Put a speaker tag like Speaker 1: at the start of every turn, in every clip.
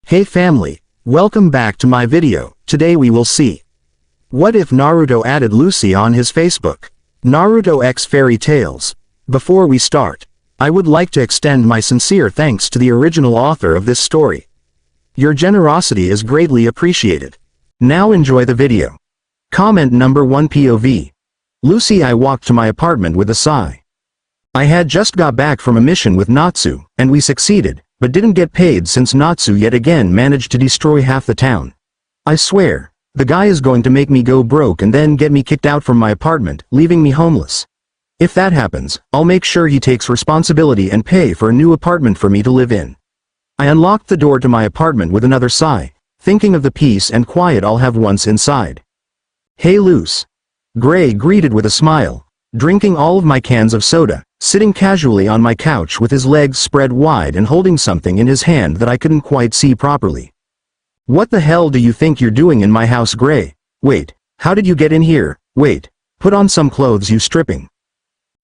Speaker 1: Hey family, welcome back to my video. Today we will see what if Naruto added Lucy on his Facebook. Naruto X Fairy Tales. Before we start, I would like to extend my sincere thanks to the original author of this story. Your generosity is greatly appreciated. Now enjoy the video. Comment number 1 POV. Lucy. I walked to my apartment with a sigh. I had just got back from a mission with Natsu, and we succeeded, but didn't get paid since Natsu yet again managed to destroy half the town. I swear, the guy is going to make me go broke and then get me kicked out from my apartment, leaving me homeless. If that happens, I'll make sure he takes responsibility and pay for a new apartment for me to live in. I unlocked the door to my apartment with another sigh, thinking of the peace and quiet I'll have once inside. Hey Luce. Gray greeted with a smile, drinking all of my cans of soda, sitting casually on my couch with his legs spread wide and holding something in his hand that I couldn't quite see properly. What the hell do you think you're doing in my house, Gray? Wait, how did you get in here? Wait, put on some clothes, you stripping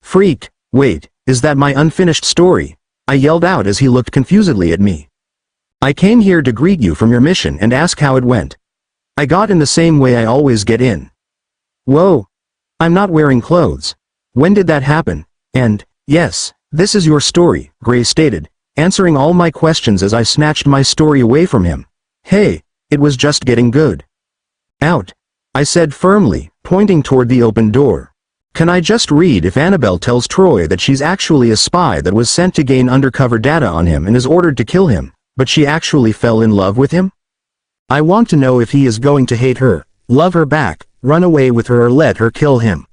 Speaker 1: freak. Wait, is that my unfinished story? I yelled out as he looked confusedly at me. I came here to greet you from your mission and ask how it went. I got in the same way I always get in. Whoa. I'm not wearing clothes. When did that happen? And, yes, this is your story, Gray stated, answering all my questions as I snatched my story away from him. Hey, it was just getting good. Out. I said firmly, pointing toward the open door. Can I just read if Annabelle tells Troy that she's actually a spy that was sent to gain undercover data on him and is ordered to kill him, but she actually fell in love with him? I want to know if he is going to hate her, love her back, run away with her or let her kill him.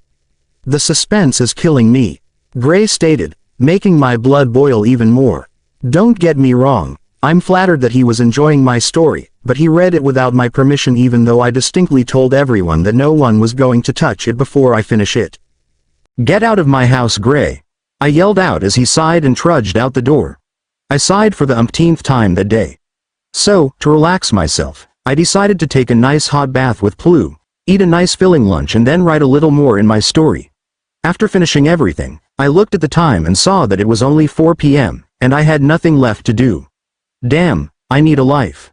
Speaker 1: The suspense is killing me, Gray stated, making my blood boil even more. Don't get me wrong, I'm flattered that he was enjoying my story, but he read it without my permission even though I distinctly told everyone that no one was going to touch it before I finish it. Get out of my house, Gray. I yelled out as he sighed and trudged out the door. I sighed for the umpteenth time that day. So, to relax myself, I decided to take a nice hot bath with Plu, eat a nice filling lunch and then write a little more in my story. After finishing everything, I looked at the time and saw that it was only 4 p.m., and I had nothing left to do. Damn, I need a life.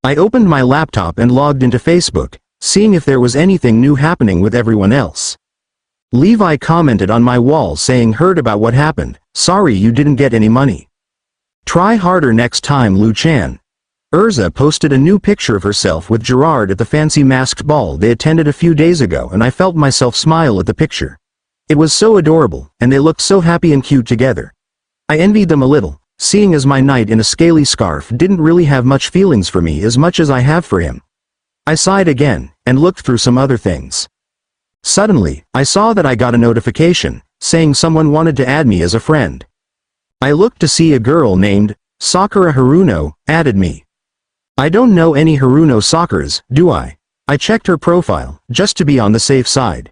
Speaker 1: I opened my laptop and logged into Facebook, seeing if there was anything new happening with everyone else. Levi commented on my wall saying heard about what happened, sorry you didn't get any money. Try harder next time, Lu-chan. Urza posted a new picture of herself with Gerard at the fancy masked ball they attended a few days ago and I felt myself smile at the picture. It was so adorable, and they looked so happy and cute together. I envied them a little, seeing as my knight in a scaly scarf didn't really have much feelings for me as much as I have for him. I sighed again, and looked through some other things. Suddenly, I saw that I got a notification, saying someone wanted to add me as a friend. I looked to see a girl named Sakura Haruno added me. I don't know any Haruno Sakuras, do I? I checked her profile, just to be on the safe side.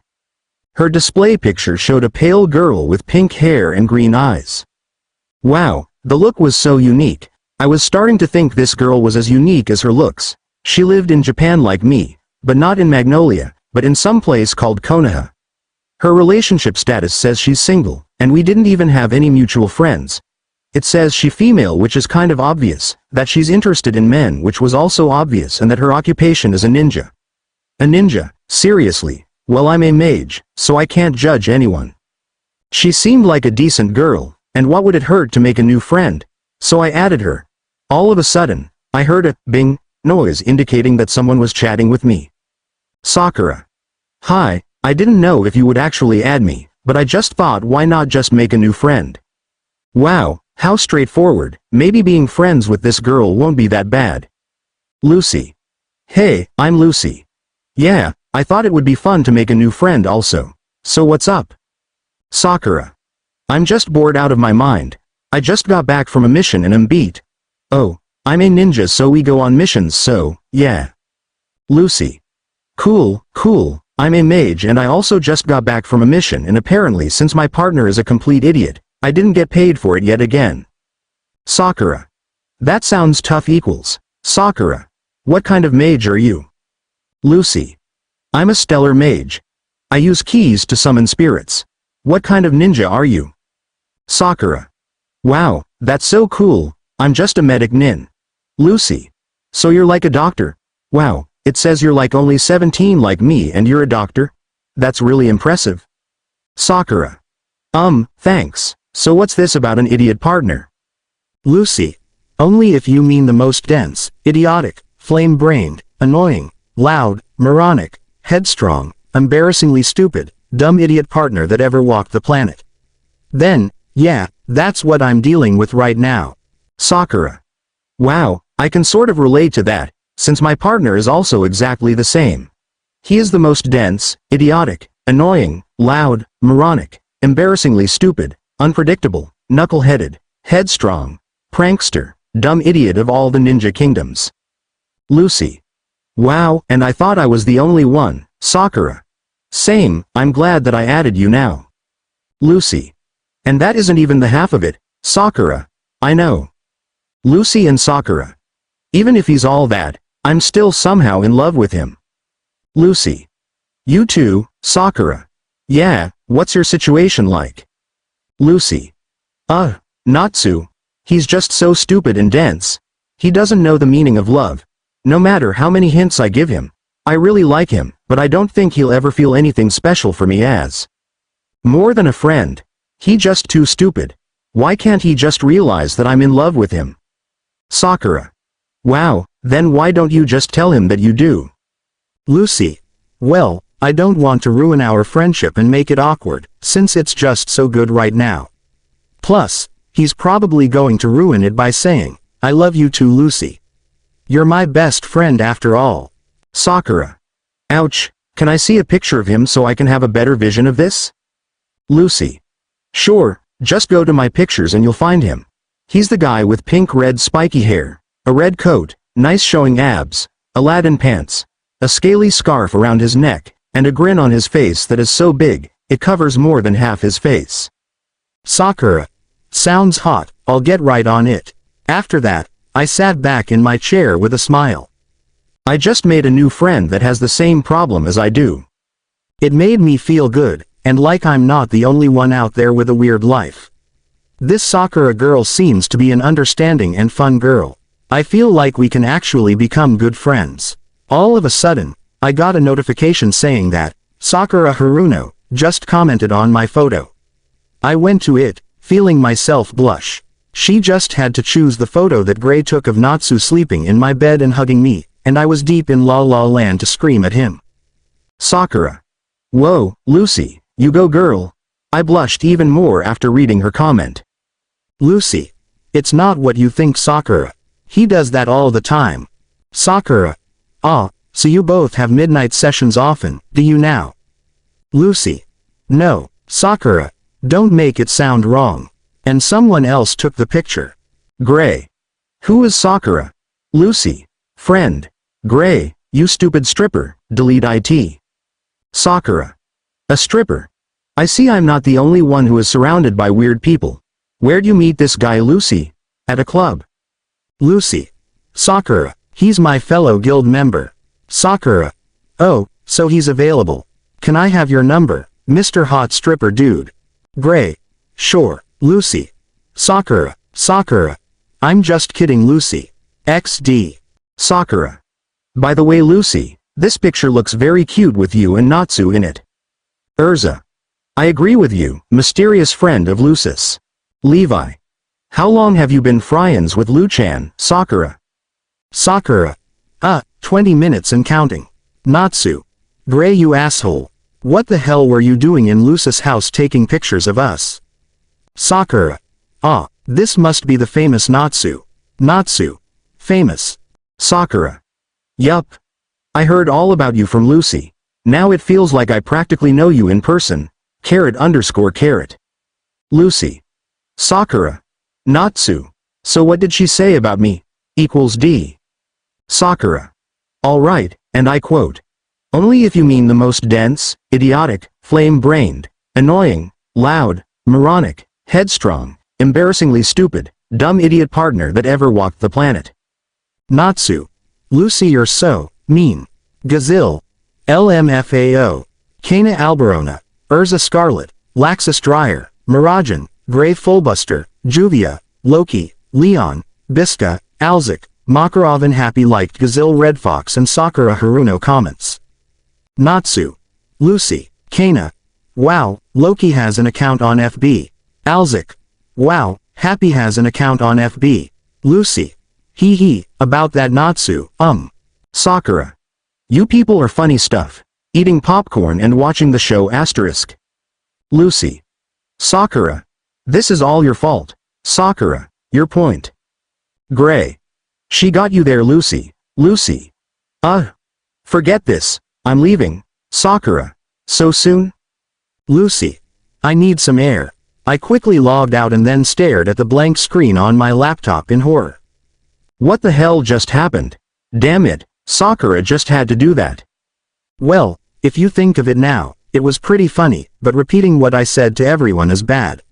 Speaker 1: Her display picture showed a pale girl with pink hair and green eyes. Wow, the look was so unique. I was starting to think this girl was as unique as her looks. She lived in Japan like me, but not in Magnolia, but in some place called Konoha. Her relationship status says she's single, and we didn't even have any mutual friends. It says she female, which is kind of obvious, that she's interested in men, which was also obvious, and that her occupation is a ninja. A ninja, seriously? Well, I'm a mage, so I can't judge anyone. She seemed like a decent girl, and what would it hurt to make a new friend? So I added her. All of a sudden, I heard a bing noise indicating that someone was chatting with me. Sakura. Hi, I didn't know if you would actually add me, but I just thought why not just make a new friend? Wow, how straightforward, maybe being friends with this girl won't be that bad. Lucy. Hey, I'm Lucy. Yeah, I thought it would be fun to make a new friend also. So what's up? Sakura. I'm just bored out of my mind. I just got back from a mission and am beat. Oh, I'm a ninja so we go on missions so, yeah. Lucy. Cool, cool, I'm a mage and I also just got back from a mission and apparently since my partner is a complete idiot, I didn't get paid for it yet again. Sakura. That sounds tough equals. Sakura. What kind of mage are you? Lucy. I'm a stellar mage. I use keys to summon spirits. What kind of ninja are you? Sakura. Wow, that's so cool, I'm just a medic nin. Lucy. So you're like a doctor. Wow, it says you're like only 17 like me and you're a doctor? That's really impressive. Sakura. Thanks. So what's this about an idiot partner? Lucy. Only if you mean the most dense, idiotic, flame-brained, annoying, loud, moronic, headstrong, embarrassingly stupid, dumb idiot partner that ever walked the planet. Then, yeah, that's what I'm dealing with right now. Sakura. Wow, I can sort of relate to that, since my partner is also exactly the same. He is the most dense, idiotic, annoying, loud, moronic, embarrassingly stupid, unpredictable, knuckle-headed, headstrong, prankster, dumb idiot of all the ninja kingdoms. Lucy. Wow, and I thought I was the only one. Sakura. Same, I'm glad that I added you now. Lucy. And that isn't even the half of it. Sakura. I know. Lucy and Sakura. Even if he's all that, I'm still somehow in love with him. Lucy. You too, Sakura. Yeah, what's your situation like? Lucy. Natsu. He's just so stupid and dense. He doesn't know the meaning of love. No matter how many hints I give him. I really like him, but I don't think he'll ever feel anything special for me as more than a friend. He just too stupid. Why can't he just realize that I'm in love with him? Sakura. Wow, then why don't you just tell him that you do? Lucy. Well, I don't want to ruin our friendship and make it awkward, since it's just so good right now. Plus, he's probably going to ruin it by saying, I love you too, Lucy. You're my best friend after all. Sakura. Ouch, can I see a picture of him so I can have a better vision of this? Lucy. Sure, just go to my pictures and you'll find him. He's the guy with pink-red spiky hair, a red coat, nice showing abs, Aladdin pants, a scaly scarf around his neck, and a grin on his face that is so big, it covers more than half his face. Sakura. Sounds hot, I'll get right on it. After that, I sat back in my chair with a smile. I just made a new friend that has the same problem as I do. It made me feel good, and like I'm not the only one out there with a weird life. This Sakura girl seems to be an understanding and fun girl. I feel like we can actually become good friends. All of a sudden, I got a notification saying that Sakura Haruno just commented on my photo. I went to it, feeling myself blush. She just had to choose the photo that Gray took of Natsu sleeping in my bed and hugging me, and I was deep in La La Land to scream at him. Sakura. Whoa, Lucy, you go girl. I blushed even more after reading her comment. Lucy. It's not what you think, Sakura. He does that all the time. Sakura. So you both have midnight sessions often, do you now? Lucy. No, Sakura. Don't make it sound wrong. And someone else took the picture. Gray. Who is Sakura? Lucy. Friend. Gray, you stupid stripper, delete it. Sakura. A stripper. I see I'm not the only one who is surrounded by weird people. Where'd you meet this guy Lucy? At a club. Lucy. Sakura. He's my fellow guild member. Sakura. Oh, so he's available. Can I have your number, Mr. Hot Stripper Dude? Gray. Sure, Lucy. Sakura. Sakura. I'm just kidding, Lucy. XD. Sakura. By the way, Lucy, this picture looks very cute with you and Natsu in it. Urza. I agree with you, mysterious friend of Lucis. Levi. How long have you been friends with Luchan, Sakura? Sakura. 20 minutes and counting. Natsu. Gray, you asshole. What the hell were you doing in Lucis' house taking pictures of us? Sakura. This must be the famous Natsu. Natsu. Famous. Sakura. Yup. I heard all about you from Lucy. Now it feels like I practically know you in person. _. Lucy. Sakura. Natsu. So what did she say about me? D. Sakura. Alright, and I quote. Only if you mean the most dense, idiotic, flame-brained, annoying, loud, moronic, headstrong, embarrassingly stupid, dumb idiot partner that ever walked the planet. Natsu. Lucy, you're so mean. Gazille. LMFAO. Kana Alberona. Urza Scarlet. Laxus Dryer. Mirajan. Gray Fullbuster. Juvia. Loki. Leon. Biska. Alzik. Makarov and Happy liked Gazelle Red Fox and Sakura Haruno comments. Natsu. Lucy. Kana. Wow, Loki has an account on FB. Alzik. Wow, Happy has an account on FB. Lucy. Hee hee, about that Natsu, Sakura. You people are funny stuff. Eating popcorn and watching the show asterisk. Lucy. Sakura. This is all your fault. Sakura, your point. Gray. She got you there, Lucy. Lucy. Forget this. I'm leaving. Sakura. So soon? Lucy. I need some air. I quickly logged out and then stared at the blank screen on my laptop in horror. What the hell just happened? Damn it, Sakura just had to do that. Well, if you think of it now, it was pretty funny, but repeating what I said to everyone is bad.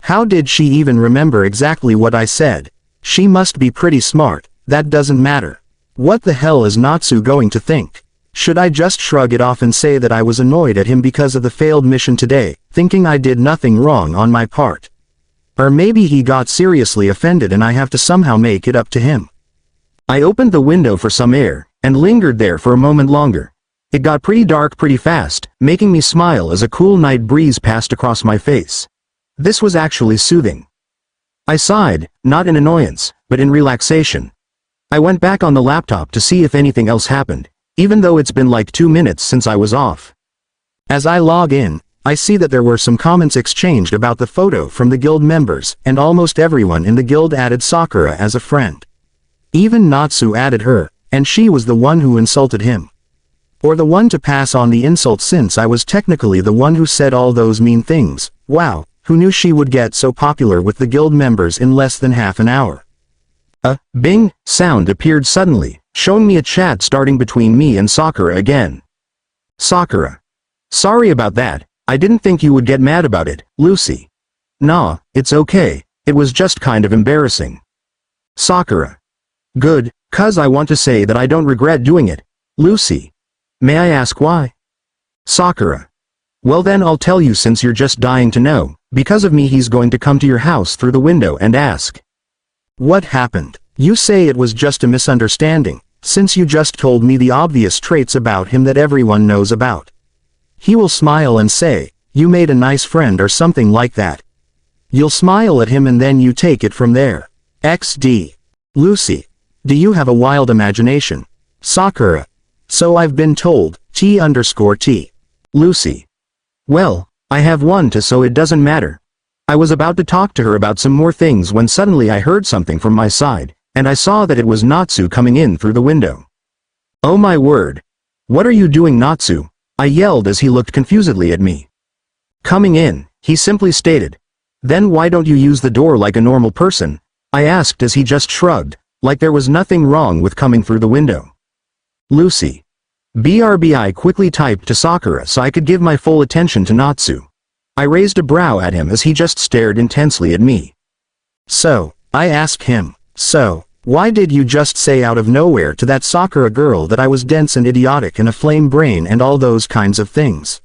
Speaker 1: How did she even remember exactly what I said? She must be pretty smart, that doesn't matter. What the hell is Natsu going to think? Should I just shrug it off and say that I was annoyed at him because of the failed mission today, thinking I did nothing wrong on my part? Or maybe he got seriously offended and I have to somehow make it up to him. I opened the window for some air, and lingered there for a moment longer. It got pretty dark pretty fast, making me smile as a cool night breeze passed across my face. This was actually soothing. I sighed, not in annoyance, but in relaxation. I went back on the laptop to see if anything else happened, even though it's been like 2 minutes since I was off. As I log in, I see that there were some comments exchanged about the photo from the guild members, and almost everyone in the guild added Sakura as a friend. Even Natsu added her, and she was the one who insulted him. Or the one to pass on the insult since I was technically the one who said all those mean things. Wow, who knew she would get so popular with the guild members in less than half an hour? A bing sound appeared suddenly, showing me a chat starting between me and Sakura again. Sakura. Sorry about that, I didn't think you would get mad about it, Lucy. Nah, it's okay, it was just kind of embarrassing. Sakura. Good, 'cause I want to say that I don't regret doing it, Lucy. May I ask why? Sakura. Well then I'll tell you since you're just dying to know, because of me he's going to come to your house through the window and ask. What happened? You say it was just a misunderstanding, since you just told me the obvious traits about him that everyone knows about. He will smile and say, you made a nice friend or something like that. You'll smile at him and then you take it from there. XD. Lucy. Do you have a wild imagination? Sakura. So I've been told, T_T. Lucy. Well, I have one too so it doesn't matter. I was about to talk to her about some more things when suddenly I heard something from my side, and I saw that it was Natsu coming in through the window. Oh my word. What are you doing, Natsu? I yelled as he looked confusedly at me. Coming in, he simply stated. Then why don't you use the door like a normal person? I asked as he just shrugged, like there was nothing wrong with coming through the window. Lucy. BRB. I quickly typed to Sakura so I could give my full attention to Natsu. I raised a brow at him as he just stared intensely at me. So, I asked him, so, why did you just say out of nowhere to that Sakura girl that I was dense and idiotic and a flame brain and all those kinds of things?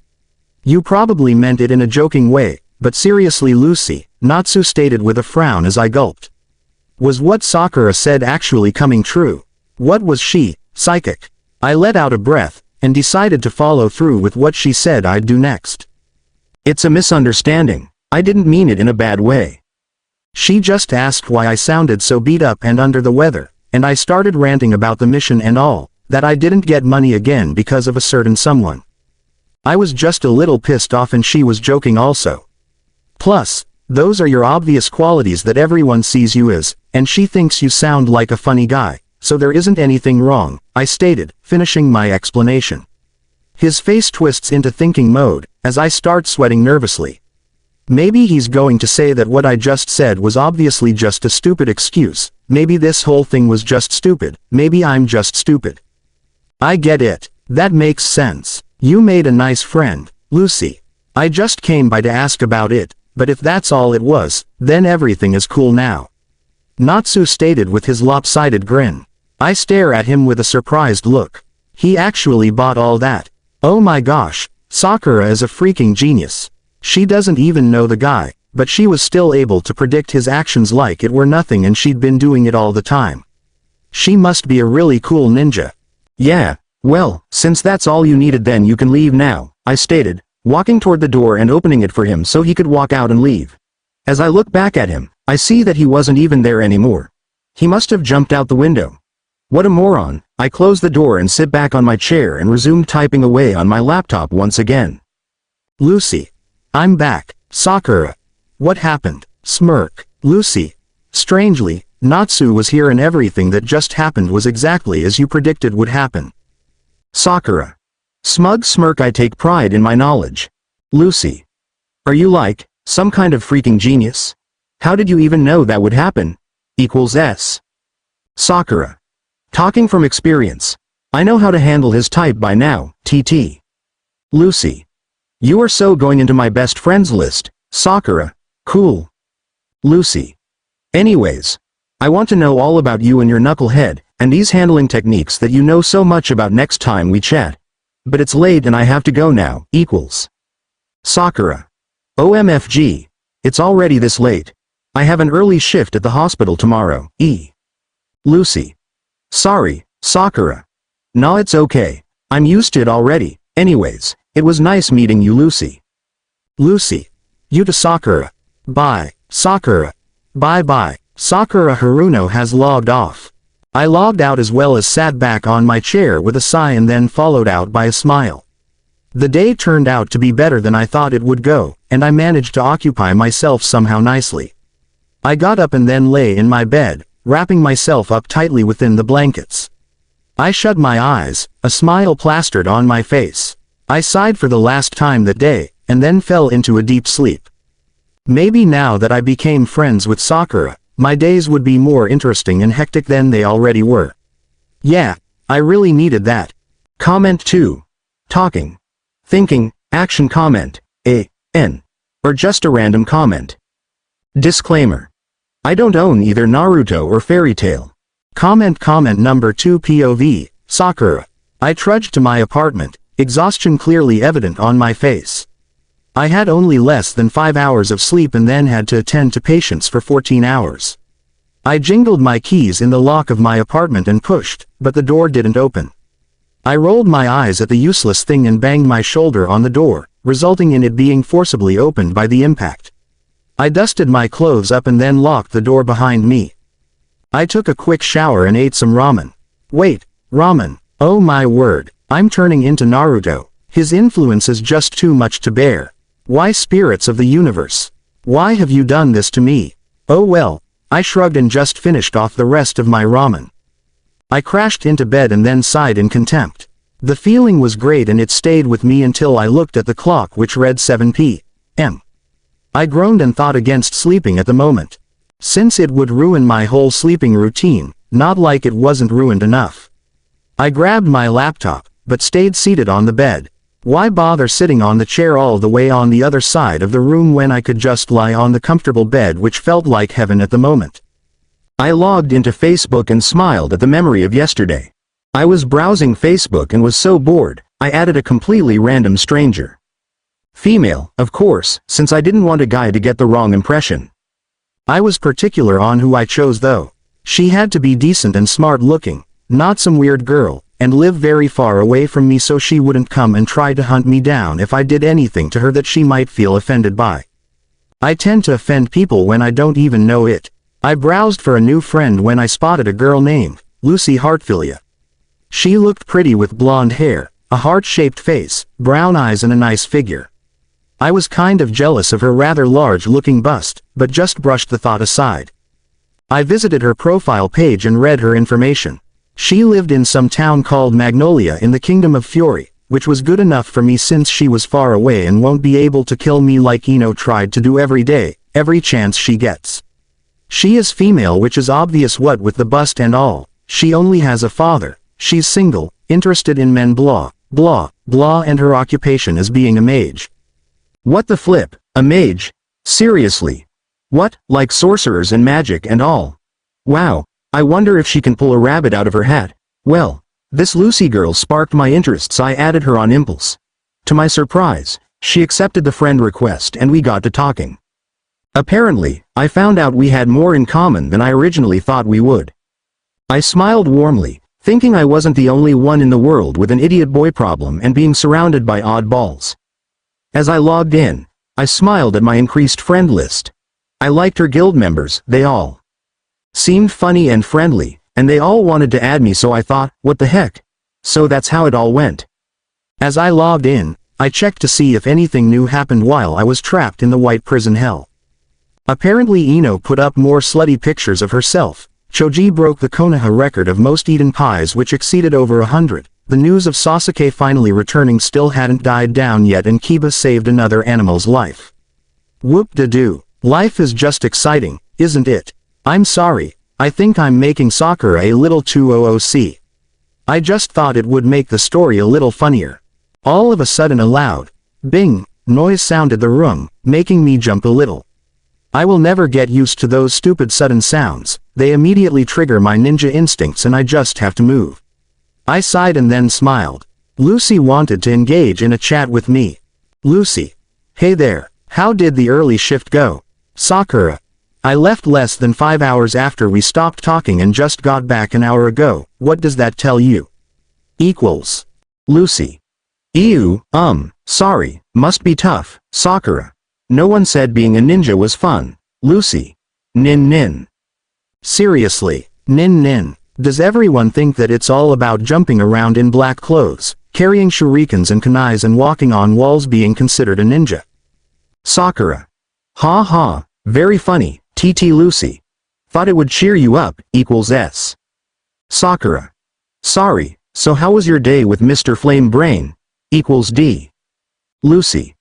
Speaker 1: You probably meant it in a joking way, but seriously Lucy, Natsu stated with a frown as I gulped. Was what Sakura said actually coming true? What was she, psychic? I let out a breath, and decided to follow through with what she said I'd do next. It's a misunderstanding, I didn't mean it in a bad way. She just asked why I sounded so beat up and under the weather, and I started ranting about the mission and all, that I didn't get money again because of a certain someone. I was just a little pissed off and she was joking also. Plus, those are your obvious qualities that everyone sees you as, and she thinks you sound like a funny guy, so there isn't anything wrong, I stated, finishing my explanation. His face twists into thinking mode, as I start sweating nervously. Maybe he's going to say that what I just said was obviously just a stupid excuse, maybe this whole thing was just stupid, maybe I'm just stupid. I get it, that makes sense. You made a nice friend, Lucy. I just came by to ask about it, but if that's all it was, then everything is cool now. Natsu stated with his lopsided grin. I stare at him with a surprised look. He actually bought all that. Oh my gosh, Sakura is a freaking genius. She doesn't even know the guy, but she was still able to predict his actions like it were nothing and she'd been doing it all the time. She must be a really cool ninja. Yeah, well, since that's all you needed then you can leave now, I stated, walking toward the door and opening it for him so he could walk out and leave. As I look back at him, I see that he wasn't even there anymore. He must have jumped out the window. What a moron. I closed the door and sit back on my chair and resumed typing away on my laptop once again. Lucy. I'm back. Sakura. What happened? Smirk. Lucy. Strangely, Natsu was here and everything that just happened was exactly as you predicted would happen. Sakura. Smug smirk. I take pride in my knowledge. Lucy. Are you like, some kind of freaking genius? How did you even know that would happen? =S. Sakura. Talking from experience. I know how to handle his type by now, TT. Lucy. You are so going into my best friends list, Sakura. Cool. Lucy. Anyways. I want to know all about you and your knucklehead, and these handling techniques that you know so much about next time we chat. But it's late and I have to go now, Sakura. OMFG. It's already this late. I have an early shift at the hospital tomorrow, Lucy. Sorry, Sakura. Nah, it's okay. I'm used to it already. Anyways, it was nice meeting you, Lucy. Lucy. You to Sakura. Bye, Sakura. Bye-bye. Sakura Haruno has logged off. I logged out as well as sat back on my chair with a sigh and then followed out by a smile. The day turned out to be better than I thought it would go, and I managed to occupy myself somehow nicely. I got up and then lay in my bed, wrapping myself up tightly within the blankets. I shut my eyes, a smile plastered on my face. I sighed for the last time that day, and then fell into a deep sleep. Maybe now that I became friends with Sakura, my days would be more interesting and hectic than they already were. Yeah, I really needed that. Comment 2. Talking. Thinking, action comment, A-N. Or just a random comment. Disclaimer. I don't own either Naruto or Fairy Tail. Comment number 2 POV, Sakura. I trudged to my apartment, exhaustion clearly evident on my face. I had only less than 5 hours of sleep and then had to attend to patients for 14 hours. I jingled my keys in the lock of my apartment and pushed, but the door didn't open. I rolled my eyes at the useless thing and banged my shoulder on the door, resulting in it being forcibly opened by the impact. I dusted my clothes up and then locked the door behind me. I took a quick shower and ate some ramen. Wait, ramen, oh my word, I'm turning into Naruto. His influence is just too much to bear. Why, spirits of the universe? Why have you done this to me? Oh well, I shrugged and just finished off the rest of my ramen. I crashed into bed and then sighed in contempt. The feeling was great and it stayed with me until I looked at the clock which read 7 p.m. I groaned and thought against sleeping at the moment. Since it would ruin my whole sleeping routine, not like it wasn't ruined enough. I grabbed my laptop, but stayed seated on the bed. Why bother sitting on the chair all the way on the other side of the room when I could just lie on the comfortable bed which felt like heaven at the moment? I logged into Facebook and smiled at the memory of yesterday. I was browsing Facebook and was so bored, I added a completely random stranger. Female, of course, since I didn't want a guy to get the wrong impression. I was particular on who I chose though. She had to be decent and smart looking, not some weird girl, and live very far away from me so she wouldn't come and try to hunt me down if I did anything to her that she might feel offended by. I tend to offend people when I don't even know it. I browsed for a new friend when I spotted a girl named Lucy Heartfilia. She looked pretty with blonde hair, a heart-shaped face, brown eyes and a nice figure. I was kind of jealous of her rather large-looking bust, but just brushed the thought aside. I visited her profile page and read her information. She lived in some town called Magnolia in the Kingdom of Fury, which was good enough for me since she was far away and won't be able to kill me like Ino tried to do every day, every chance she gets. She is female, which is obvious what with the bust and all. She only has a father, she's single, interested in men blah, blah, blah, and her occupation is being a mage. What the flip, a mage? Seriously? What, like sorcerers and magic and all? Wow, I wonder if she can pull a rabbit out of her hat. Well, this Lucy girl sparked my interest so I added her on impulse. To my surprise, she accepted the friend request and we got to talking. Apparently, I found out we had more in common than I originally thought we would. I smiled warmly, thinking I wasn't the only one in the world with an idiot boy problem and being surrounded by oddballs. As I logged in, I smiled at my increased friend list. I liked her guild members, they all seemed funny and friendly, and they all wanted to add me, so I thought, what the heck? So that's how it all went. As I logged in, I checked to see if anything new happened while I was trapped in the white prison hell. Apparently Ino put up more slutty pictures of herself. Choji broke the Konoha record of most eaten pies, which exceeded over 100. The news of Sasuke finally returning still hadn't died down yet, and Kiba saved another animal's life. Whoop-de-doo. Life is just exciting, isn't it? I'm sorry, I think I'm making Sakura a little too OOC. I just thought it would make the story a little funnier. All of a sudden a loud bing noise sounded the room, making me jump a little. I will never get used to those stupid sudden sounds. They immediately trigger my ninja instincts and I just have to move. I sighed and then smiled. Lucy wanted to engage in a chat with me. Lucy. Hey there, how did the early shift go? Sakura. I left less than 5 hours after we stopped talking and just got back an hour ago. What does that tell you? Equals. Lucy. Ew, sorry, must be tough. Sakura. No one said being a ninja was fun. Lucy. Nin. Seriously, nin. Does everyone think that it's all about jumping around in black clothes, carrying shurikens and kunais and walking on walls being considered a ninja? Sakura. Ha ha, very funny, TT Lucy. Thought it would cheer you up, equals S. Sakura. Sorry, so how was your day with Mr. Flame Brain? Equals D. Lucy.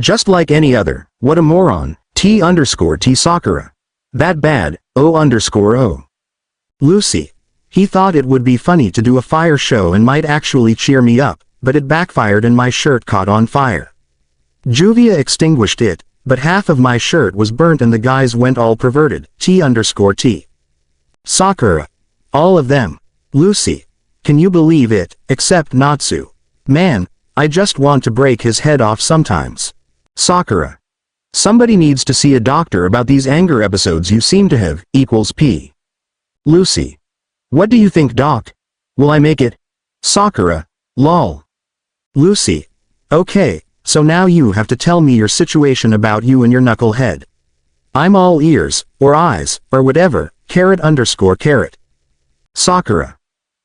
Speaker 1: Just like any other, what a moron, T_T Sakura. That bad, O_O. Lucy. He thought it would be funny to do a fire show and might actually cheer me up, but it backfired and my shirt caught on fire. Juvia extinguished it, but half of my shirt was burnt and the guys went all perverted, T_T. Sakura. All of them. Lucy. Can you believe it, except Natsu. Man, I just want to break his head off sometimes. Sakura. Somebody needs to see a doctor about these anger episodes you seem to have, equals P. Lucy. What do you think, doc? Will I make it? Sakura. Lol. Lucy. Okay, so now you have to tell me your situation about you and your knucklehead. I'm all ears, or eyes, or whatever, _. Sakura.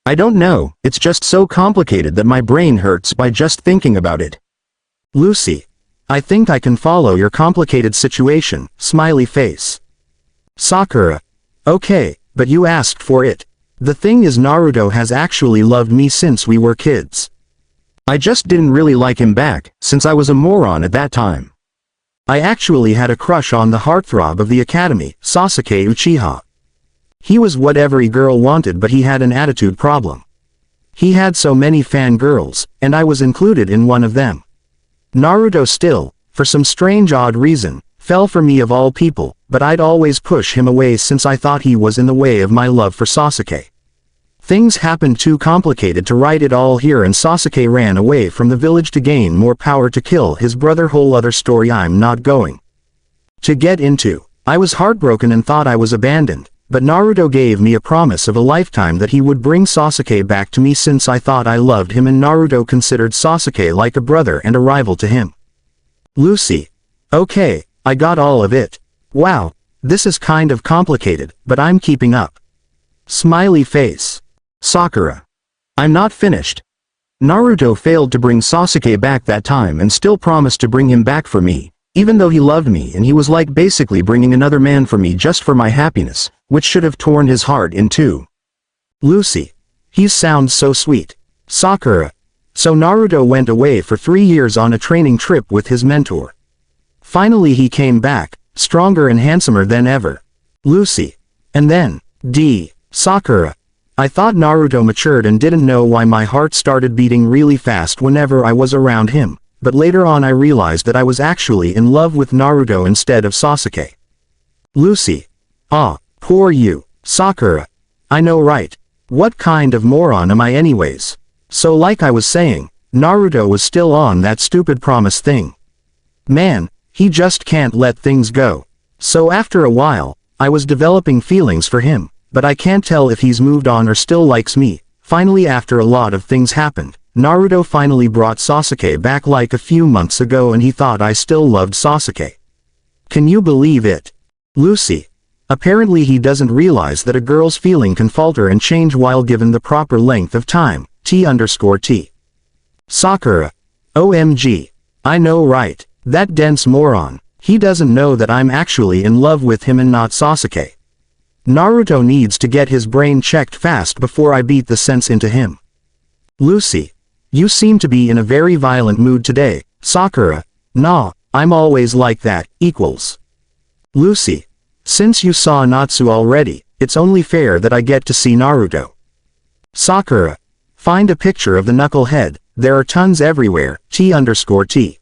Speaker 1: I don't know, it's just so complicated that my brain hurts by just thinking about it. Lucy. I think I can follow your complicated situation, smiley face. Sakura. Okay, but you asked for it. The thing is, Naruto has actually loved me since we were kids. I just didn't really like him back, since I was a moron at that time. I actually had a crush on the heartthrob of the academy, Sasuke Uchiha. He was what every girl wanted, but he had an attitude problem. He had so many fangirls, and I was included in one of them. Naruto still, for some strange odd reason, fell for me of all people, but I'd always push him away since I thought he was in the way of my love for Sasuke. Things happened too complicated to write it all here, and Sasuke ran away from the village to gain more power to kill his brother. Whole other story I'm not going to get into. I was heartbroken and thought I was abandoned, but Naruto gave me a promise of a lifetime that he would bring Sasuke back to me since I thought I loved him, and Naruto considered Sasuke like a brother and a rival to him. Lucy. Okay, I got all of it. Wow, this is kind of complicated, but I'm keeping up. Smiley face. Sakura. I'm not finished. Naruto failed to bring Sasuke back that time and still promised to bring him back for me, even though he loved me, and he was like basically bringing another man for me just for my happiness, which should have torn his heart in two. Lucy. He sounds so sweet. Sakura. So Naruto went away for 3 years on a training trip with his mentor. Finally he came back, stronger and handsomer than ever. Lucy. And then, D. Sakura. I thought Naruto matured and didn't know why my heart started beating really fast whenever I was around him, but later on I realized that I was actually in love with Naruto instead of Sasuke. Lucy. Ah, poor you. Sakura. I know, right? What kind of moron am I anyways? So like I was saying, Naruto was still on that stupid promise thing. Man, he just can't let things go. So after a while, I was developing feelings for him. but I can't tell if he's moved on or still likes me. Finally, after a lot of things happened, Naruto finally brought Sasuke back like a few months ago, and he thought I still loved Sasuke. Can you believe it? Lucy. Apparently he doesn't realize that a girl's feeling can falter and change while given the proper length of time. T_T. Sakura. OMG. I know, right? That dense moron. He doesn't know that I'm actually in love with him and not Sasuke. Naruto needs to get his brain checked fast before I beat the sense into him. Lucy. You seem to be in a very violent mood today. Sakura. Nah, I'm always like that. Lucy. Since you saw Natsu already, it's only fair that I get to see Naruto. Sakura. Find a picture of the knucklehead. There are tons everywhere. T_T.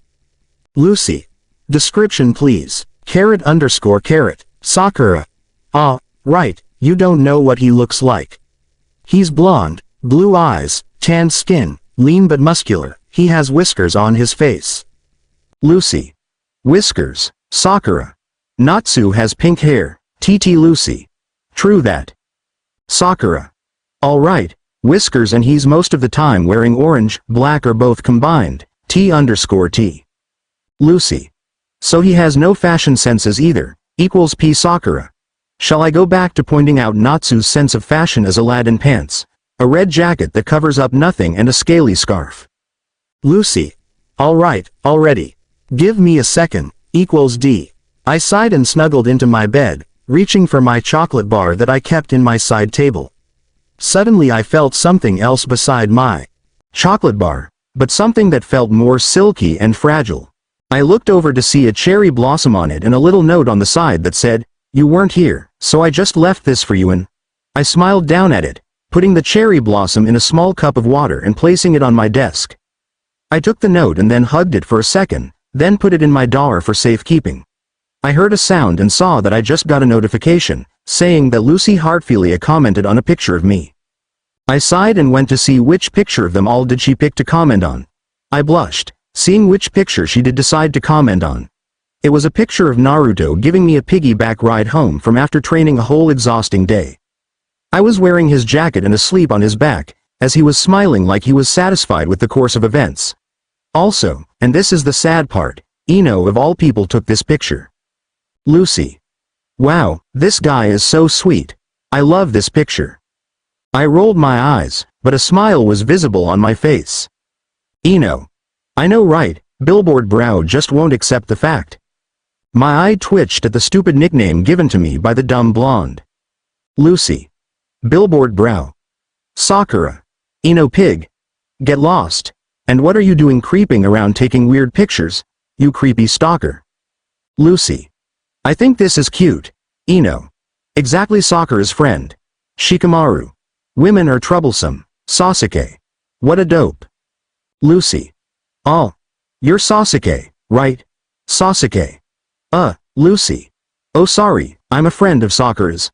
Speaker 1: Lucy. Description please. __. Sakura. Ah, right, you don't know what he looks like. He's blonde, blue eyes, tan skin, lean but muscular. He has whiskers on his face. Lucy. Whiskers. Sakura. Natsu has pink hair. TT Lucy. True that. Sakura. Alright, whiskers, and he's most of the time wearing orange, black, or both combined. T_T. Lucy. So he has no fashion senses either. P Sakura. Shall I go back to pointing out Natsu's sense of fashion as Aladdin pants, a red jacket that covers up nothing, and a scaly scarf? Lucy. Alright, already. Give me a second. D. I sighed and snuggled into my bed, reaching for my chocolate bar that I kept in my side table. Suddenly I felt something else beside my chocolate bar, but something that felt more silky and fragile. I looked over to see a cherry blossom on it and a little note on the side that said, "You weren't here, so I just left this for you." And I smiled down at it, putting the cherry blossom in a small cup of water and placing it on my desk. I took the note and then hugged it for a second, then put it in my drawer for safekeeping. I heard a sound and saw that I just got a notification, saying that Lucy Hartfilia commented on a picture of me. I sighed and went to see which picture of them all did she pick to comment on. I blushed, seeing which picture she did decide to comment on. It was a picture of Naruto giving me a piggyback ride home from after training a whole exhausting day. I was wearing his jacket and asleep on his back, as he was smiling like he was satisfied with the course of events. Also, and this is the sad part, Ino of all people took this picture. Lucy. Wow, this guy is so sweet. I love this picture. I rolled my eyes, but a smile was visible on my face. Ino. I know, right? Billboard brow just won't accept the fact. My eye twitched at the stupid nickname given to me by the dumb blonde. Lucy. Billboard brow. Sakura. Ino pig. Get lost. And what are you doing creeping around taking weird pictures, you creepy stalker? Lucy. I think this is cute. Ino. Exactly, Sakura's friend. Shikamaru. Women are troublesome. Sasuke. What a dope. Lucy. Oh. You're Sasuke, right? Sasuke. Lucy. Oh sorry, I'm a friend of Sakura's.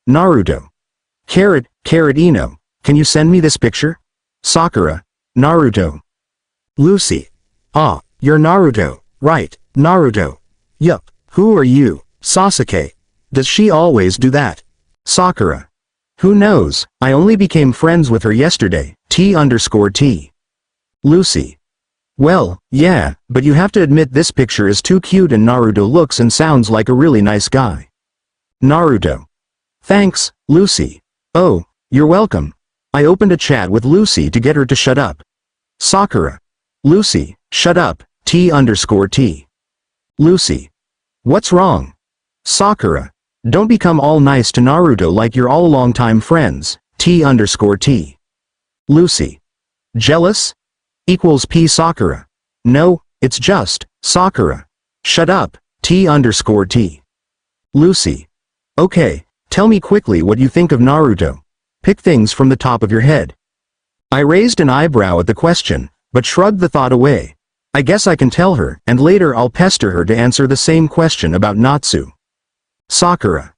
Speaker 1: Naruto. Ino. Can you send me this picture? Sakura. Naruto. Lucy. Ah, you're Naruto, right? Naruto. Yup. Who are you, Sasuke? Does she always do that? Sakura. Who knows, I only became friends with her yesterday. T_T. Lucy. Well, yeah, but you have to admit this picture is too cute and Naruto looks and sounds like a really nice guy. Naruto. Thanks, Lucy. Oh, you're welcome. I opened a chat with Lucy to get her to shut up. Sakura. Lucy, shut up. T_T. Lucy. What's wrong? Sakura. Don't become all nice to Naruto like you're all longtime friends. T_T. Lucy. Jealous? P Sakura. No, it's just, Sakura. Shut up. T_T. Lucy. Okay, tell me quickly what you think of Naruto. Pick things from the top of your head. I raised an eyebrow at the question, but shrugged the thought away. I guess I can tell her, and later I'll pester her to answer the same question about Natsu. Sakura.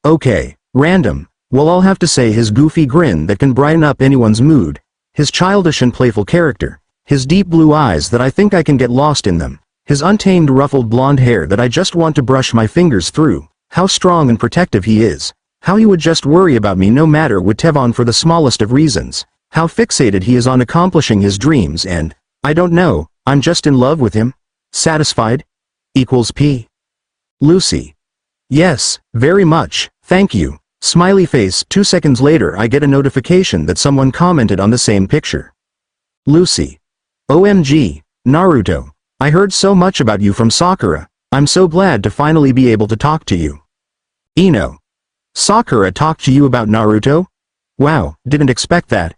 Speaker 1: Okay, random. Well, I'll have to say his goofy grin that can brighten up anyone's mood, his childish and playful character, his deep blue eyes that I think I can get lost in them, his untamed ruffled blonde hair that I just want to brush my fingers through, how strong and protective he is, How he would just worry about me no matter whatever for the smallest of reasons. How fixated he is on accomplishing his dreams and, I don't know, I'm just in love with him. Satisfied? Equals P. Lucy. Yes, very much, thank you. Smiley face. 2 seconds later I get a notification that someone commented on the same picture. Lucy. OMG, Naruto. I heard so much about you from Sakura. I'm so glad to finally be able to talk to you. Ino. Sakura talked to you about Naruto? Wow, didn't expect that.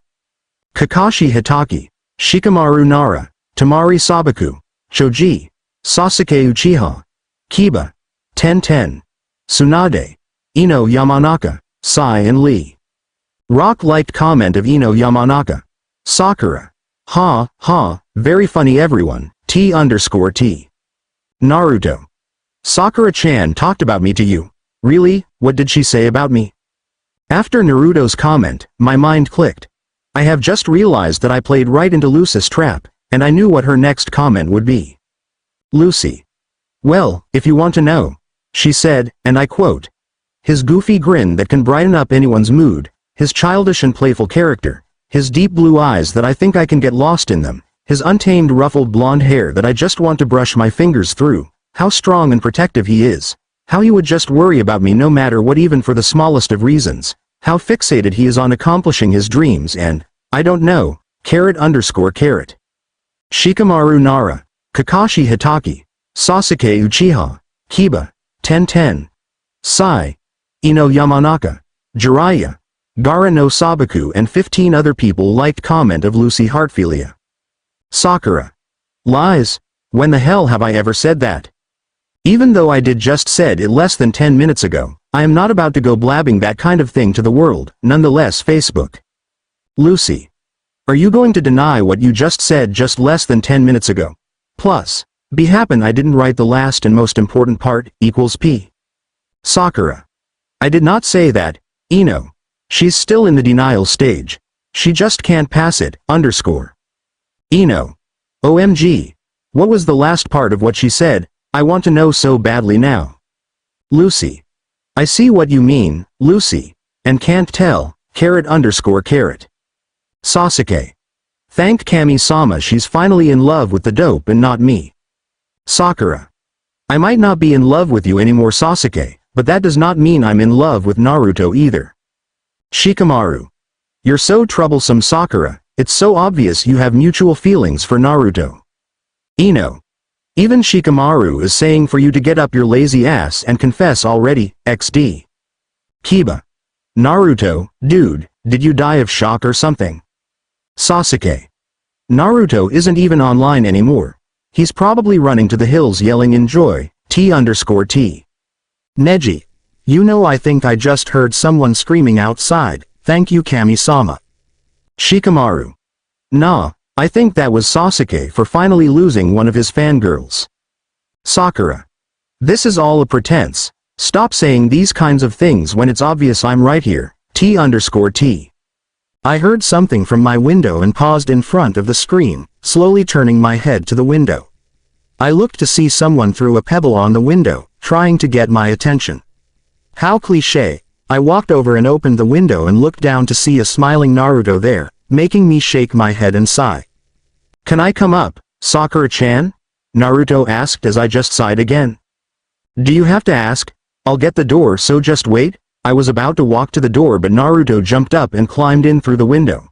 Speaker 1: Kakashi Hitaki. Shikamaru Nara. Tamari Sabaku. Choji. Sasuke Uchiha. Kiba. Ten. Tsunade. Ino Yamanaka. Sai and Lee. Rock-liked comment of Ino Yamanaka. Sakura. Ha, very funny everyone, T_T. Naruto. Sakura-chan talked about me to you. Really, what did she say about me? After Naruto's comment, my mind clicked. I have just realized that I played right into Lucy's trap, and I knew what her next comment would be. Lucy. Well, if you want to know, she said, and I quote, his goofy grin that can brighten up anyone's mood, his childish and playful character, his deep blue eyes that I think I can get lost in them, his untamed ruffled blonde hair that I just want to brush my fingers through, how strong and protective he is, how he would just worry about me no matter what even for the smallest of reasons, how fixated he is on accomplishing his dreams and, I don't know, _. Shikamaru Nara, Kakashi Hitaki, Sasuke Uchiha, Kiba, Ten. Sai, Ino Yamanaka, Jiraiya, Gaara no Sabaku and 15 other people liked comment of Lucy Heartfilia. Sakura. Lies, when the hell have I ever said that? Even though I did just said it less than 10 minutes ago, I am not about to go blabbing that kind of thing to the world, nonetheless Facebook. Lucy. Are you going to deny what you just said just less than 10 minutes ago? Plus, be happen I didn't write the last and most important part, equals P. Sakura. I did not say that, Ino. She's still in the denial stage. She just can't pass it, _. Ino. OMG. What was the last part of what she said? I want to know so badly now. Lucy. I see what you mean, Lucy. And can't tell, _. Sasuke. Thank Kami-sama she's finally in love with the dope and not me. Sakura. I might not be in love with you anymore Sasuke, but that does not mean I'm in love with Naruto either. Shikamaru. You're so troublesome Sakura, it's so obvious you have mutual feelings for Naruto. Ino. Even Shikamaru is saying for you to get up your lazy ass and confess already, XD. Kiba. Naruto, dude, did you die of shock or something? Sasuke. Naruto isn't even online anymore. He's probably running to the hills yelling enjoy, T_T. Neji. You know I think I just heard someone screaming outside, thank you Kami-sama. Shikamaru. Nah, I think that was Sasuke for finally losing one of his fangirls. Sakura. This is all a pretense. Stop saying these kinds of things when it's obvious I'm right here, T_T. I heard something from my window and paused in front of the screen, slowly turning my head to the window. I looked to see someone threw a pebble on the window, trying to get my attention. How cliché. I walked over and opened the window and looked down to see a smiling Naruto there, making me shake my head and sigh. Can I come up, Sakura-chan? Naruto asked as I just sighed again. Do you have to ask? I'll get the door so just wait. I was about to walk to the door but Naruto jumped up and climbed in through the window.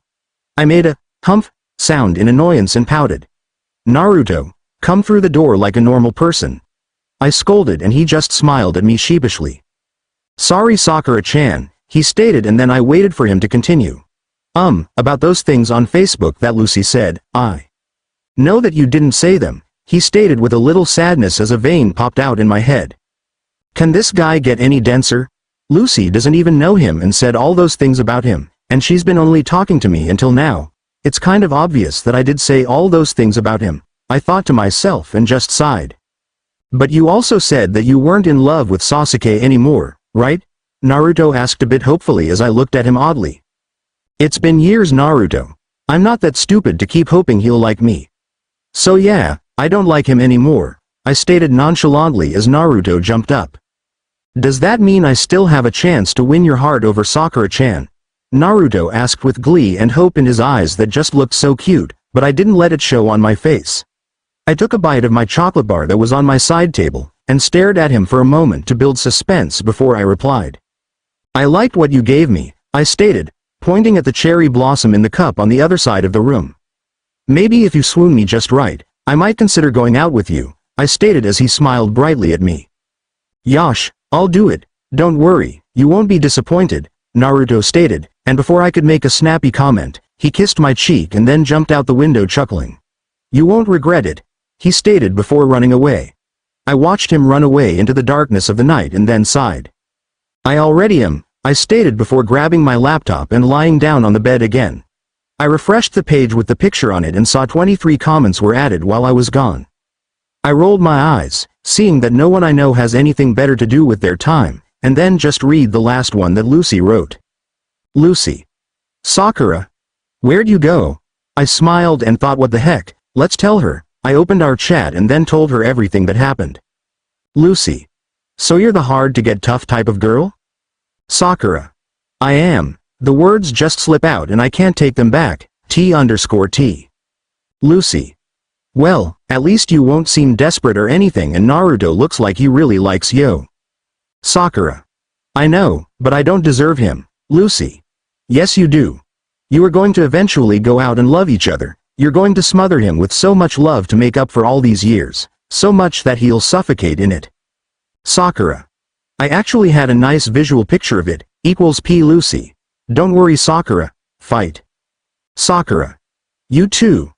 Speaker 1: I made a humph sound in annoyance and pouted. Naruto, come through the door like a normal person. I scolded and he just smiled at me sheepishly. Sorry Sakura-chan, he stated and then I waited for him to continue. About those things on Facebook that Lucy said, I know that you didn't say them, he stated with a little sadness as a vein popped out in my head. Can this guy get any denser? Lucy doesn't even know him and said all those things about him, and she's been only talking to me until now. It's kind of obvious that I did say all those things about him, I thought to myself and just sighed. But you also said that you weren't in love with Sasuke anymore, right? Naruto asked a bit hopefully as I looked at him oddly. It's been years Naruto. I'm not that stupid to keep hoping he'll like me. So yeah, I don't like him anymore, I stated nonchalantly as Naruto jumped up. Does that mean I still have a chance to win your heart over Sakura-chan? Naruto asked with glee and hope in his eyes that just looked so cute, but I didn't let it show on my face. I took a bite of my chocolate bar that was on my side table, and stared at him for a moment to build suspense before I replied. I liked what you gave me, I stated, pointing at the cherry blossom in the cup on the other side of the room. Maybe if you swoon me just right, I might consider going out with you, I stated as he smiled brightly at me. Yosh, I'll do it, don't worry, you won't be disappointed, Naruto stated, and before I could make a snappy comment, he kissed my cheek and then jumped out the window chuckling. You won't regret it, he stated before running away. I watched him run away into the darkness of the night and then sighed. I already am, I stated before grabbing my laptop and lying down on the bed again. I refreshed the page with the picture on it and saw 23 comments were added while I was gone. I rolled my eyes, seeing that no one I know has anything better to do with their time, and then just read the last one that Lucy wrote. Lucy. Sakura. Where'd you go? I smiled and thought, what the heck, let's tell her. I opened our chat and then told her everything that happened. Lucy. So you're the hard-to-get tough type of girl? Sakura. I am. The words just slip out and I can't take them back, T_T. Lucy. Well, at least you won't seem desperate or anything, and Naruto looks like he really likes you. Sakura. I know, but I don't deserve him, Lucy. Yes you do. You are going to eventually go out and love each other. You're going to smother him with so much love to make up for all these years, so much that he'll suffocate in it. Sakura. I actually had a nice visual picture of it, equals P Lucy. Don't worry Sakura, fight. Sakura. You too.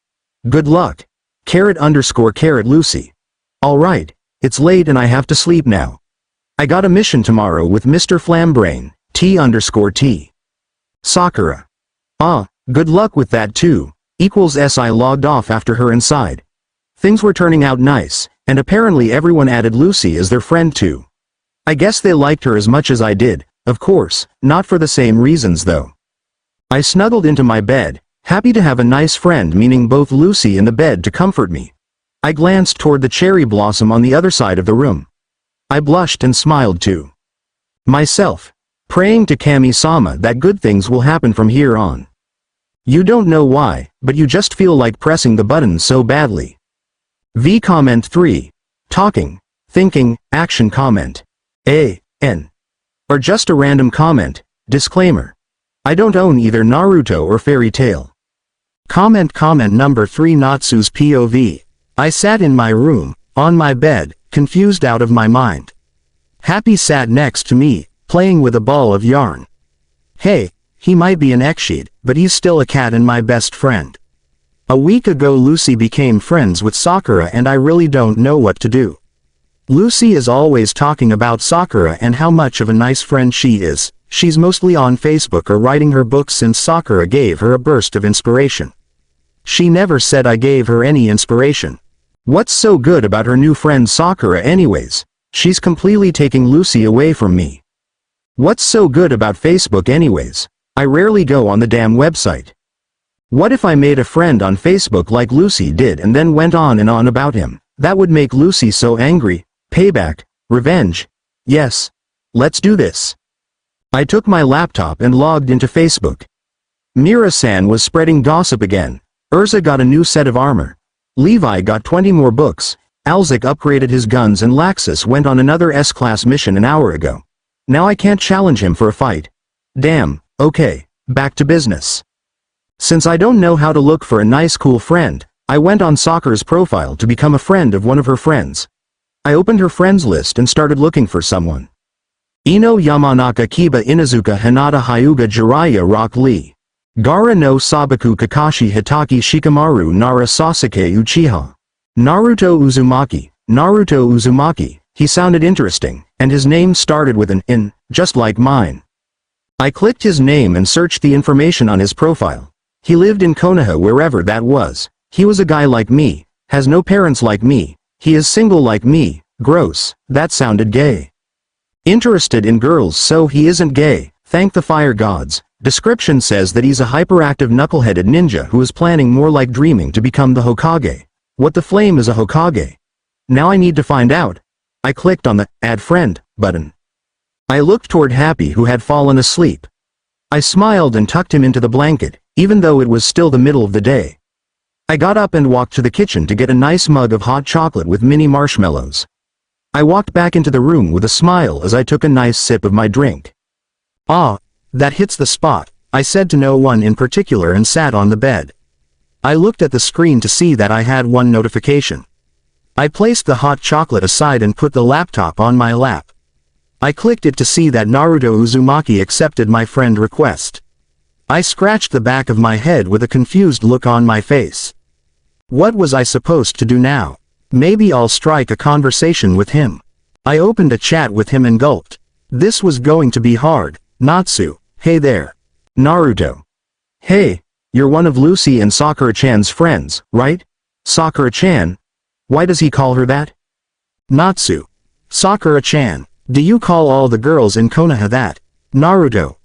Speaker 1: Good luck. __ Lucy. Alright, it's late and I have to sleep now. I got a mission tomorrow with Mr. Flambrain, T_T. Sakura. Ah, good luck with that too. Equals S. I logged off after her inside. Things were turning out nice, and apparently everyone added Lucy as their friend too. I guess they liked her as much as I did, of course, not for the same reasons though. I snuggled into my bed, happy to have a nice friend, meaning both Lucy in the bed to comfort me. I glanced toward the cherry blossom on the other side of the room. I blushed and smiled to myself, praying to Kami-sama that good things will happen from here on. You don't know why, but you just feel like pressing the button so badly. V comment 3. Talking, thinking, action comment. A.N. Or just a random comment, disclaimer. I don't own either Naruto or Fairy Tail. Comment number 3 Natsu's POV. I sat in my room, on my bed, confused out of my mind. Happy sat next to me, playing with a ball of yarn. Hey, he might be an ekshid, but he's still a cat and my best friend. A week ago Lucy became friends with Sakura and I really don't know what to do. Lucy is always talking about Sakura and how much of a nice friend she is. She's mostly on Facebook or writing her books since Sakura gave her a burst of inspiration. She never said I gave her any inspiration. What's so good about her new friend Sakura anyways? She's completely taking Lucy away from me. What's so good about Facebook anyways? I rarely go on the damn website. What if I made a friend on Facebook like Lucy did and then went on and on about him? That would make Lucy so angry. Payback. Revenge. Yes. Let's do this. I took my laptop and logged into Facebook. Mira-san was spreading gossip again. Urza got a new set of armor. Levi got 20 more books. Alzik upgraded his guns and Laxus went on another S-class mission an hour ago. Now I can't challenge him for a fight. Damn. Okay, back to business. Since I don't know how to look for a nice cool friend, I went on Sakura's profile to become a friend of one of her friends. I opened her friends list and started looking for someone. Ino Yamanaka Kiba Inazuka Hinata Hyuga Jiraiya Rock Lee. Gara no Sabaku Kakashi Hitaki Shikamaru Nara Sasuke Uchiha. Naruto Uzumaki, he sounded interesting, and his name started with an N, just like mine. I clicked his name and searched the information on his profile. He lived in Konoha, wherever that was. He was a guy like me, has no parents like me, he is single like me. Gross, that sounded gay. Interested in girls, so he isn't gay, thank the fire gods. Description says that he's a hyperactive knuckle-headed ninja who is planning, more like dreaming, to become the Hokage. What the flame is a Hokage? Now I need to find out. I clicked on the Add Friend button. I looked toward Happy, who had fallen asleep. I smiled and tucked him into the blanket, even though it was still the middle of the day. I got up and walked to the kitchen to get a nice mug of hot chocolate with mini marshmallows. I walked back into the room with a smile as I took a nice sip of my drink. "Ah, that hits the spot," I said to no one in particular and sat on the bed. I looked at the screen to see that I had one notification. I placed the hot chocolate aside and put the laptop on my lap. I clicked it to see that Naruto Uzumaki accepted my friend request. I scratched the back of my head with a confused look on my face. What was I supposed to do now? Maybe I'll strike a conversation with him. I opened a chat with him and gulped. This was going to be hard. Natsu, hey there. Naruto. Hey, you're one of Lucy and Sakura-chan's friends, right? Sakura-chan? Why does he call her that? Natsu. Sakura-chan. Do you call all the girls in Konoha that? Naruto.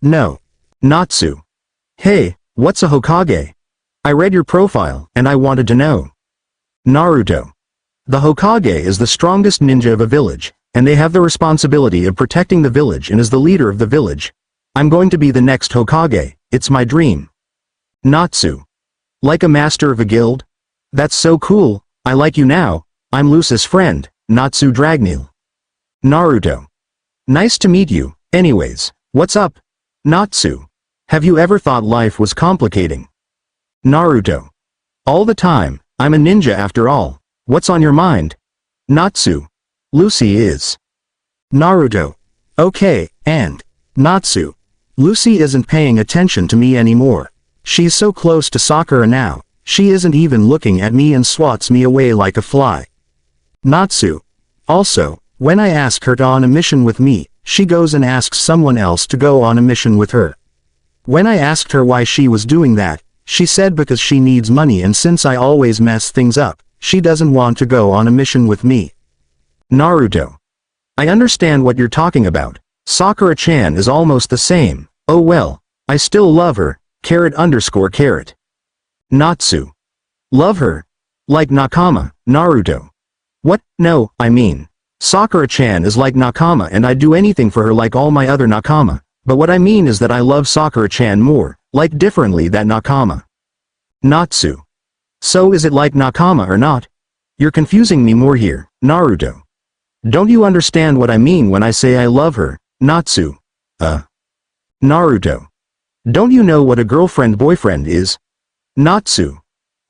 Speaker 1: No. Natsu. Hey, what's a Hokage? I read your profile, and I wanted to know. Naruto. The Hokage is the strongest ninja of a village, and they have the responsibility of protecting the village and is the leader of the village. I'm going to be the next Hokage, it's my dream. Natsu. Like a master of a guild? That's so cool, I like you now, I'm Lucy's friend, Natsu Dragneel. Naruto. Nice to meet you, anyways, what's up? Natsu. Have you ever thought life was complicating? Naruto. All the time, I'm a ninja after all, what's on your mind? Natsu. Lucy is. Naruto. Okay, and. Natsu. Lucy isn't paying attention to me anymore. She's so close to Sakura now, she isn't even looking at me and swats me away like a fly. Natsu. Also, when I ask her to on a mission with me, she goes and asks someone else to go on a mission with her. When I asked her why she was doing that, she said because she needs money, and since I always mess things up, she doesn't want to go on a mission with me. Naruto. I understand what you're talking about. Sakura-chan is almost the same. Oh well, I still love her, _. Natsu. Love her? Like Nakama, Naruto. What? No, I mean. Sakura-chan is like Nakama and I'd do anything for her like all my other Nakama, but what I mean is that I love Sakura-chan more, like differently than Nakama. Natsu. So is it like Nakama or not? You're confusing me more here, Naruto. Don't you understand what I mean when I say I love her, Natsu? Naruto. Don't you know what a girlfriend-boyfriend is? Natsu.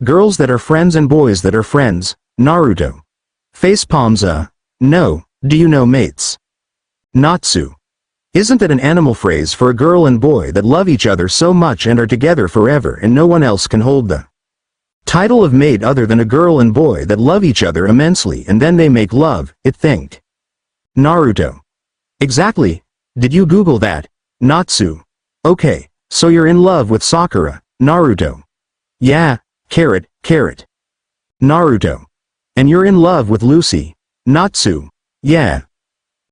Speaker 1: Girls that are friends and boys that are friends, Naruto. Facepalms. No, do you know mates? Natsu. Isn't that an animal phrase for a girl and boy that love each other so much and are together forever and no one else can hold the title of mate other than a girl and boy that love each other immensely and then they make love, it think. Naruto. Exactly. Did you Google that? Natsu. Okay, so you're in love with Sakura, Naruto. Yeah, _. Naruto. And you're in love with Lucy. Natsu. Yeah.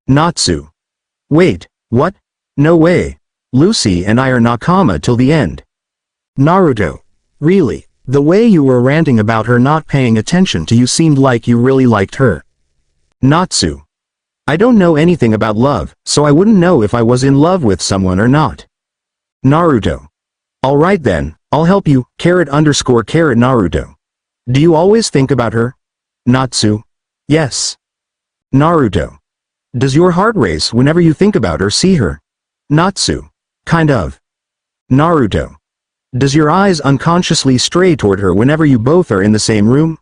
Speaker 1: Natsu. Wait, what? No way. Lucy and I are Nakama till the end. Naruto. Really? The way you were ranting about her not paying attention to you seemed like you really liked her. Natsu. I don't know anything about love, so I wouldn't know if I was in love with someone or not. Naruto. Alright then, I'll help you, _. Naruto. Do you always think about her? Natsu. Yes. Naruto. Does your heart race whenever you think about or see her? Natsu. Kind of. Naruto. Does your eyes unconsciously stray toward her whenever you both are in the same room?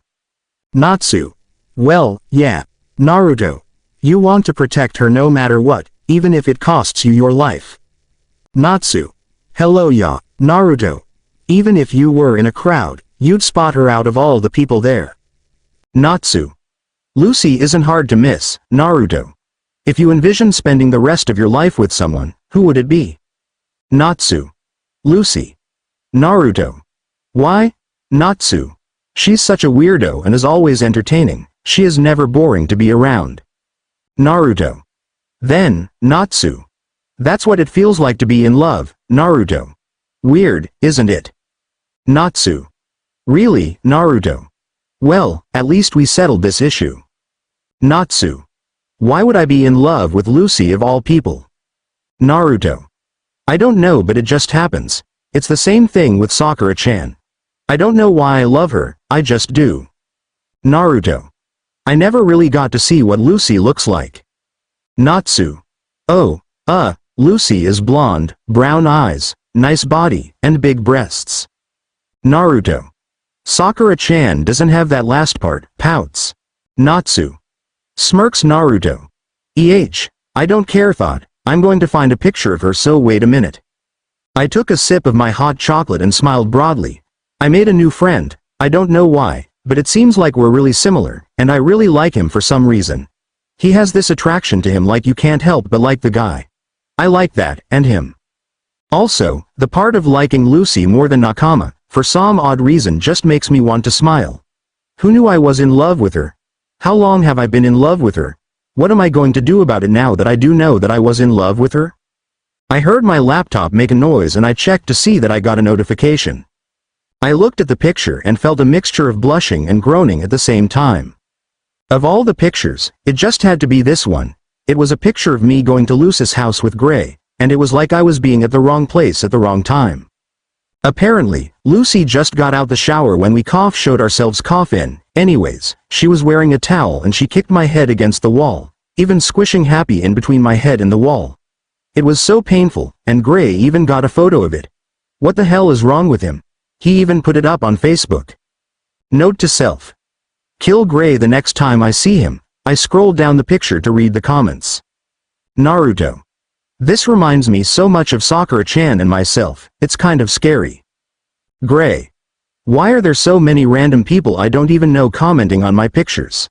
Speaker 1: Natsu. Well, yeah. Naruto. You want to protect her no matter what, even if it costs you your life. Natsu. Hello ya, Naruto. Even if you were in a crowd, you'd spot her out of all the people there. Natsu. Lucy isn't hard to miss, Naruto. If you envision spending the rest of your life with someone, who would it be? Natsu. Lucy. Naruto. Why? Natsu. She's such a weirdo and is always entertaining, she is never boring to be around. Naruto. Then, Natsu. That's what it feels like to be in love, Naruto. Weird, isn't it? Natsu. Really, Naruto? Well, at least we settled this issue. Natsu. Why would I be in love with Lucy of all people? Naruto. I don't know, but it just happens. It's the same thing with Sakura-chan. I don't know why I love her, I just do. Naruto. I never really got to see what Lucy looks like. Natsu. Oh, Lucy is blonde, brown eyes, nice body, and big breasts. Naruto. Sakura-chan doesn't have that last part, pouts. Natsu. Smirks Naruto. I don't care thought, I'm going to find a picture of her, so wait a minute. I took a sip of my hot chocolate and smiled broadly. I made a new friend, I don't know why, but it seems like we're really similar, and I really like him for some reason. He has this attraction to him like you can't help but like the guy. I like that, and him. Also, the part of liking Lucy more than Nakama, for some odd reason just makes me want to smile. Who knew I was in love with her? How long have I been in love with her? What am I going to do about it now that I do know that I was in love with her? I heard my laptop make a noise and I checked to see that I got a notification. I looked at the picture and felt a mixture of blushing and groaning at the same time. Of all the pictures, it just had to be this one. It was a picture of me going to Lucy's house with Gray, and it was like I was being at the wrong place at the wrong time. Apparently, Lucy just got out the shower when we showed ourselves in. Anyways, she was wearing a towel and she kicked my head against the wall, even squishing Happy in between my head and the wall. It was so painful, and Gray even got a photo of it. What the hell is wrong with him? He even put it up on Facebook. Note to self. Kill Gray the next time I see him. I scrolled down the picture to read the comments. Naruto. This reminds me so much of Sakura-chan and myself, it's kind of scary. Gray. Why are there so many random people I don't even know commenting on my pictures?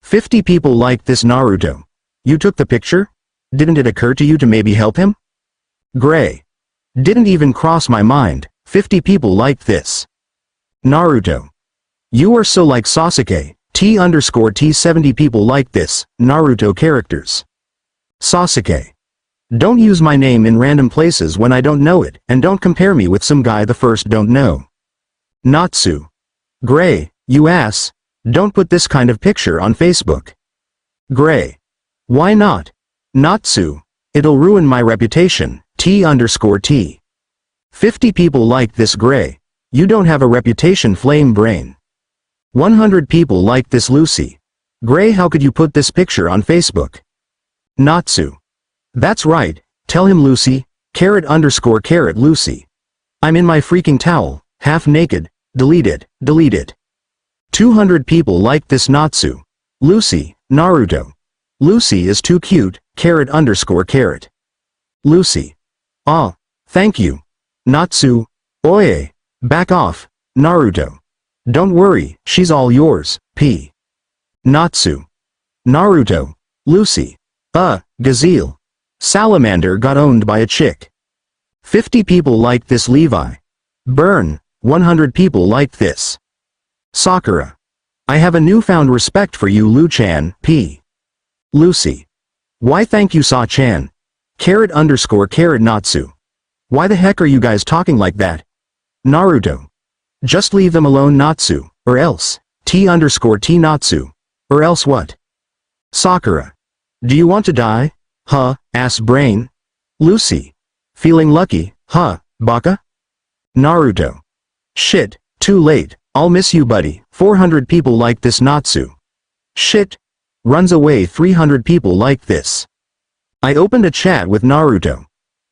Speaker 1: 50 people liked this. Naruto. You took the picture? Didn't it occur to you to maybe help him? Gray. Didn't even cross my mind, 50 people liked this. Naruto. You are so like Sasuke, T_T 70 people liked this, Naruto characters. Sasuke. Don't use my name in random places when I don't know it, and don't compare me with some guy the first don't know. Natsu. Gray, you ass, don't put this kind of picture on Facebook. Gray. Why not? Natsu. It'll ruin my reputation, T_T. 50 people liked this. Gray. You don't have a reputation, flame brain. 100 people liked this. Lucy. Gray, how could you put this picture on Facebook? Natsu. That's right, tell him Lucy, __ Lucy. I'm in my freaking towel, half naked, delete it. 200 people liked this. Natsu. Lucy, Naruto. Lucy is too cute, __. Lucy. Ah, thank you. Natsu. Oye. Back off, Naruto. Don't worry, she's all yours, P. Natsu. Naruto. Lucy. Gazelle. Salamander got owned by a chick. 50 people liked this. Levi. Burn. 100 people liked this. Sakura. I have a newfound respect for you, Lu-chan, P. Lucy. Why thank you, Sa-chan. __ Natsu. Why the heck are you guys talking like that? Naruto. Just leave them alone, Natsu, or else, T_T Natsu. Or else what? Sakura. Do you want to die? Huh, ass brain? Lucy. Feeling lucky, huh, baka? Naruto. Shit, too late, I'll miss you, buddy. 400 people liked this. Natsu. Shit. Runs away. 300 people liked this. I opened a chat with Naruto.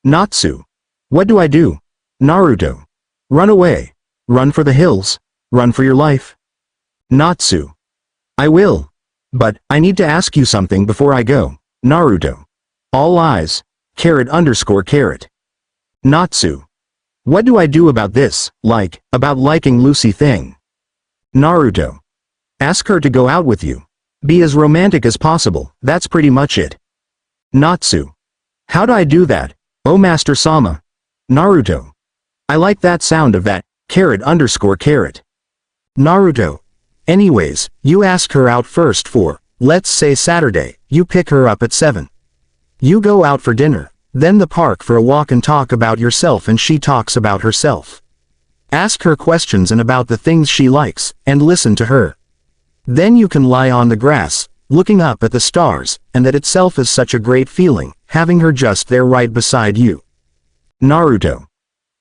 Speaker 1: Natsu. What do I do? Naruto. Run away. Run for the hills. Run for your life. Natsu. I will. But, I need to ask you something before I go. Naruto. All eyes. __. Natsu. What do I do about this, about liking Lucy thing? Naruto. Ask her to go out with you. Be as romantic as possible, that's pretty much it. Natsu. How do I do that? Oh, Master Sama. Naruto. I like that sound of that, __. Naruto. Anyways, you ask her out first for, let's say Saturday, you pick her up at 7. You go out for dinner, then the park for a walk and talk about yourself and she talks about herself. Ask her questions and about the things she likes, and listen to her. Then you can lie on the grass, looking up at the stars, and that itself is such a great feeling, having her just there right beside you. Naruto.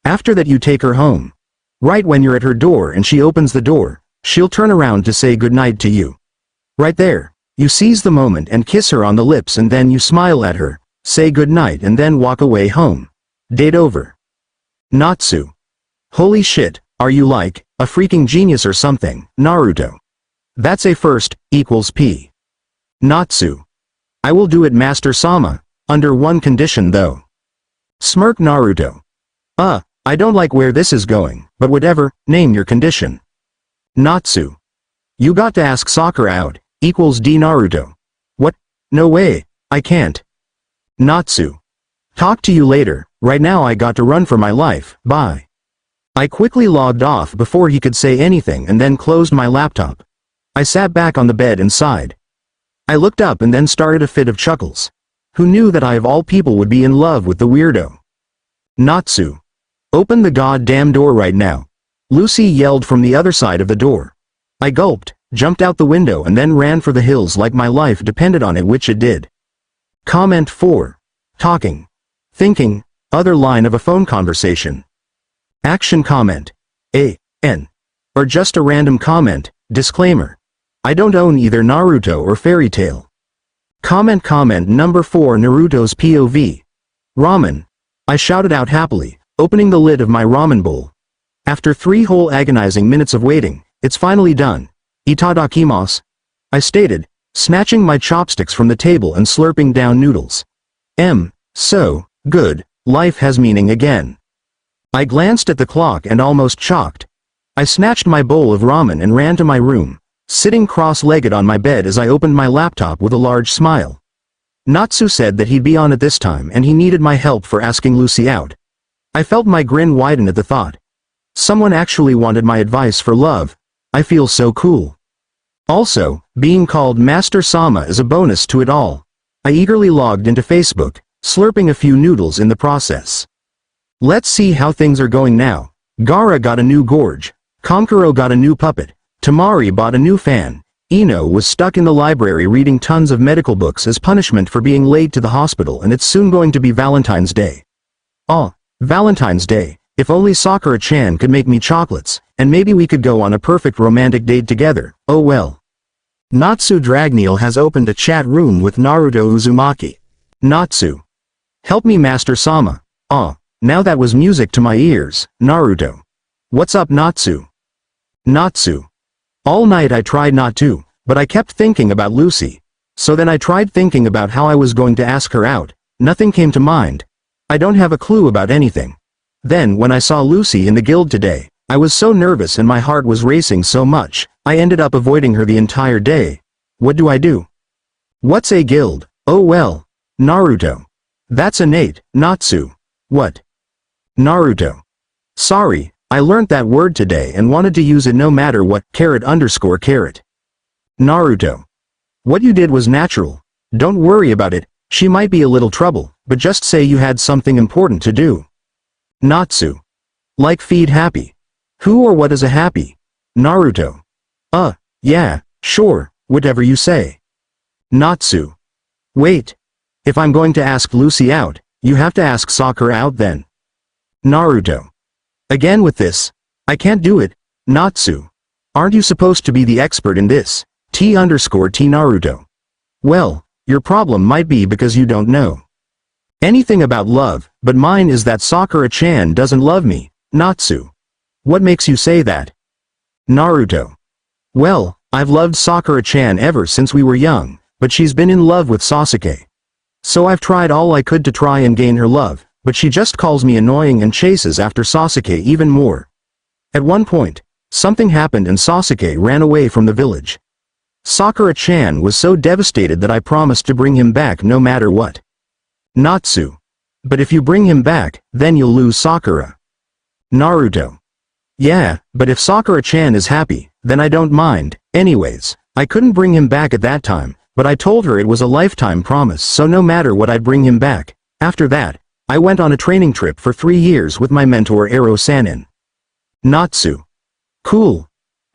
Speaker 1: After that you take her home. Right when you're at her door and she opens the door, she'll turn around to say goodnight to you. Right there, you seize the moment and kiss her on the lips, and then you smile at her, say goodnight, and then walk away home. Date over. Natsu. Holy shit, are you like a freaking genius or something, Naruto? That's a first, equals P. Natsu. I will do it, Master Sama, under one condition though. Smirk Naruto. I don't like where this is going, but whatever, name your condition. Natsu. You got to ask Sakura out, equals D. Naruto. What? No way, I can't. Natsu. Talk to you later, right now I got to run for my life, bye. I quickly logged off before he could say anything and then closed my laptop. I sat back on the bed and sighed. I looked up and then started a fit of chuckles. Who knew that I of all people would be in love with the weirdo? Natsu. Open the goddamn door right now. Lucy yelled from the other side of the door. I gulped, jumped out the window and then ran for the hills like my life depended on it, which it did. Comment 4. Talking. Thinking, other line of a phone conversation. Action comment. A.N. Or just a random comment, disclaimer. I don't own either Naruto or Fairy Tail. Comment number 4, Naruto's POV. Ramen. I shouted out happily, opening the lid of my ramen bowl. After 3 whole agonizing minutes of waiting, it's finally done. Itadakimasu. I stated, snatching my chopsticks from the table and slurping down noodles. So good, life has meaning again. I glanced at the clock and almost shocked. I snatched my bowl of ramen and ran to my room, sitting cross-legged on my bed as I opened my laptop with a large smile. Natsu said that he'd be on at this time and he needed my help for asking Lucy out. I felt my grin widen at the thought. Someone actually wanted my advice for love. I feel so cool. Also, being called Master Sama is a bonus to it all. I eagerly logged into Facebook, slurping a few noodles in the process. Let's see how things are going now. Gaara got a new gorge. Kankuro got a new puppet. Tamari bought a new fan. Ino was stuck in the library reading tons of medical books as punishment for being late to the hospital, and it's soon going to be Valentine's Day. Valentine's Day. If only Sakura-chan could make me chocolates, and maybe we could go on a perfect romantic date together. Oh well. Natsu Dragneel has opened a chat room with Naruto Uzumaki. Natsu. Help me, Master Sama. Now that was music to my ears, Naruto. What's up, Natsu? Natsu. All night I tried not to, but I kept thinking about Lucy. So then I tried thinking about how I was going to ask her out. Nothing came to mind. I don't have a clue about anything. Then when I saw Lucy in the guild today, I was so nervous and my heart was racing so much, I ended up avoiding her the entire day. What do I do? What's a guild? Oh well. Naruto. That's innate, Natsu. What? Naruto. Sorry, I learnt that word today and wanted to use it no matter what, _. Naruto. What you did was natural. Don't worry about it, she might be a little trouble, but just say you had something important to do. Natsu. Like feed happy. Who or what is a happy? Naruto. Yeah, sure, whatever you say. Natsu. Wait. If I'm going to ask Lucy out, you have to ask Sakura out then. Naruto. Again with this. I can't do it, Natsu. Aren't you supposed to be the expert in this? T Naruto. Well, your problem might be because you don't know anything about love, but mine is that Sakura-chan doesn't love me, Natsu. What makes you say that? Naruto. Well, I've loved Sakura-chan ever since we were young, but she's been in love with Sasuke. So I've tried all I could to try and gain her love, but she just calls me annoying and chases after Sasuke even more. At one point, something happened and Sasuke ran away from the village. Sakura-chan was so devastated that I promised to bring him back no matter what. Natsu. But if you bring him back, then you'll lose Sakura. Naruto. Yeah, but if Sakura-chan is happy, then I don't mind. Anyways, I couldn't bring him back at that time, but I told her it was a lifetime promise, so no matter what I'd bring him back. After that, I went on a training trip for 3 years with my mentor Ero-sanin. Natsu. Cool.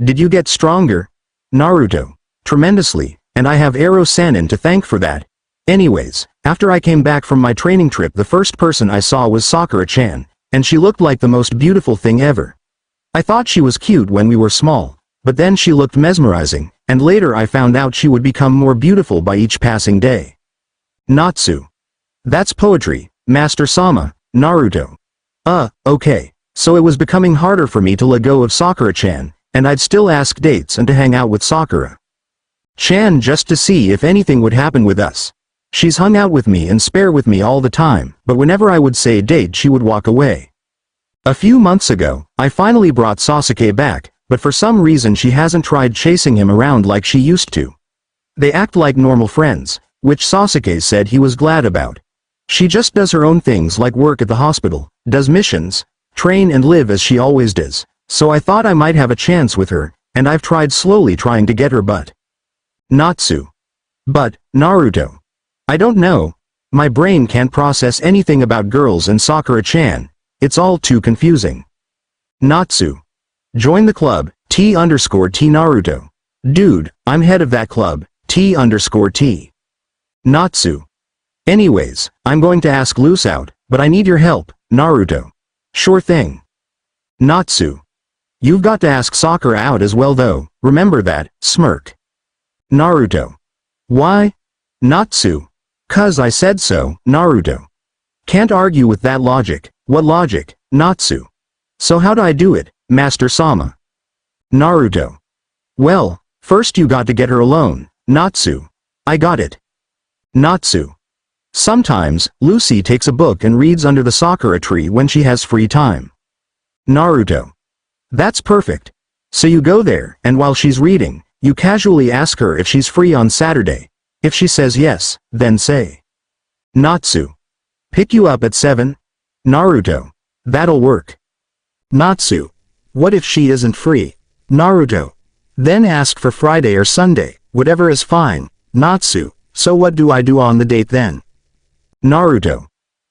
Speaker 1: Did you get stronger? Naruto. Tremendously. and I have Ero-sanin to thank for that. Anyways, after I came back from my training trip, the first person I saw was Sakura-chan, and she looked like the most beautiful thing ever. I thought she was cute when we were small, but then she looked mesmerizing, and later I found out she would become more beautiful by each passing day. Natsu. That's poetry, Master Sama. Naruto. Okay. So it was becoming harder for me to let go of Sakura-chan, and I'd still ask dates and to hang out with Sakura-chan just to see if anything would happen with us. She's hung out with me and spare with me all the time, but whenever I would say date she would walk away. A few months ago, I finally brought Sasuke back, but for some reason she hasn't tried chasing him around like she used to. They act like normal friends, which Sasuke said he was glad about. She just does her own things like work at the hospital, does missions, train and live as she always does, so I thought I might have a chance with her, and I've tried slowly trying to get her but. Natsu. But, Naruto. I don't know. My brain can't process anything about girls and Sakura-chan, it's all too confusing. Natsu. Join the club, T_T Naruto. Dude, I'm head of that club, T_T. Natsu. Anyways, I'm going to ask Luce out, but I need your help, Naruto. Sure thing. Natsu. You've got to ask Sakura out as well though, remember that, smirk. Naruto. Why? Natsu. 'Cause I said so, Naruto. Can't argue with that logic. What logic, Natsu? So how do I do it, Master Sama? Naruto. Well, first you got to get her alone, Natsu. I got it. Natsu. Sometimes, Lucy takes a book and reads under the Sakura tree when she has free time. Naruto. That's perfect. So you go there, and while she's reading, you casually ask her if she's free on Saturday. If she says yes, then say. Natsu. Pick you up at 7? Naruto. That'll work. Natsu. What if she isn't free? Naruto. Then ask for Friday or Sunday, whatever is fine. Natsu. So what do I do on the date then? Naruto.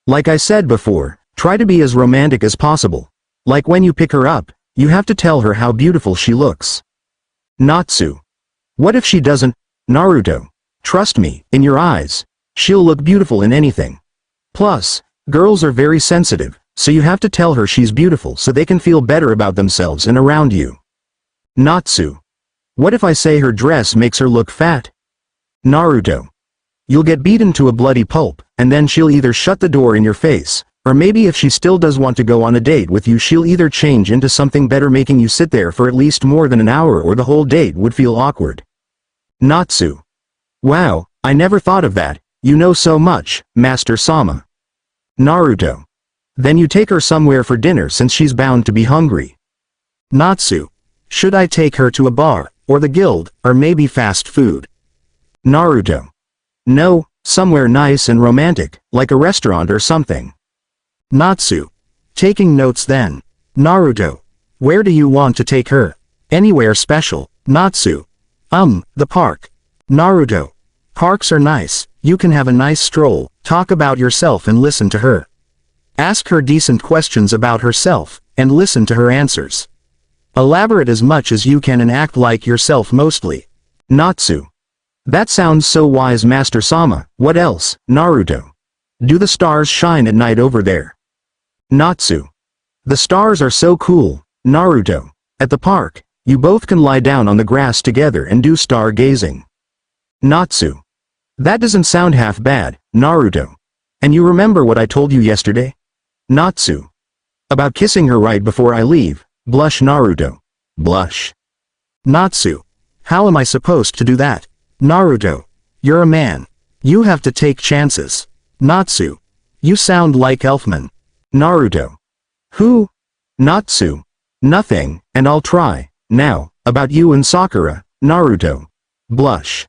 Speaker 1: Like I said before, try to be as romantic as possible. Like when you pick her up, you have to tell her how beautiful she looks. Natsu. What if she doesn't? Naruto. Trust me, in your eyes, she'll look beautiful in anything. Plus, girls are very sensitive, so you have to tell her she's beautiful so they can feel better about themselves and around you. Natsu. What if I say her dress makes her look fat? Naruto. You'll get beaten to a bloody pulp, and then she'll either shut the door in your face, or maybe if she still does want to go on a date with you she'll either change into something better making you sit there for at least more than an hour or the whole date would feel awkward. Natsu. Wow, I never thought of that, you know so much, Master Sama. Naruto. Then you take her somewhere for dinner since she's bound to be hungry. Natsu. Should I take her to a bar, or the guild, or maybe fast food? Naruto. No, somewhere nice and romantic, like a restaurant or something. Natsu. Taking notes then. Naruto. Where do you want to take her? Anywhere special? Natsu. The park. Naruto. Parks are nice, you can have a nice stroll, talk about yourself and listen to her. Ask her decent questions about herself, and listen to her answers. Elaborate as much as you can and act like yourself mostly. Natsu. That sounds so wise, Master Sama. What else, Naruto? Do the stars shine at night over there? Natsu. The stars are so cool, Naruto. At the park, you both can lie down on the grass together and do stargazing. Natsu. That doesn't sound half bad, Naruto. And you remember what I told you yesterday? Natsu. About kissing her right before I leave. Blush, Naruto. Blush. Natsu. How am I supposed to do that? Naruto. You're a man. You have to take chances. Natsu. You sound like Elfman. Naruto. Who? Natsu. Nothing, and I'll try. Now, about you and Sakura, Naruto. Blush.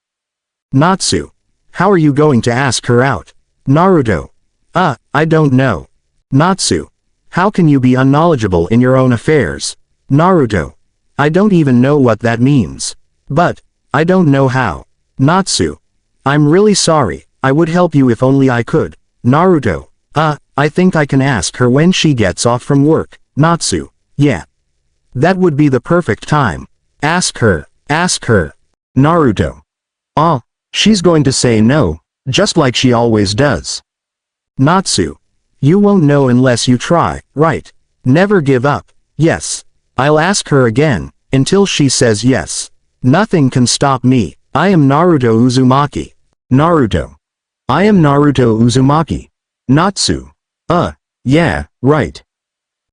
Speaker 1: Natsu. How are you going to ask her out? Naruto. I don't know. Natsu. How can you be unknowledgeable in your own affairs? Naruto. I don't even know what that means. But, I don't know how. Natsu. I'm really sorry, I would help you if only I could. Naruto. I think I can ask her when she gets off from work. Natsu. Yeah. That would be the perfect time. Ask her. Ask her. Naruto.
Speaker 2: Ah, she's going to say no, just like she always does.
Speaker 1: Natsu. You won't know unless you try, right? Never give up. Yes. I'll ask her again, until she says yes. Nothing can stop me. I am Naruto Uzumaki.
Speaker 2: Naruto. I am Naruto Uzumaki. Natsu. Yeah, right.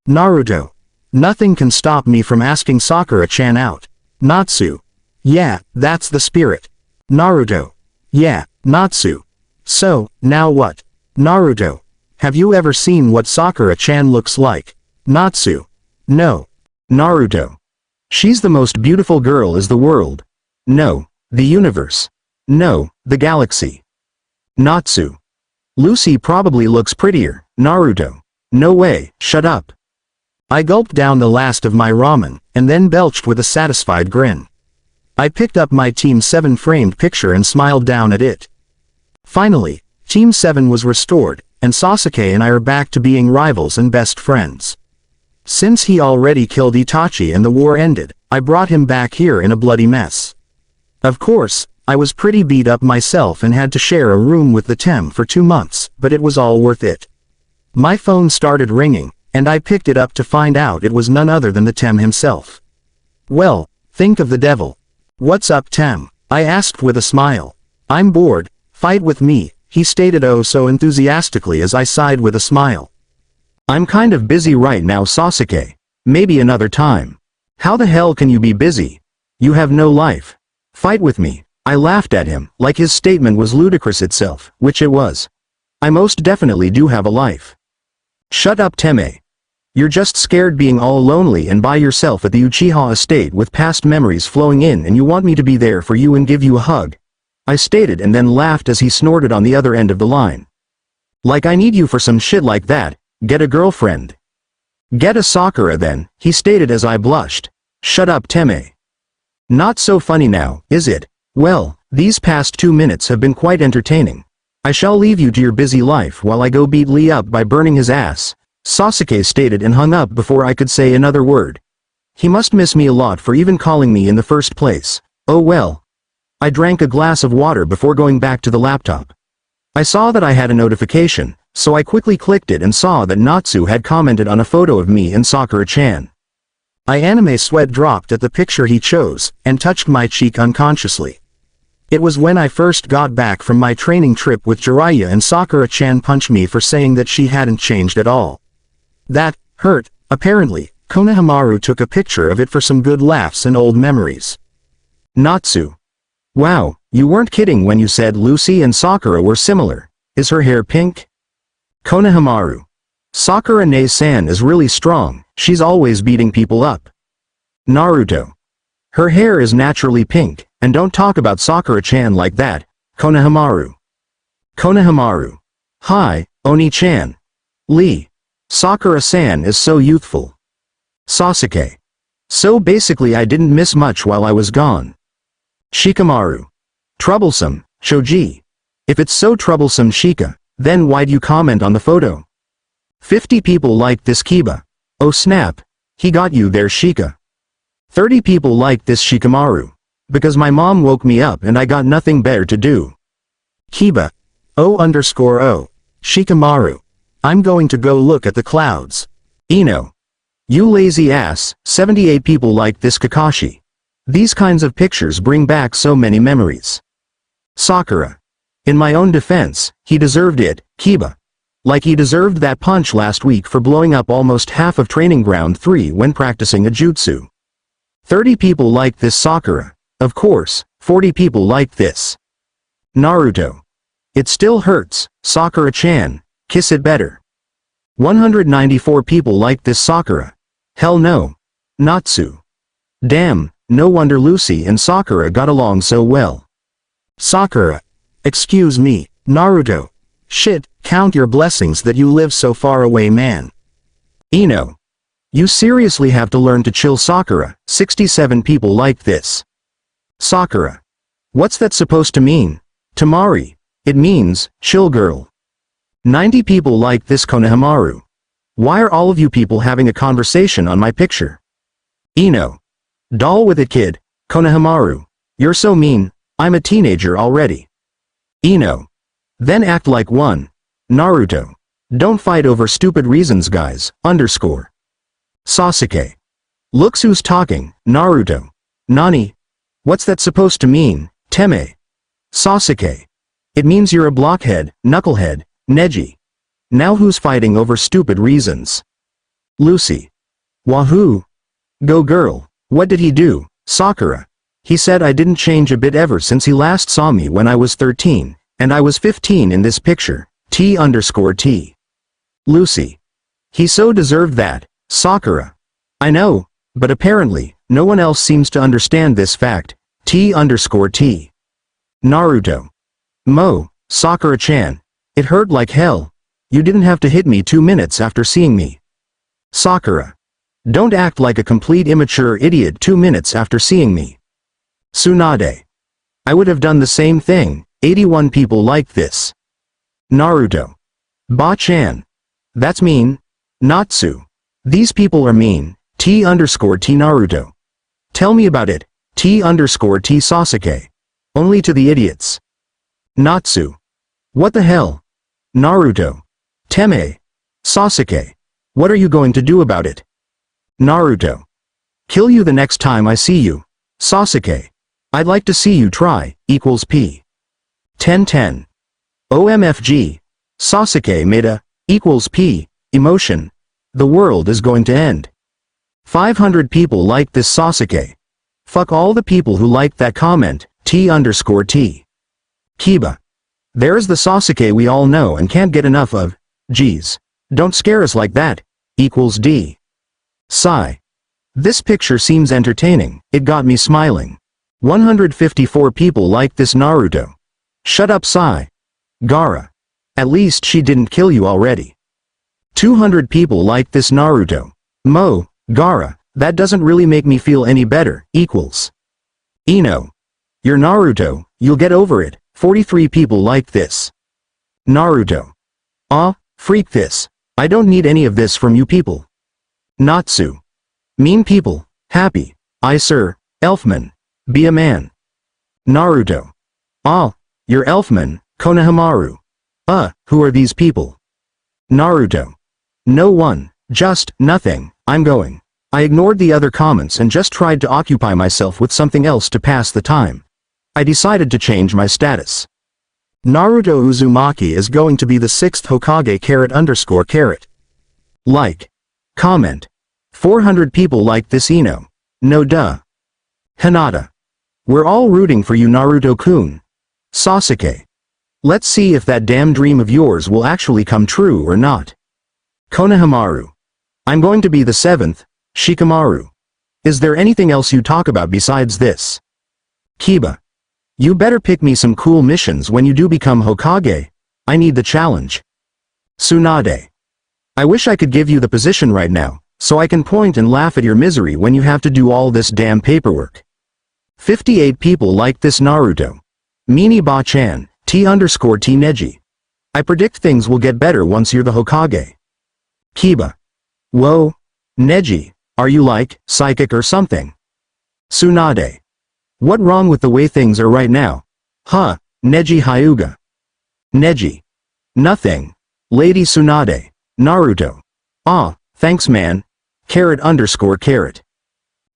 Speaker 1: Naruto. Nothing can stop me from asking Sakura-chan out. Natsu. Yeah, that's the spirit. Naruto. Yeah, Natsu. So, now what? Naruto. Have you ever seen what Sakura-chan looks like? Natsu. No.
Speaker 2: Naruto. She's the most beautiful girl in the world. No, the universe. No, the galaxy. Natsu. Lucy probably looks prettier. Naruto. No way, shut up.
Speaker 1: I gulped down the last of my ramen, and then belched with a satisfied grin. I picked up my Team 7 framed picture and smiled down at it. Finally, Team 7 was restored, and Sasuke and I are back to being rivals and best friends. Since he already killed Itachi and the war ended, I brought him back here in a bloody mess. Of course, I was pretty beat up myself and had to share a room with the Tem for 2 months, but it was all worth it. My phone started ringing, and I picked it up to find out it was none other than the Tem himself. Well, think of the devil. What's up, Tem? I asked with a smile. I'm bored, fight with me, he stated oh so enthusiastically as I sighed with a smile.
Speaker 2: I'm kind of busy right now, Sasuke. Maybe another time. How the hell can you be busy? You have no life. Fight with me. I laughed at him, like his statement was ludicrous itself, which it was. I most definitely do have a life. Shut up, Teme. You're just scared being all lonely and by yourself at the Uchiha estate with past memories flowing in and you want me to be there for you and give you a hug. I stated and then laughed as he snorted on the other end of the line. Like I need you for some shit like that, get a girlfriend. Get a Sakura then, he stated as I blushed. Shut up, Teme. Not so funny now, is it? Well, these past 2 minutes have been quite entertaining. I shall leave you to your busy life while I go beat Lee up by burning his ass, Sasuke stated and hung up before I could say another word. He must miss me a lot for even calling me in the first place. Oh well. I drank a glass of water before going back to the laptop. I saw that I had a notification, so I quickly clicked it and saw that Natsu had commented on a photo of me and Sakura-chan.
Speaker 1: My anime sweat dropped at the picture he chose, and touched my cheek unconsciously. It was when I first got back from my training trip with Jiraiya and Sakura-chan punched me for saying that she hadn't changed at all. That hurt. Apparently, Konohamaru took a picture of it for some good laughs and old memories.
Speaker 2: Natsu. Wow, you weren't kidding when you said Lucy and Sakura were similar. Is her hair pink? Konohamaru. Sakura-ne-san is really strong, she's always beating people up. Naruto. Her hair is naturally pink, and don't talk about Sakura-chan like that, Konohamaru. Konohamaru. Hi, Oni-chan. Lee. Sakura-san is so youthful. Sasuke. So basically I didn't miss much while I was gone. Shikamaru. Troublesome, Shoji. If it's so troublesome Shika, then why'd you comment on the photo? 50 people liked this Kiba. Oh snap. He got you there Shika. 30 people liked this Shikamaru. Because my mom woke me up and I got nothing better to do.
Speaker 1: Kiba. O_O. Shikamaru. I'm going to go look at the clouds.
Speaker 2: Ino. You lazy ass, 78 people liked this Kakashi. These kinds of pictures bring back so many memories. Sakura. In my own defense, he deserved it, Kiba. Like he deserved that punch last week for blowing up almost half of Training Ground 3 when practicing a jutsu. 30 people liked this Sakura. Of course, 40 people liked this. Naruto. It still hurts, Sakura-chan, kiss it better. 194 people liked this Sakura. Hell no. Natsu. Damn, no wonder Lucy and Sakura got along so well.
Speaker 1: Sakura. Excuse me, Naruto. Shit, count your blessings that you live so far away, man.
Speaker 2: Ino. You seriously have to learn to chill, Sakura. 67 people liked this. Sakura. What's that supposed to mean? Tamari. It means, chill girl. 90 people liked this Konohamaru. Why are all of you people having a conversation on my picture? Ino. Doll with it kid, Konohamaru. You're so mean, I'm a teenager already. Ino. Then act like one. Naruto. Don't fight over stupid reasons guys, underscore. Sasuke. Looks who's talking, Naruto. Nani? What's that supposed to mean, Teme? Sasuke. It means you're a blockhead, knucklehead, Neji. Now who's fighting over stupid reasons? Lucy. Wahoo! Go girl, what did he do, Sakura? He said I didn't change a bit ever since he last saw me when I was 13, and I was 15 in this picture, T_T. Lucy. He so deserved that, Sakura. I know, but apparently, no one else seems to understand this fact, T_T. Naruto. Mo, Sakura-chan. It hurt like hell. You didn't have to hit me 2 minutes after seeing me. Sakura. Don't act like a complete immature idiot 2 minutes after seeing me. Tsunade. I would have done the same thing, 81 people like this. Naruto. Ba-chan. That's mean. Natsu. These people are mean, T_T Naruto. Tell me about it, T_T Sasuke. Only to the idiots. Natsu. What the hell? Naruto. Teme. Sasuke. What are you going to do about it? Naruto. Kill you the next time I see you. Sasuke. I'd like to see you try, equals P. 1010. OMFG. Sasuke made a, equals P, emotion. The world is going to end. 500 people like this Sasuke. Fuck all the people who liked that comment, T_T. Kiba. There's the Sasuke we all know and can't get enough of. Geez. Don't scare us like that, equals D. Sigh. This picture seems entertaining, it got me smiling. 154 people like this Naruto. Shut up Sigh. Gaara. At least she didn't kill you already. 200 people like this Naruto. Mo, Gaara, that doesn't really make me feel any better, equals. Ino. You're Naruto, you'll get over it, 43 people like this. Naruto. Freak this. I don't need any of this from you people. Natsu. Mean people, happy, sir, Elfman. Be a man. Naruto. You're Elfman, Konohamaru. Who are these people? Naruto. No one, just, nothing, I'm going. I ignored the other comments and just tried to occupy myself with something else to pass the time. I decided to change my status.
Speaker 1: Naruto Uzumaki is going to be the 6th Hokage _.
Speaker 2: Like. Comment. 400 people like this Ino. No duh. Hinata. We're all rooting for you Naruto-kun. Sasuke. Let's see if that damn dream of yours will actually come true or not. Konohamaru. I'm going to be the 7th, Shikamaru. Is there anything else you talk about besides this? Kiba. You better pick me some cool missions when you do become Hokage. I need the challenge. Tsunade. I wish I could give you the position right now, so I can point and laugh at your misery when you have to do all this damn paperwork. 58 people like this Naruto. Meanie Ba-chan, T_T Neji. I predict things will get better once you're the Hokage. Kiba. Whoa. Neji, are you like, psychic or something? Tsunade. What wrong with the way things are right now? Neji Hyuga. Neji. Nothing. Lady Tsunade. Naruto. Thanks man. _.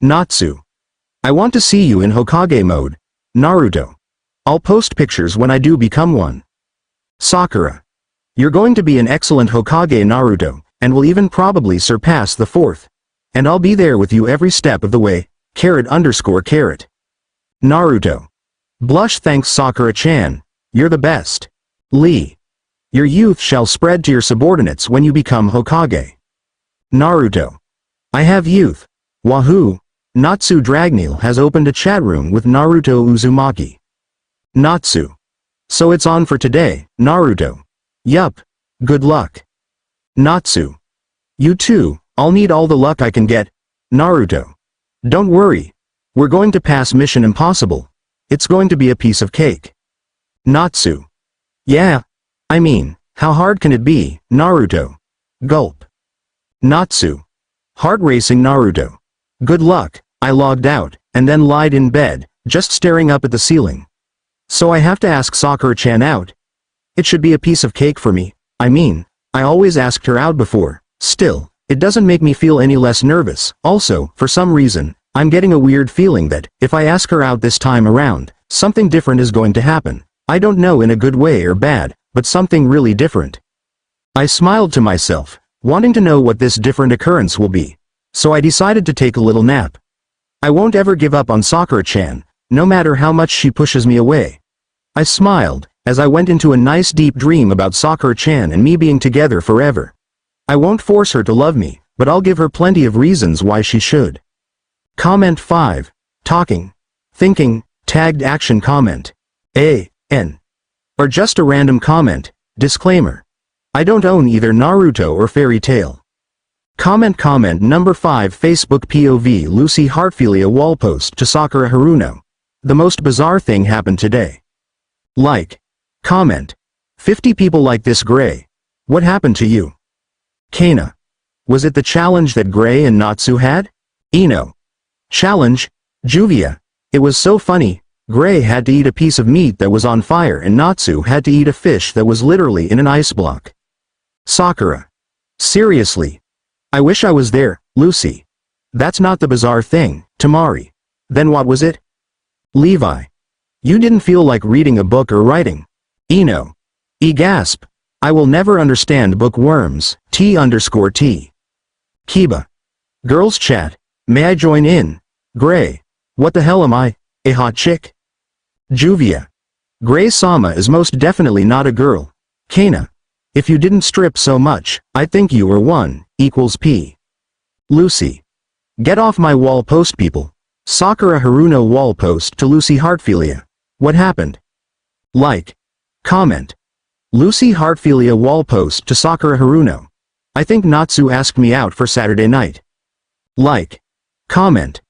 Speaker 2: Natsu. I want to see you in Hokage mode. Naruto. I'll post pictures when I do become one. Sakura. You're going to be an excellent Hokage Naruto, and will even probably surpass the 4th. And I'll be there with you every step of the way, _. Naruto. Blush thanks Sakura-chan, you're the best. Lee. Your youth shall spread to your subordinates when you become Hokage. Naruto. I have youth. Wahoo. Natsu Dragneel has opened a chat room with Naruto Uzumaki. Natsu. So it's on for today, Naruto. Yup. Good luck. Natsu. You too, I'll need all the luck I can get. Naruto. Don't worry. We're going to pass Mission Impossible. It's going to be a piece of cake. Natsu. Yeah. I mean, how hard can it be, Naruto? Gulp. Natsu. Heart racing Naruto. Good luck. I logged out, and then lied in bed, just staring up at the ceiling. So I have to ask Sakura-chan out. It should be a piece of cake for me. I mean, I always asked her out before. Still, it doesn't make me feel any less nervous. Also, for some reason, I'm getting a weird feeling that, if I ask her out this time around, something different is going to happen. I don't know in a good way or bad, but something really different. I smiled to myself, wanting to know what this different occurrence will be. So I decided to take a little nap. I won't ever give up on Sakura-chan, no matter how much she pushes me away. I smiled, as I went into a nice deep dream about Sakura-chan and me being together forever. I won't force her to love me, but I'll give her plenty of reasons why she should. Comment 5. Talking. Thinking, tagged action comment. A.N. Or just a random comment. Disclaimer. I don't own either Naruto or Fairy Tail. Comment number 5 Facebook POV Lucy Heartfilia wall post to Sakura Haruno. The most bizarre thing happened today. Like. Comment. 50 people like this Gray. What happened to you? Kana. Was it the challenge that Gray and Natsu had? Ino. Challenge. Juvia. It was so funny. Gray had to eat a piece of meat that was on fire and Natsu had to eat a fish that was literally in an ice block. Sakura. Seriously. I wish I was there, Lucy. That's not the bizarre thing, Tamari. Then what was it? Levi. You didn't feel like reading a book or writing. Ino. Gasp. I will never understand bookworms, T_T. Kiba. Girls chat. May I join in? Gray. What the hell am I, a hot chick? Juvia. Gray-sama is most definitely not a girl. Kana. If you didn't strip so much, I think you were 1 = P. Lucy. Get off my wall post people. Sakura Haruno wall post to Lucy Heartfilia. What happened? Like. Comment. Lucy Heartfilia wall post to Sakura Haruno. I think Natsu asked me out for Saturday night. Like. Comment.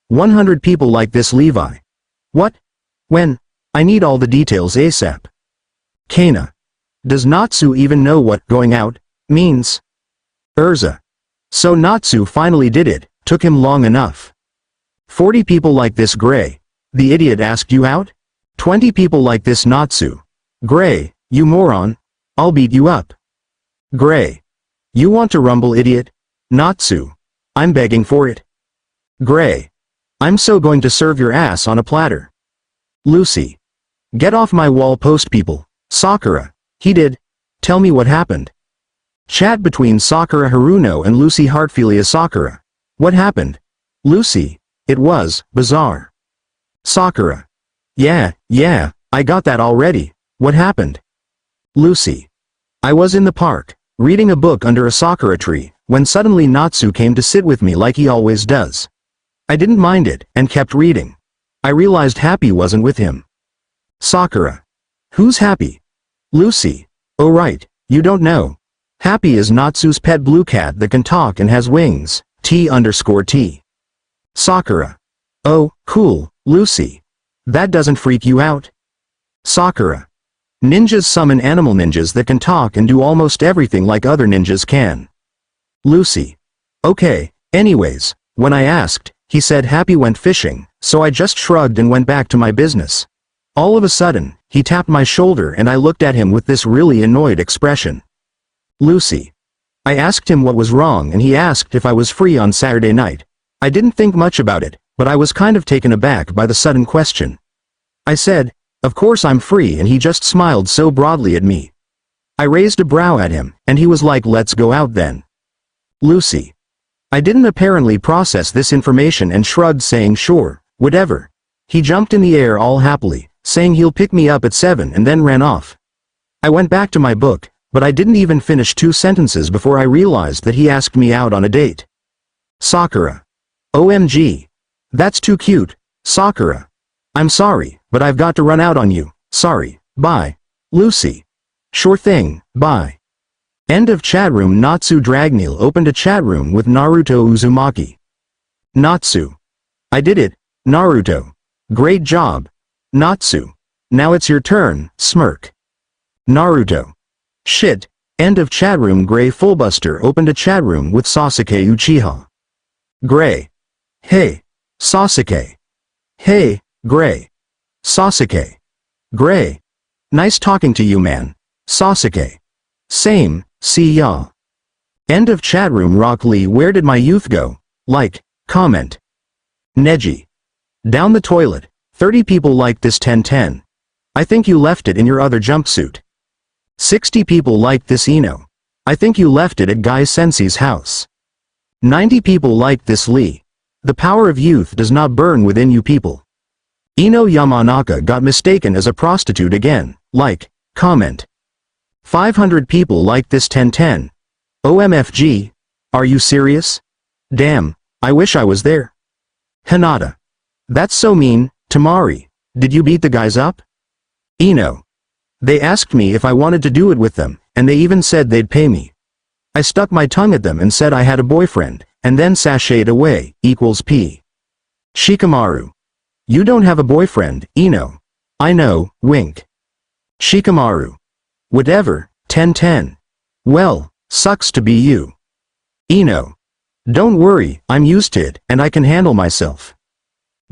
Speaker 2: 100 people like this Levi. What? When? I need all the details ASAP. Kana. Does Natsu even know what going out means? Urza. So Natsu finally did it, took him long enough. 40 people like this Gray. The idiot asked you out? 20 people like this Natsu. Gray, you moron. I'll beat you up. Gray. You want to rumble idiot? Natsu. I'm begging for it. Gray. I'm so going to serve your ass on a platter. Lucy. Get off my wall post people. Sakura. He did. Tell me what happened. Chat between Sakura Haruno and Lucy Heartfilia Sakura. What happened? Lucy. It was bizarre. Sakura. Yeah, I got that already. What happened? Lucy. I was in the park, reading a book under a sakura tree, when suddenly Natsu came to sit with me like he always does. I didn't mind it, and kept reading. I realized Happy wasn't with him. Sakura. Who's Happy? Lucy. Oh right, you don't know. Happy is Natsu's pet blue cat that can talk and has wings, T_T. Sakura. Oh, cool, Lucy. That doesn't freak you out? Sakura. Ninjas summon animal ninjas that can talk and do almost everything like other ninjas can. Lucy. Okay, anyways, when I asked, he said Happy went fishing, so I just shrugged and went back to my business. All of a sudden, he tapped my shoulder and I looked at him with this really annoyed expression. Lucy. I asked him what was wrong and he asked if I was free on Saturday night. I didn't think much about it, but I was kind of taken aback by the sudden question. I said, of course I'm free, and he just smiled so broadly at me. I raised a brow at him, and he was like, let's go out then. Lucy. I didn't apparently process this information and shrugged saying sure, whatever. He jumped in the air all happily, saying he'll pick me up at 7 and then ran off. I went back to my book, but I didn't even finish 2 sentences before I realized that he asked me out on a date. Sakura. OMG. That's too cute, Sakura. I'm sorry, but I've got to run out on you. Sorry, bye. Lucy. Sure thing, bye. End of chat room. Natsu Dragneel opened a chat room with Naruto Uzumaki. Natsu. I did it, Naruto. Great job. Natsu. Now it's your turn, smirk. Naruto. Shit. End of chat room. Gray Fullbuster opened a chat room with Sasuke Uchiha. Gray. Hey. Sasuke. Hey, Gray. Sasuke. Gray. Nice talking to you, man. Sasuke. Same, see ya. End of chat room. Rock Lee. Where did my youth go? Like, comment. Neji. Down the toilet. 30 people liked this 1010. I think you left it in your other jumpsuit. 60 people liked this Ino. I think you left it at Guy Sensei's house. 90 people liked this Lee. The power of youth does not burn within you people. Ino Yamanaka got mistaken as a prostitute again. Like, comment. 500 people liked this 1010. OMFG. Are you serious? Damn, I wish I was there. Hinata. That's so mean. Tamari. Did you beat the guys up? Ino. They asked me if I wanted to do it with them, and they even said they'd pay me. I stuck my tongue at them and said I had a boyfriend, and then sashayed away, equals P. Shikamaru. You don't have a boyfriend, Ino. I know, wink. Shikamaru. Whatever, 1010. Well, sucks to be you. Ino. Don't worry, I'm used to it, and I can handle myself.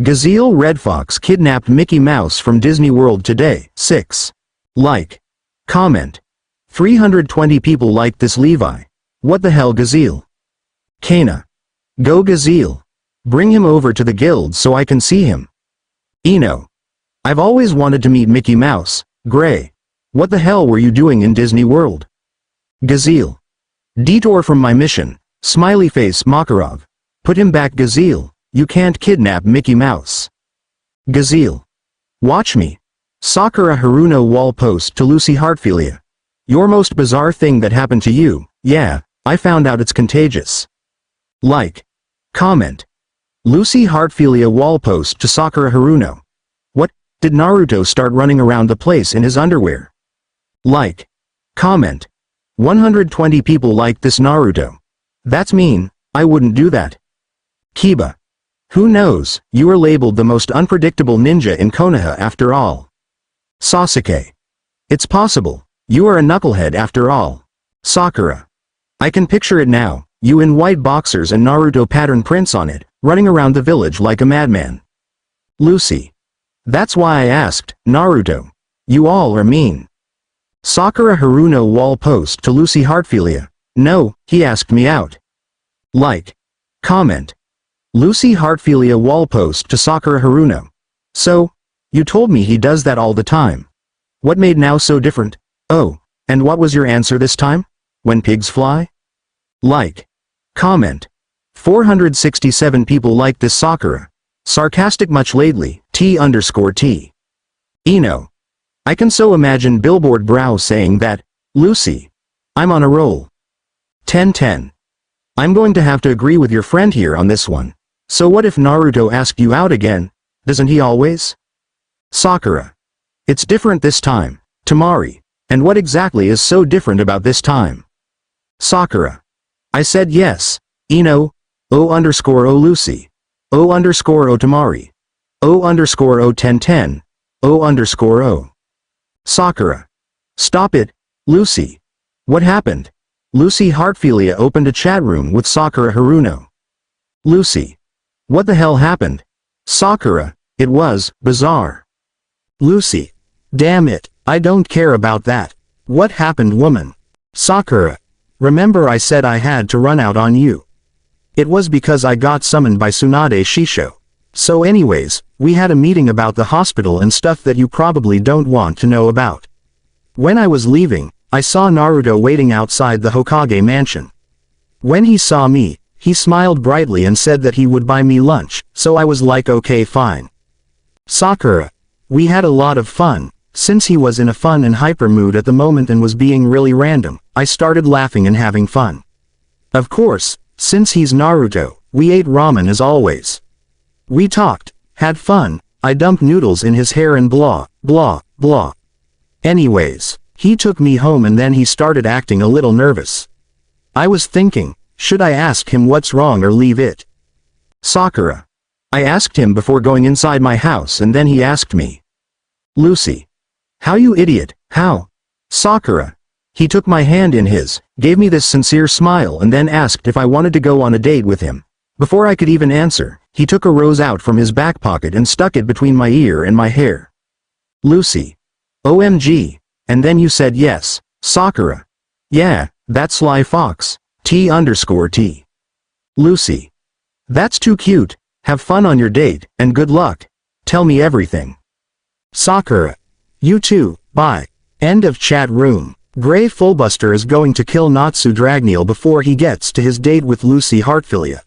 Speaker 2: Gazelle Red Fox kidnapped Mickey Mouse from Disney World today. 6. Like. Comment. 320 people liked this Levi. What the hell, Gazelle? Kana. Go Gazelle. Bring him over to the guild so I can see him. Ino. I've always wanted to meet Mickey Mouse. Gray. What the hell were you doing in Disney World? Gazelle. Detour from my mission. Smiley face Makarov. Put him back, Gazelle. You can't kidnap Mickey Mouse. Gazelle. Watch me. Sakura Haruno wall post to Lucy Heartfilia. Your most bizarre thing that happened to you. Yeah, I found out it's contagious. Like. Comment. Lucy Heartfilia wall post to Sakura Haruno. What, did Naruto start running around the place in his underwear? Like. Comment. 120 people liked this Naruto. That's mean, I wouldn't do that. Kiba. Who knows, you are labeled the most unpredictable ninja in Konoha after all. Sasuke. It's possible, you are a knucklehead after all. Sakura. I can picture it now, you in white boxers and Naruto pattern prints on it, running around the village like a madman. Lucy. That's why I asked, Naruto. You all are mean. Sakura Haruno wall post to Lucy Heartfilia. No, he asked me out. Like. Comment. Lucy Heartfilia wall post to Sakura Haruno. So, you told me he does that all the time. What made now so different? Oh, and what was your answer this time? When pigs fly? Like. Comment. 467 people liked this Sakura. Sarcastic much lately, T_T. Ino. I can so imagine Billboard Brow saying that, Lucy. I'm on a roll. 1010. I'm going to have to agree with your friend here on this one. So what if Naruto asked you out again? Doesn't he always? Sakura. It's different this time, Tamari. And what exactly is so different about this time? Sakura. I said yes, Ino, O_O Lucy. O_O Tamari. O_O 1010. O_O. Sakura. Stop it, Lucy. What happened? Lucy Heartfilia opened a chat room with Sakura Haruno. Lucy. What the hell happened? Sakura. It was bizarre.
Speaker 1: Lucy. Damn it, I don't care about that. What happened, woman? Sakura. Remember I said I had to run out on you. It was because I got summoned by Tsunade Shisho. So anyways, we had a meeting about the hospital and stuff that you probably don't want to know about. When I was leaving, I saw Naruto waiting outside the Hokage mansion. When he saw me, he smiled brightly and said that he would buy me lunch, so I was like okay fine. Sakura. We had a lot of fun. Since he was in a fun and hyper mood at the moment and was being really random, I started laughing and having fun. Of course, since he's Naruto, we ate ramen as always. We talked, had fun, I dumped noodles in his hair and blah, blah, blah. Anyways, he took me home and then he started acting a little nervous. I was thinking, should I ask him what's wrong or leave it? Sakura. I asked him before going inside my house and then he asked me. Lucy. How you idiot, how? Sakura. He took my hand in his, gave me this sincere smile and then asked if I wanted to go on a date with him. Before I could even answer, he took a rose out from his back pocket and stuck it between my ear and my hair. Lucy.
Speaker 2: OMG. And then you said yes, Sakura. Yeah, that sly fox. T_T. Lucy. That's too cute. Have fun on your date, and good luck. Tell me everything.
Speaker 1: Sakura. You too, bye. End of chat room. Grey Fullbuster is going to kill Natsu Dragneel before he gets to his date with Lucy Heartfilia.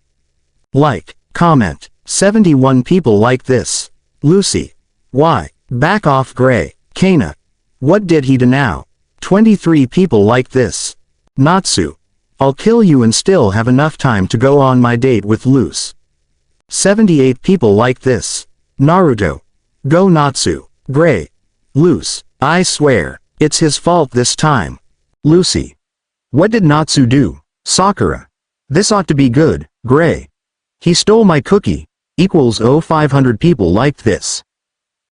Speaker 1: Like, comment. 71 people like this. Lucy. Why? Back off Grey. Kana. What did he do now? 23 people like this. Natsu. I'll kill you and still have enough time to go on my date with Luce. 78 people like this. Naruto. Go Natsu. Grey. Luce. I swear, it's his fault this time.
Speaker 2: Lucy. What did Natsu do? Sakura. This ought to be good, Grey. He stole my cookie. Equals 500 people liked this.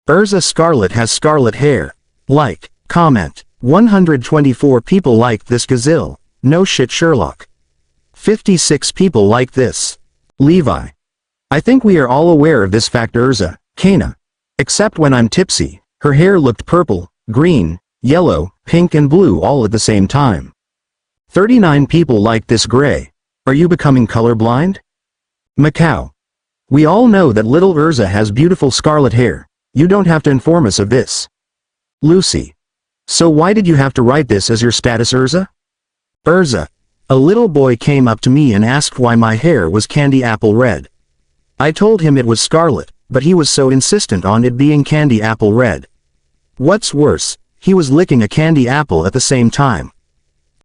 Speaker 1: Urza Scarlet has scarlet hair. Like, comment. 124 people liked this gazelle. No shit Sherlock. 56 people like this.
Speaker 2: Levi. I think we are all aware of this fact Urza, Kana. Except when I'm tipsy, her hair looked purple, green, yellow, pink and blue all at the same time. 39 people like this Grey. Are you becoming colorblind? Macau. We all know that little Urza has beautiful scarlet hair. You don't have to inform us of this. Lucy. So why did you have to write this as your status Urza?
Speaker 1: Urza. A little boy came up to me and asked why my hair was candy apple red. I told him it was scarlet, but he was so insistent on it being candy apple red. What's worse, he was licking a candy apple at the same time.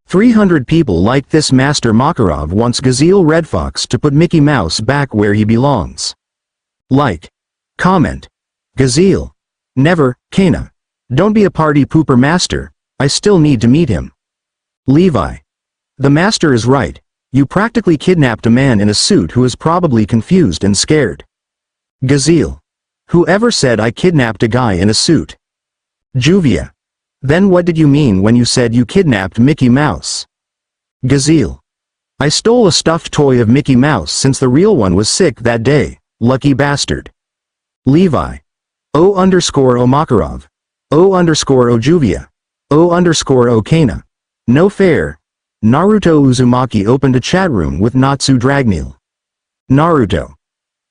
Speaker 2: 300 people liked this Master Makarov wants Gazelle Red Fox to put Mickey Mouse back where he belongs. Like. Comment. Gazelle. Never, Kana. Don't be a party pooper Master, I still need to meet him. Levi. The Master is right, you practically kidnapped a man in a suit who is probably confused and scared. Gazelle. Whoever said I kidnapped a guy in a suit? Juvia. Then what did you mean when you said you kidnapped Mickey Mouse? Gazelle. I stole a stuffed toy of Mickey Mouse since the real one was sick that day, lucky bastard. Levi. O_O Makarov. O_O Juvia. O_O Kana. No fair. Naruto Uzumaki opened a chat room with Natsu Dragneel. Naruto.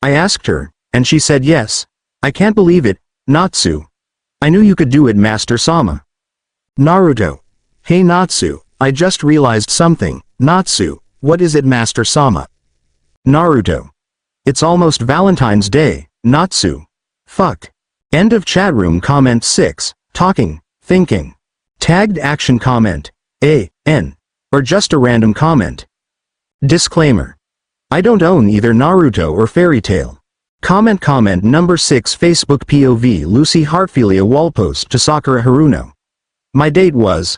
Speaker 2: I asked her, and she said yes. I can't believe it, Natsu. I knew you could do it Master Sama.
Speaker 1: Naruto. Hey Natsu, I just realized something. Natsu, what is it Master Sama?
Speaker 2: Naruto. It's almost Valentine's Day, Natsu. Fuck. End of chat room comment 6, talking, thinking. Tagged action comment, A_N. Or just a random comment. Disclaimer. I don't own either Naruto or FAIRYTAIL. Comment number 6 Facebook POV Lucy Heartfilia wall post to Sakura Haruno. My date was,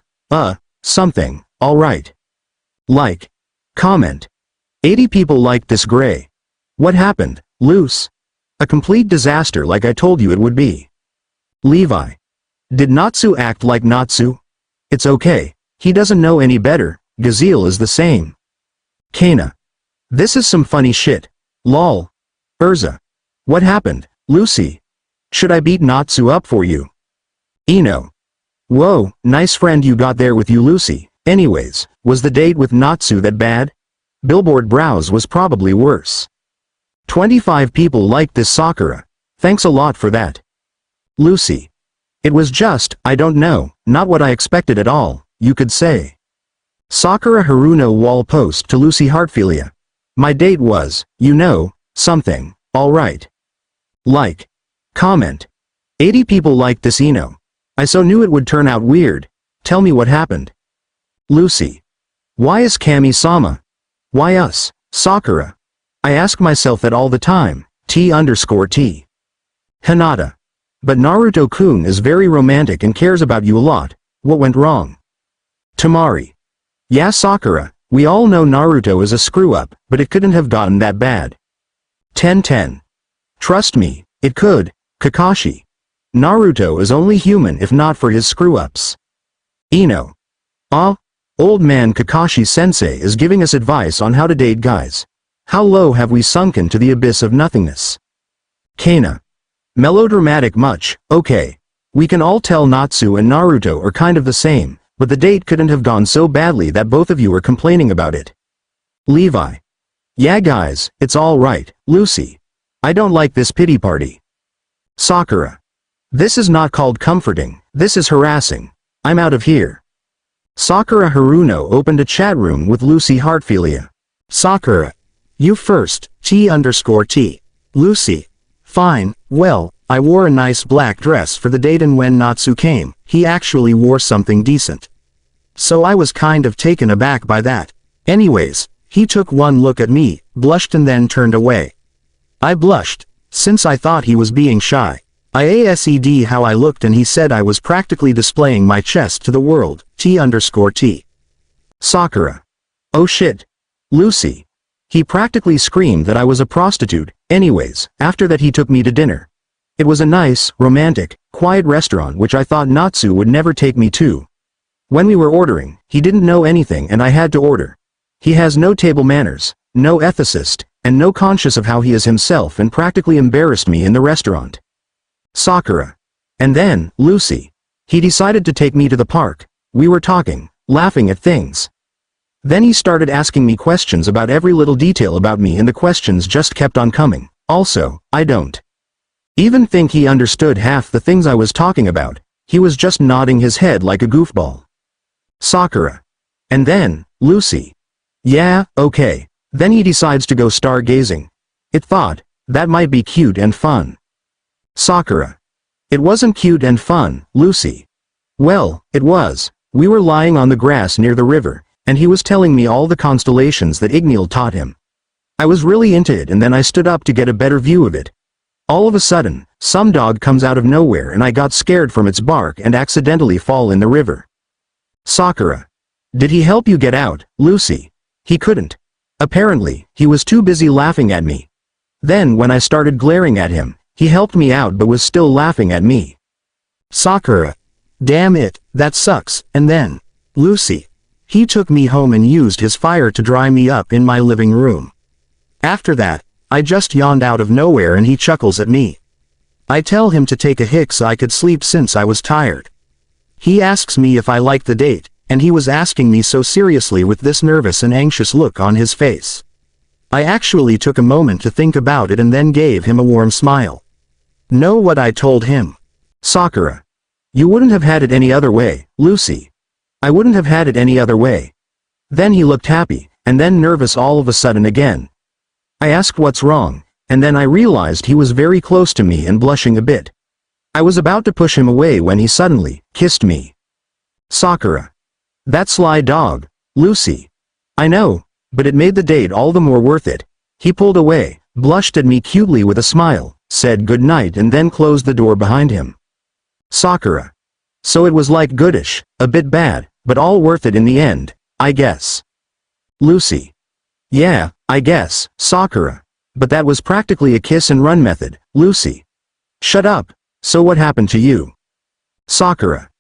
Speaker 2: something, alright. Like. Comment. 80 people liked this Grey. What happened, Luce? A complete disaster like I told you it would be. Levi. Did Natsu act like Natsu? It's okay, he doesn't know any better, Gazelle is the same. Kana. This is some funny shit. Lol. Urza. What happened, Lucy? Should I beat Natsu up for you? Ino. Whoa, nice friend you got there with you Lucy. Anyways, was the date with Natsu that bad? Billboard Browse was probably worse. 25 people liked this Sakura. Thanks a lot for that. Lucy. It was just, I don't know, not what I expected at all, you could say. Sakura Haruno wall post to Lucy Heartfilia. My date was, you know, something, alright. Like. Comment. 80 people liked this Ino. I so knew it would turn out weird. Tell me what happened. Lucy. Why is Kami-sama? Why us, Sakura? I ask myself that all the time, T_T. Hinata. But Naruto-kun is very romantic and cares about you a lot, what went wrong? Tamari. Yeah Sakura, we all know Naruto is a screw-up, but it couldn't have gotten that bad. 1010. Trust me, it could, Kakashi. Naruto is only human if not for his screw-ups. Ino. Old man Kakashi-sensei is giving us advice on how to date guys. How low have we sunken to the abyss of nothingness? Kana. Melodramatic much, okay. We can all tell Natsu and Naruto are kind of the same, but the date couldn't have gone so badly that both of you are complaining about it. Levi. Yeah guys, it's all right, Lucy. I don't like this pity party. Sakura. This is not called comforting, this is harassing. I'm out of here. Sakura Haruno opened a chat room with Lucy Heartfilia.
Speaker 1: Sakura. You first, T_T. Lucy. Fine, well, I wore a nice black dress for the date and when Natsu came, he actually wore something decent. So I was kind of taken aback by that. Anyways, he took one look at me, blushed and then turned away. I blushed, since I thought he was being shy. I asked how I looked and he said I was practically displaying my chest to the world, T_T.
Speaker 2: Sakura. Oh shit. Lucy. He practically screamed that I was a prostitute. Anyways, after that he took me to dinner. It was a nice, romantic, quiet restaurant which I thought Natsu would never take me to. When we were ordering, he didn't know anything and I had to order. He has no table manners, no ethicist, and no conscience of how he is himself and practically embarrassed me in the restaurant. Sakura. And then, Lucy. He decided to take me to the park. We were talking, laughing at things. Then he started asking me questions about every little detail about me and the questions just kept on coming. Also, I don't even think he understood half the things I was talking about. He was just nodding his head like a goofball. Sakura. And then, Lucy. Yeah, okay. Then he decides to go stargazing. It thought, that might be cute and fun. Sakura. It wasn't cute and fun, Lucy. Well, it was. We were lying on the grass near the river, and he was telling me all the constellations that Igneel taught him. I was really into it and then I stood up to get a better view of it. All of a sudden, some dog comes out of nowhere and I got scared from its bark and accidentally fall in the river. Sakura. Did he help you get out, Lucy? He couldn't. Apparently, he was too busy laughing at me. Then when I started glaring at him, he helped me out but was still laughing at me.
Speaker 1: Sakura. Damn it, that sucks. And then, Lucy. He took me home and used his fire to dry me up in my living room. After that, I just yawned out of nowhere and he chuckles at me. I tell him to take a hick so I could sleep since I was tired. He asks me if I like the date, and he was asking me so seriously with this nervous and anxious look on his face. I actually took a moment to think about it and then gave him a warm smile. Know what I told him?
Speaker 2: Sakura. You wouldn't have had it any other way, Lucy. I wouldn't have had it any other way. Then he looked happy, and then nervous all of a sudden again. I asked what's wrong, and then I realized he was very close to me and blushing a bit. I was about to push him away when he suddenly kissed me. Sakura. That sly dog, Lucy. I know, but it made the date all the more worth it. He pulled away, blushed at me cutely with a smile, said good night and then closed the door behind him. Sakura. So it was like goodish, a bit bad, but all worth it in the end, I guess. Lucy. Yeah, I guess, Sakura. But that was practically a kiss and run method, Lucy. Shut up. So what happened to you? Sakura.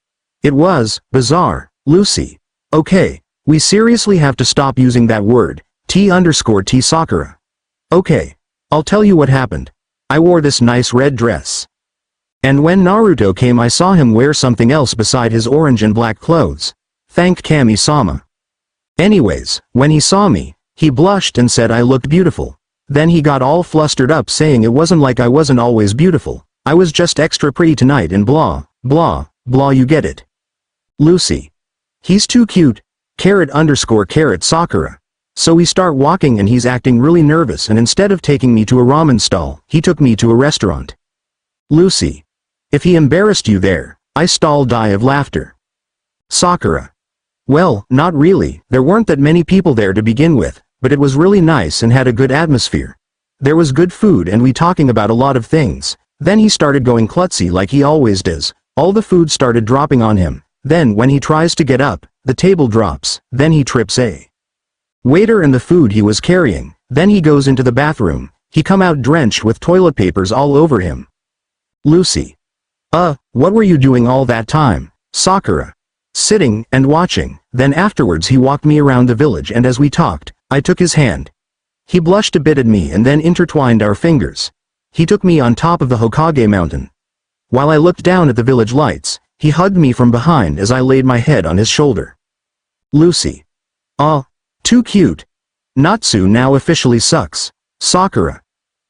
Speaker 2: It was bizarre, Lucy. Okay, we seriously have to stop using that word, T_T Sakura. Okay, I'll tell you what happened. I wore this nice red dress. And when Naruto came I saw him wear something else beside his orange and black clothes. Thank Kami-sama. Anyways, when he saw me, he blushed and said I looked beautiful. Then he got all flustered up saying it wasn't like I wasn't always beautiful. I was just extra pretty tonight and blah, blah, blah, you get it. Lucy. He's too cute. Sakura. So we start walking and he's acting really nervous and instead of taking me to a ramen stall, he took me to a restaurant. Lucy. If he embarrassed you there, I die of laughter. Sakura. Well, not really, there weren't that many people there to begin with, but it was really nice and had a good atmosphere. There was good food and we talking about a lot of things. Then he started going klutzy like he always does. All the food started dropping on him. Then when he tries to get up, the table drops. Then he trips a waiter and the food he was carrying. Then he goes into the bathroom. He come out drenched with toilet papers all over him. Lucy. What were you doing all that time? Sakura. Sitting and watching. Then afterwards he walked me around the village and as we talked, I took his hand. He blushed a bit at me and then intertwined our fingers. He took me on top of the Hokage mountain. While I looked down at the village lights, he hugged me from behind as I laid my head on his shoulder. Lucy. Aw. Too cute. Natsu now officially sucks. Sakura.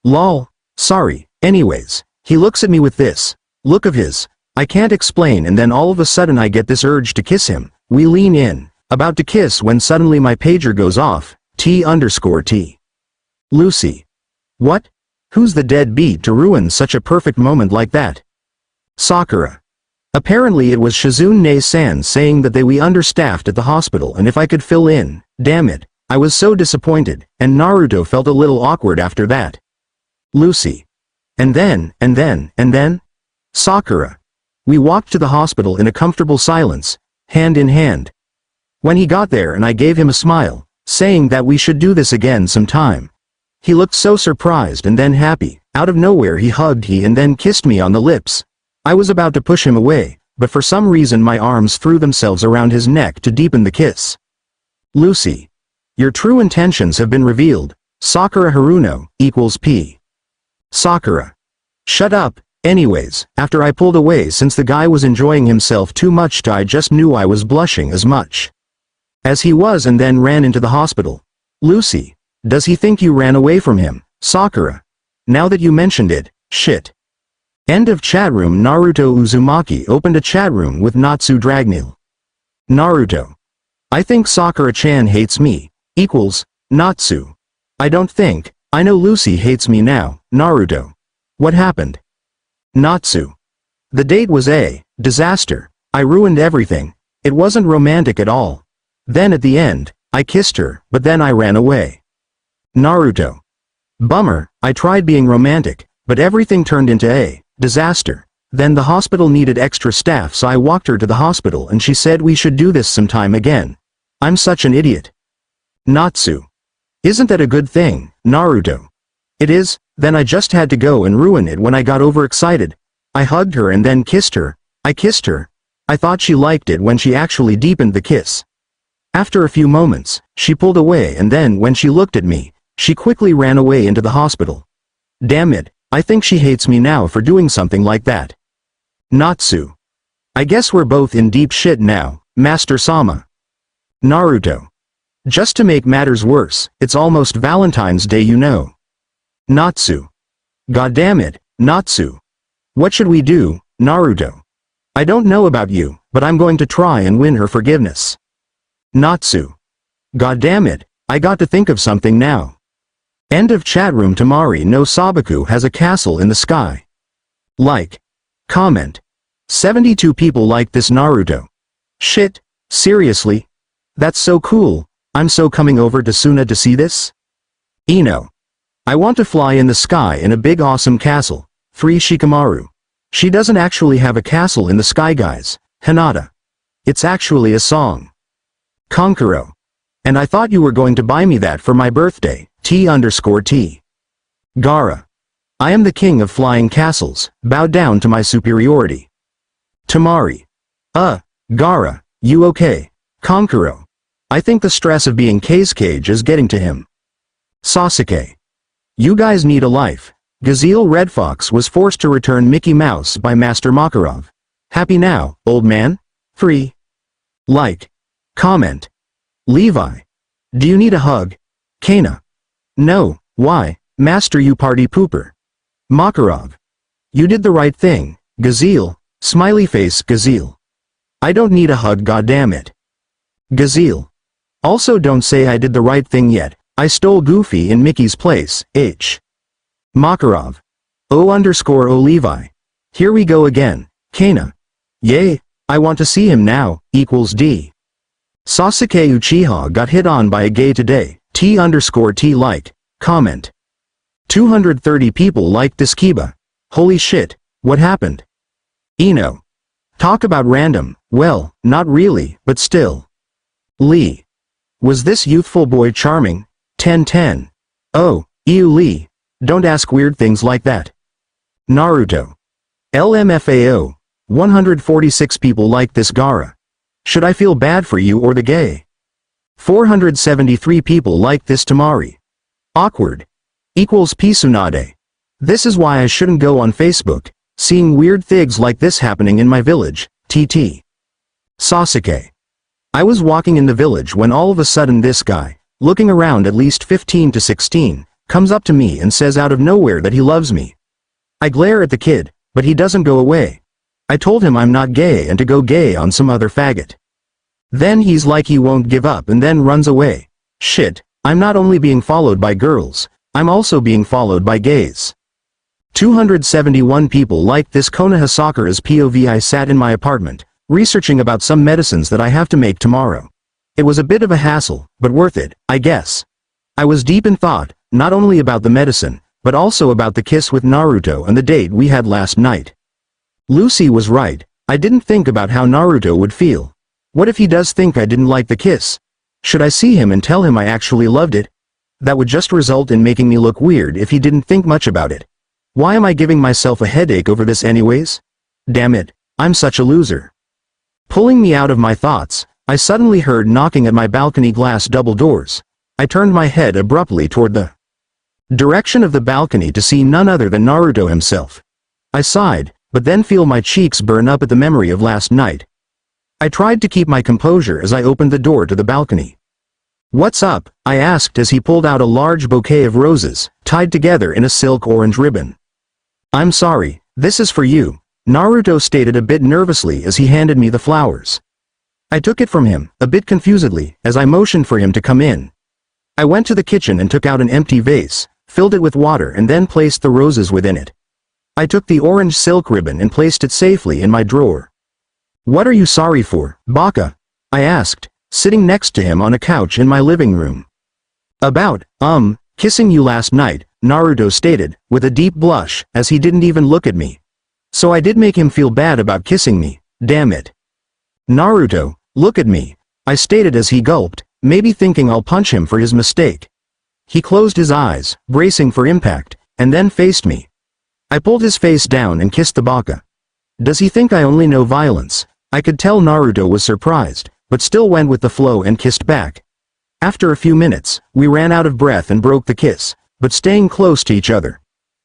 Speaker 2: Lol. Sorry. Anyways, he looks at me with this look of his. I can't explain, and then all of a sudden I get this urge to kiss him. We lean in, about to kiss when suddenly my pager goes off. T_T. Lucy. What? Who's the deadbeat to ruin such a perfect moment like that? Sakura. Apparently it was Shizune-san saying that they were understaffed at the hospital and if I could fill in. Damn it, I was so disappointed, and Naruto felt a little awkward after that. Lucy. And then? Sakura. We walked to the hospital in a comfortable silence, hand in hand. When he got there and I gave him a smile, saying that we should do this again sometime. He looked so surprised and then happy. Out of nowhere he hugged me and then kissed me on the lips. I was about to push him away, but for some reason my arms threw themselves around his neck to deepen the kiss. Lucy. Your true intentions have been revealed. Sakura Haruno equals P. Sakura. Shut up. Anyways, after I pulled away since the guy was enjoying himself too much I just knew I was blushing as much as he was and then ran into the hospital. Lucy. Does he think you ran away from him? Sakura. Now that you mentioned it, shit. End of chat room. Naruto Uzumaki opened a chat room with Natsu Dragneel. Naruto. I think Sakura-chan hates me. Equals, Natsu. I don't think. I know Lucy hates me now. Naruto. What happened? Natsu. The date was a disaster. I ruined everything. It wasn't romantic at all. Then at the end, I kissed her, but then I ran away. Naruto. Bummer, I tried being romantic, but everything turned into a disaster. Then the hospital needed extra staff so I walked her to the hospital and she said we should do this sometime again. I'm such an idiot. Natsu. Isn't that a good thing, Naruto? It is. Then I just had to go and ruin it when I got overexcited. I hugged her and then kissed her. I kissed her. I thought she liked it when she actually deepened the kiss. After a few moments, she pulled away and then when she looked at me, she quickly ran away into the hospital. Damn it, I think she hates me now for doing something like that. Natsu. I guess we're both in deep shit now, Master Sama. Naruto. Just to make matters worse, it's almost Valentine's Day, you know. Natsu. God damn it, Natsu. What should we do, Naruto? I don't know about you, but I'm going to try and win her forgiveness. Natsu. God damn it, I got to think of something now. End of chat room. Tamari no Sabaku has a castle in the sky. Like. Comment. 72 people like this. Naruto. Shit, seriously? That's so cool. I'm so coming over to Suna to see this. Ino. I want to fly in the sky in a big awesome castle. 3 Shikamaru. She doesn't actually have a castle in the sky, guys. Hinata. It's actually a song. Konkuro. And I thought you were going to buy me that for my birthday. T_T. Gara. I am the king of flying castles. Bow down to my superiority. Tamari. Gara, you okay? Konkuro. I think the stress of being Cage is getting to him. Sasuke. You guys need a life. Gazelle Red Fox was forced to return Mickey Mouse by Master Makarov. Happy now, old man? Free. Like. Comment. Levi. Do you need a hug? Kana. No, why, Master, you party pooper. Makarov. You did the right thing, Gazelle. Smiley face. Gazelle. I don't need a hug, goddammit. Gazelle. Also don't say I did the right thing yet. I stole Goofy in Mickey's place. H. Makarov. O_O Levi. Here we go again. Kana. Yay, I want to see him now. Equals D. Sasuke Uchiha got hit on by a gay today. T_T like. Comment. 230 people liked this Kiba. Holy shit, what happened? Ino. Talk about random. Well, not really, but still. Lee. Was this youthful boy charming? 10/10. Oh, ew Lee. Don't ask weird things like that. Naruto. LMFAO. 146 people liked this Gara. Should I feel bad for you or the gay? 473 people liked this Tamari. Awkward. Equals Pisunade. This is why I shouldn't go on Facebook. Seeing weird things like this happening in my village, TT. Sasuke. I was walking in the village when all of a sudden this guy, looking around at least 15 to 16, comes up to me and says out of nowhere that he loves me. I glare at the kid, but he doesn't go away. I told him I'm not gay and to go gay on some other faggot. Then he's like he won't give up and then runs away. Shit, I'm not only being followed by girls, I'm also being followed by gays. 271 people liked this Konoha Sakura's POV. I sat in my apartment, researching about some medicines that I have to make tomorrow. It was a bit of a hassle, but worth it, I guess. I was deep in thought, not only about the medicine, but also about the kiss with Naruto and the date we had last night. Lucy was right, I didn't think about how Naruto would feel. What if he does think I didn't like the kiss? Should I see him and tell him I actually loved it? That would just result in making me look weird if he didn't think much about it. Why am I giving myself a headache over this anyways? Damn it, I'm such a loser. Pulling me out of my thoughts, I suddenly heard knocking at my balcony glass double doors. I turned my head abruptly toward the direction of the balcony to see none other than Naruto himself. I sighed, but then feel my cheeks burn up at the memory of last night. I tried to keep my composure as I opened the door to the balcony. "What's up?" I asked as he pulled out a large bouquet of roses, tied together in a silk orange ribbon. "I'm sorry, this is for you," Naruto stated a bit nervously as he handed me the flowers. I took it from him, a bit confusedly, as I motioned for him to come in. I went to the kitchen and took out an empty vase, filled it with water and then placed the roses within it. I took the orange silk ribbon and placed it safely in my drawer. "What are you sorry for, Baka?" I asked, sitting next to him on a couch in my living room. "About, kissing you last night," Naruto stated, with a deep blush, as he didn't even look at me. So I did make him feel bad about kissing me, damn it. "Naruto, look at me," I stated as he gulped, maybe thinking I'll punch him for his mistake. He closed his eyes, bracing for impact, and then faced me. I pulled his face down and kissed the Baka. Does he think I only know violence? I could tell Naruto was surprised, but still went with the flow and kissed back. After a few minutes, we ran out of breath and broke the kiss, but staying close to each other.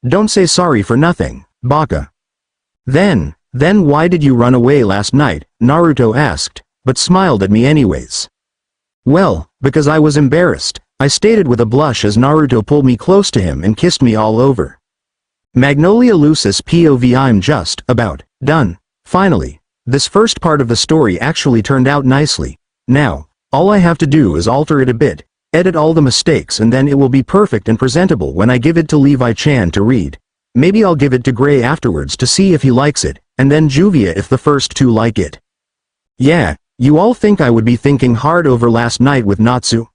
Speaker 2: "Don't say sorry for nothing, Baka." Then why did you run away last night?" Naruto asked, but smiled at me anyways. "Well, because I was embarrassed," I stated with a blush as Naruto pulled me close to him and kissed me all over. Magnolia Lucis POV. I'm just about done. Finally, this first part of the story actually turned out nicely. Now, all I have to do is alter it a bit, edit all the mistakes, and then it will be perfect and presentable when I give it to Levi-chan to read. Maybe I'll give it to Gray afterwards to see if he likes it, and then Juvia if the first two like it. Yeah, you all think I would be thinking hard over last night with Natsu?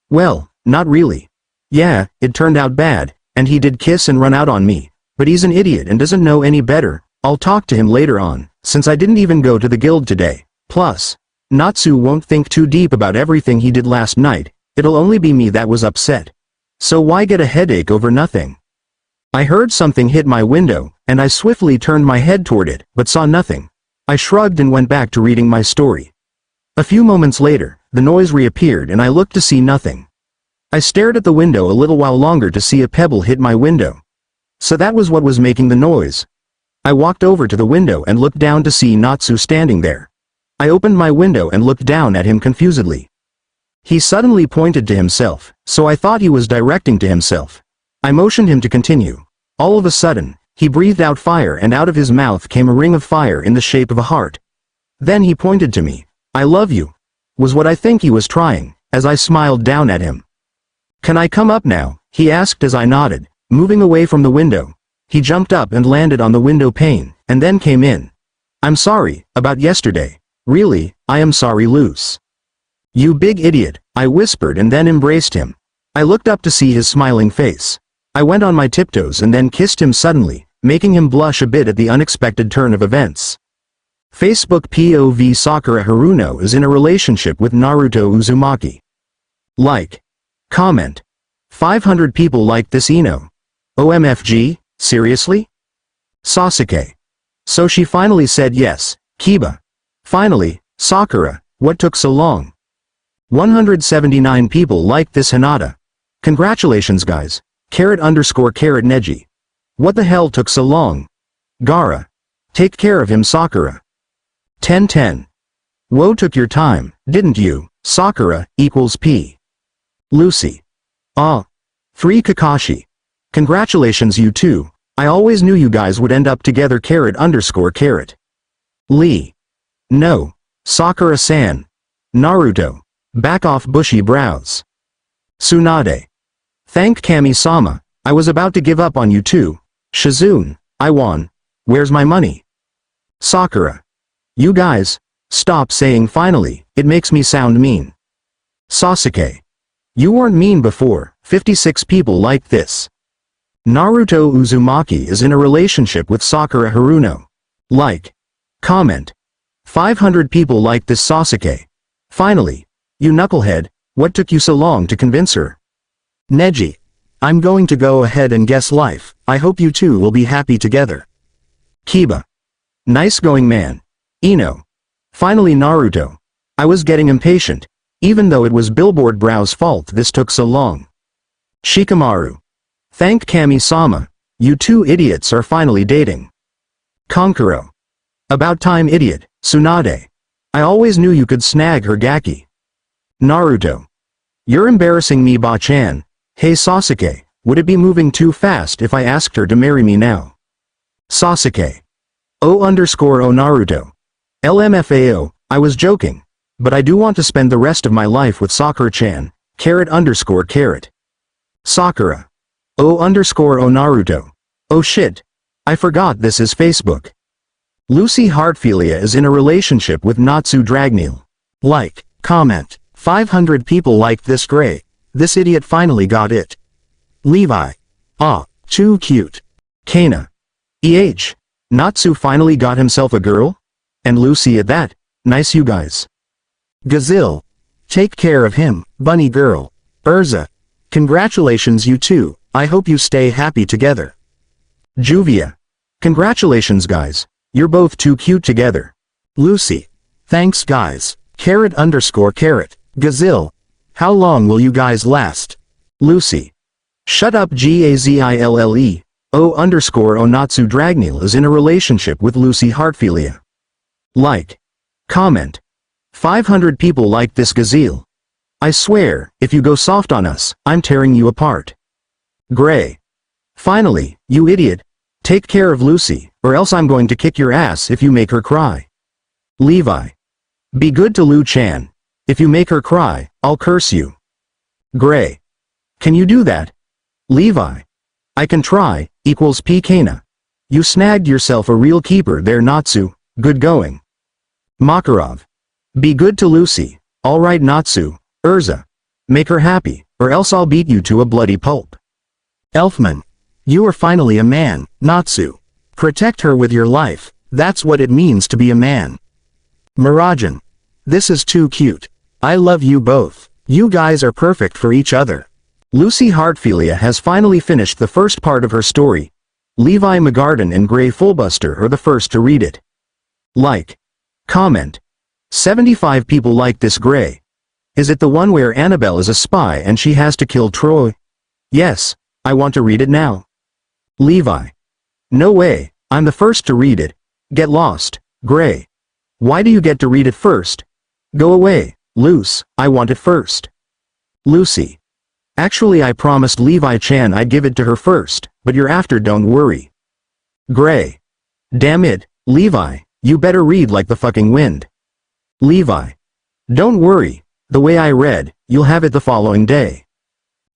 Speaker 2: Well, not really. Yeah, it turned out bad, and he did kiss and run out on me, but he's an idiot and doesn't know any better. I'll talk to him later on, since I didn't even go to the guild today. Plus, Natsu won't think too deep about everything he did last night, it'll only be me that was upset. So why get a headache over nothing? I heard something hit my window, and I swiftly turned my head toward it, but saw nothing. I shrugged and went back to reading my story. A few moments later, the noise reappeared and I looked to see nothing. I stared at the window a little while longer to see a pebble hit my window. So that was what was making the noise. I walked over to the window and looked down to see Natsu standing there. I opened my window and looked down at him confusedly. He suddenly pointed to himself, so I thought he was directing to himself. I motioned him to continue. All of a sudden, he breathed out fire and out of his mouth came a ring of fire in the shape of a heart. Then he pointed to me. "I love you," was what I think he was trying, as I smiled down at him. "Can I come up now?" he asked as I nodded, moving away from the window. He jumped up and landed on the window pane, and then came in. "I'm sorry, about yesterday. Really, I am sorry, Luce." "You big idiot," I whispered and then embraced him. I looked up to see his smiling face. I went on my tiptoes and then kissed him suddenly, making him blush a bit at the unexpected turn of events. Facebook POV. Sakura Haruno is in a relationship with Naruto Uzumaki. Like. Comment. 500 people liked this Eno. OMFG, seriously? Sasuke. So she finally said yes, Kiba. Finally, Sakura, what took so long? 179 people liked this Hinata. Congratulations guys. __Neji. What the hell took so long? Gara. Take care of him, Sakura. 10-10. Woe took your time, didn't you, Sakura, equals P. Lucy. Ah. 3 Kakashi. Congratulations you two, I always knew you guys would end up together _. Lee. No. Sakura-san. Naruto. Back off bushy brows. Tsunade. Thank Kami-sama, I was about to give up on you too. Shizune, I won. Where's my money? Sakura. You guys, stop saying finally, it makes me sound mean. Sasuke. You weren't mean before, 56 people like this. Naruto Uzumaki is in a relationship with Sakura Haruno. Like. Comment. 500 people like this Sasuke. Finally. You knucklehead, what took you so long to convince her?
Speaker 1: Neji. I'm going to go ahead and guess life, I hope you two will be happy together.
Speaker 2: Kiba. Nice going man. Ino. Finally Naruto. I was getting impatient, even though it was Billboard Brow's fault this took so long. Shikamaru. Thank Kami-sama, you two idiots are finally dating. Konkuro. About time idiot, Tsunade. I always knew you could snag her gaki. Naruto. You're embarrassing me Ba-chan. Hey Sasuke, would it be moving too fast if I asked her to marry me now? Sasuke. O_O Naruto. LMFAO, I was joking. But I do want to spend the rest of my life with Sakura-chan, _. Sakura. O_O Naruto. Oh shit. I forgot this is Facebook. Lucy Heartfilia is in a relationship with Natsu Dragneel.
Speaker 1: Like, comment, 500 people like this gray. This idiot finally got it. Levi. Ah, too cute.
Speaker 2: Kana. Natsu finally got himself a girl? And Lucy at that, nice you guys.
Speaker 1: Gazille. Take care of him, bunny girl. Urza. Congratulations you two, I hope you stay happy together.
Speaker 2: Juvia. Congratulations guys, you're both too cute together.
Speaker 1: Lucy. Thanks guys, _. Gazille. How long will you guys last?
Speaker 2: Lucy. Shut up Gazille. O_O Natsu Dragneel is in a relationship with Lucy Heartfilia. Like. Comment. 500 people like this Gazelle. I swear, if you go soft on us, I'm tearing you apart. Gray. Finally, you idiot. Take care of Lucy, or else I'm going to kick your ass if you make her cry. Levi. Be good to Lu-chan. If you make her cry, I'll curse you. Gray. Can you do that? Levi. I can try, equals P. Kana. You snagged yourself a real keeper there Natsu, good going. Makarov. Be good to Lucy, alright Natsu, Urza. Make her happy, or else I'll beat you to a bloody pulp.
Speaker 1: Elfman. You are finally a man, Natsu. Protect her with your life, that's what it means to be a man. Mirajan. This is too cute. I love you both, you guys are perfect for each other.
Speaker 2: Lucy Heartfilia has finally finished the first part of her story. Levi McGarden and Gray Fullbuster are the first to read it. Like. Comment. 75 people like this Gray. Is it the one where Annabelle is a spy and she has to kill Troy? Yes, I want to read it now. Levi. No way, I'm the first to read it. Get lost, Gray. Why do you get to read it first? Go away, Luce, I want it first. Lucy. Actually I promised Levi-chan I'd give it to her first, but you're after don't worry. Gray. Damn it, Levi, you better read like the fucking wind. Levi. Don't worry, the way I read, you'll have it the following day.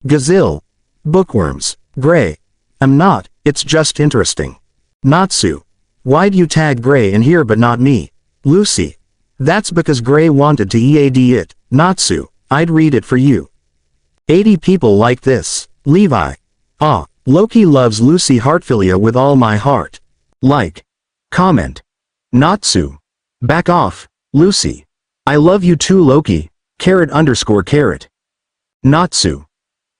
Speaker 1: Gazille. Bookworms. Gray. I'm not, it's just interesting. Natsu. Why'd you tag Gray in here but not me? Lucy. That's because Gray wanted to EAD it, Natsu, I'd read it for you. 80 people like this, Levi. Ah, Loki loves Lucy Heartfilia with all my heart.
Speaker 2: Like. Comment. Natsu. Back off, Lucy. I love you too Loki, _. Natsu.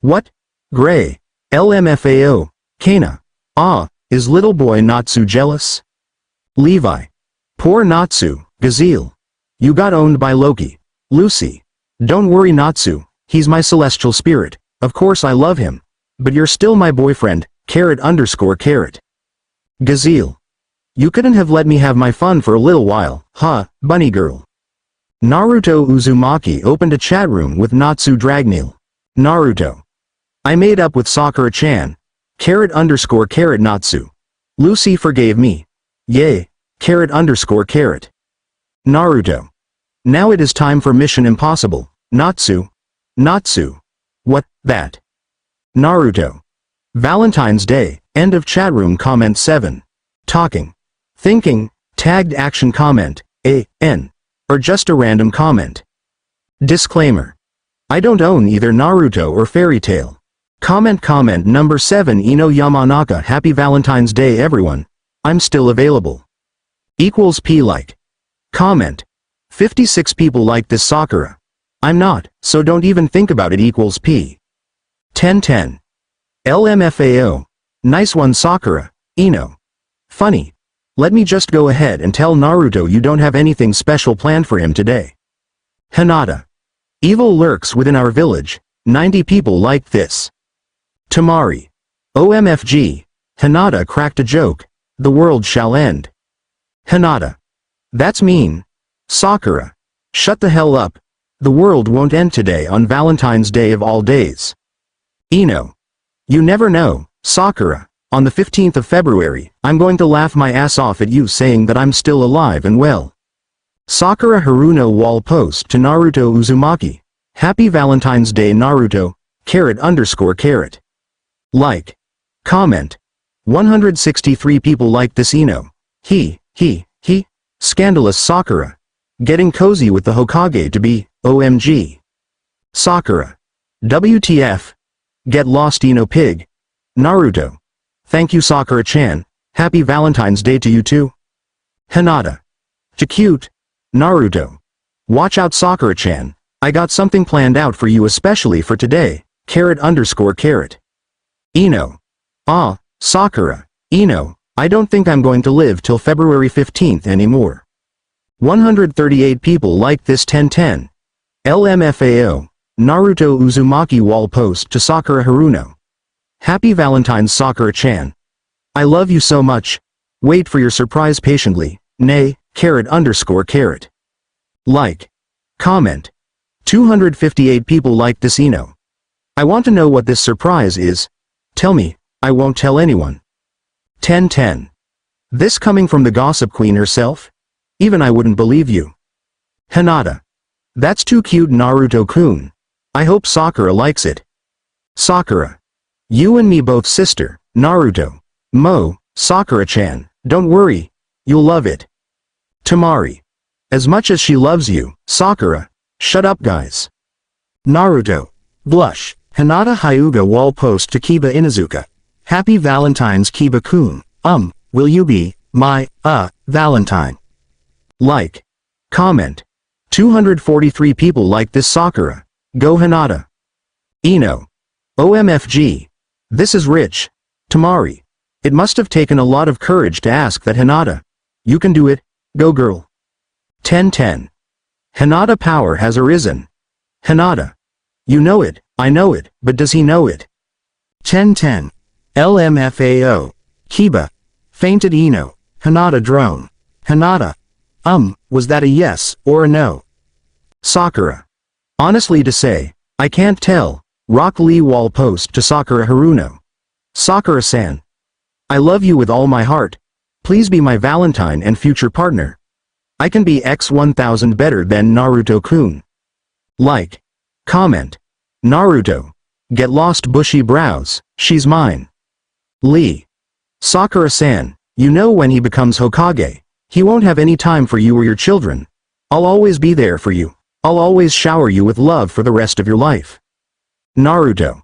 Speaker 2: What? Gray. LMFAO. Kana. Ah, is little boy Natsu jealous? Levi. Poor Natsu, Gazelle. You got owned by Loki. Lucy. Don't worry Natsu, he's my celestial spirit, of course I love him. But you're still my boyfriend, _. Gazelle. You couldn't have let me have my fun for a little while, huh, bunny girl? Naruto Uzumaki opened a chat room with Natsu Dragneel. Naruto. I made up with Sakura-chan. __ Natsu. Lucy forgave me. Yay. __. Naruto. Now it is time for Mission Impossible. Natsu. Natsu. What, that? Naruto. Valentine's Day, end of chat room comment 7. Talking. Thinking, tagged action comment, A-N. Or just a random comment. Disclaimer. I don't own either Naruto or Fairy Tail. Comment number 7 Ino Yamanaka Happy Valentine's Day everyone. I'm still available. Equals P like. Comment. 56 people like this Sakura. I'm not, so don't even think about it equals P. 1010. LMFAO. Nice one Sakura, Ino. Funny. Let me just go ahead and tell Naruto you don't have anything special planned for him today. Hinata. Evil lurks within our village, 90 people like this. Tamari. OMFG. Hinata cracked a joke, the world shall end. Hinata. That's mean. Sakura. Shut the hell up. The world won't end today on Valentine's Day of all days. Ino. You never know, Sakura. On the 15th of February, I'm going to laugh my ass off at you saying that I'm still alive and well. Sakura Haruno wall post to Naruto Uzumaki. Happy Valentine's Day Naruto, __. Like. Comment. 163 people like this Ino. He. Scandalous Sakura. Getting cozy with the Hokage to be, OMG. Sakura. WTF. Get lost Ino pig. Naruto. Thank you Sakura-chan, happy Valentine's Day to you too. Hinata. Too cute. Naruto. Watch out Sakura-chan, I got something planned out for you especially for today, __. Ino. Ah, Sakura, Ino, I don't think I'm going to live till February 15th anymore. 138 people like this 1010. LMFAO. Naruto Uzumaki wall post to Sakura Haruno. Happy Valentine's Sakura-chan. I love you so much. Wait for your surprise patiently, nay, __. Like. Comment. 258 people like this Ino. I want to know what this surprise is. Tell me, I won't tell anyone. 1010. This coming from the gossip queen herself? Even I wouldn't believe you. Hinata. That's too cute Naruto-kun. I hope Sakura likes it. Sakura. You and me both sister, Naruto. Sakura-chan, don't worry. You'll love it. Tamari. As much as she loves you, Sakura. Shut up guys.
Speaker 1: Naruto. Blush. Hinata Hyuga wall post to Kiba Inuzuka. Happy Valentine's Kiba-kun. Will you be, my, Valentine?
Speaker 2: Like. Comment. 243 people like this Sakura. Go Hinata. Ino. OMFG. This is rich. Tamari. It must have taken a lot of courage to ask that Hinata. You can do it, go girl. 1010. Hinata power has arisen. Hinata. You know it, I know it, but does he know it?
Speaker 1: 1010. LMFAO. Kiba. Fainted Ino. Hinata drone. Hinata. Was that a yes or a no?
Speaker 2: Sakura. Honestly to say, I can't tell. Rock Lee wall post to Sakura Haruno. Sakura-san. I love you with all my heart. Please be my Valentine and future partner. I can be x1000 better than Naruto-kun. Like. Comment. Naruto. Get lost bushy brows, she's mine. Lee. Sakura-san, you know when he becomes Hokage, he won't have any time for you or your children. I'll always be there for you. I'll always shower you with love for the rest of your life. Naruto.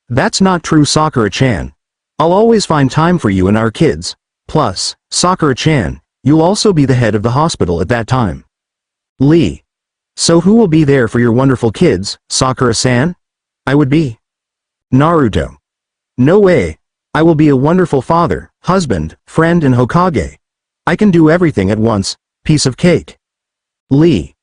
Speaker 2: That's not true Sakura-chan. I'll always find time for you and our kids. Plus, Sakura-chan, you'll also be the head of the hospital at that time. Lee. So who will be there for your wonderful kids, Sakura-san? I would be. Naruto. No way. I will be a wonderful father, husband, friend and Hokage. I can do everything at once, piece of cake. Lee.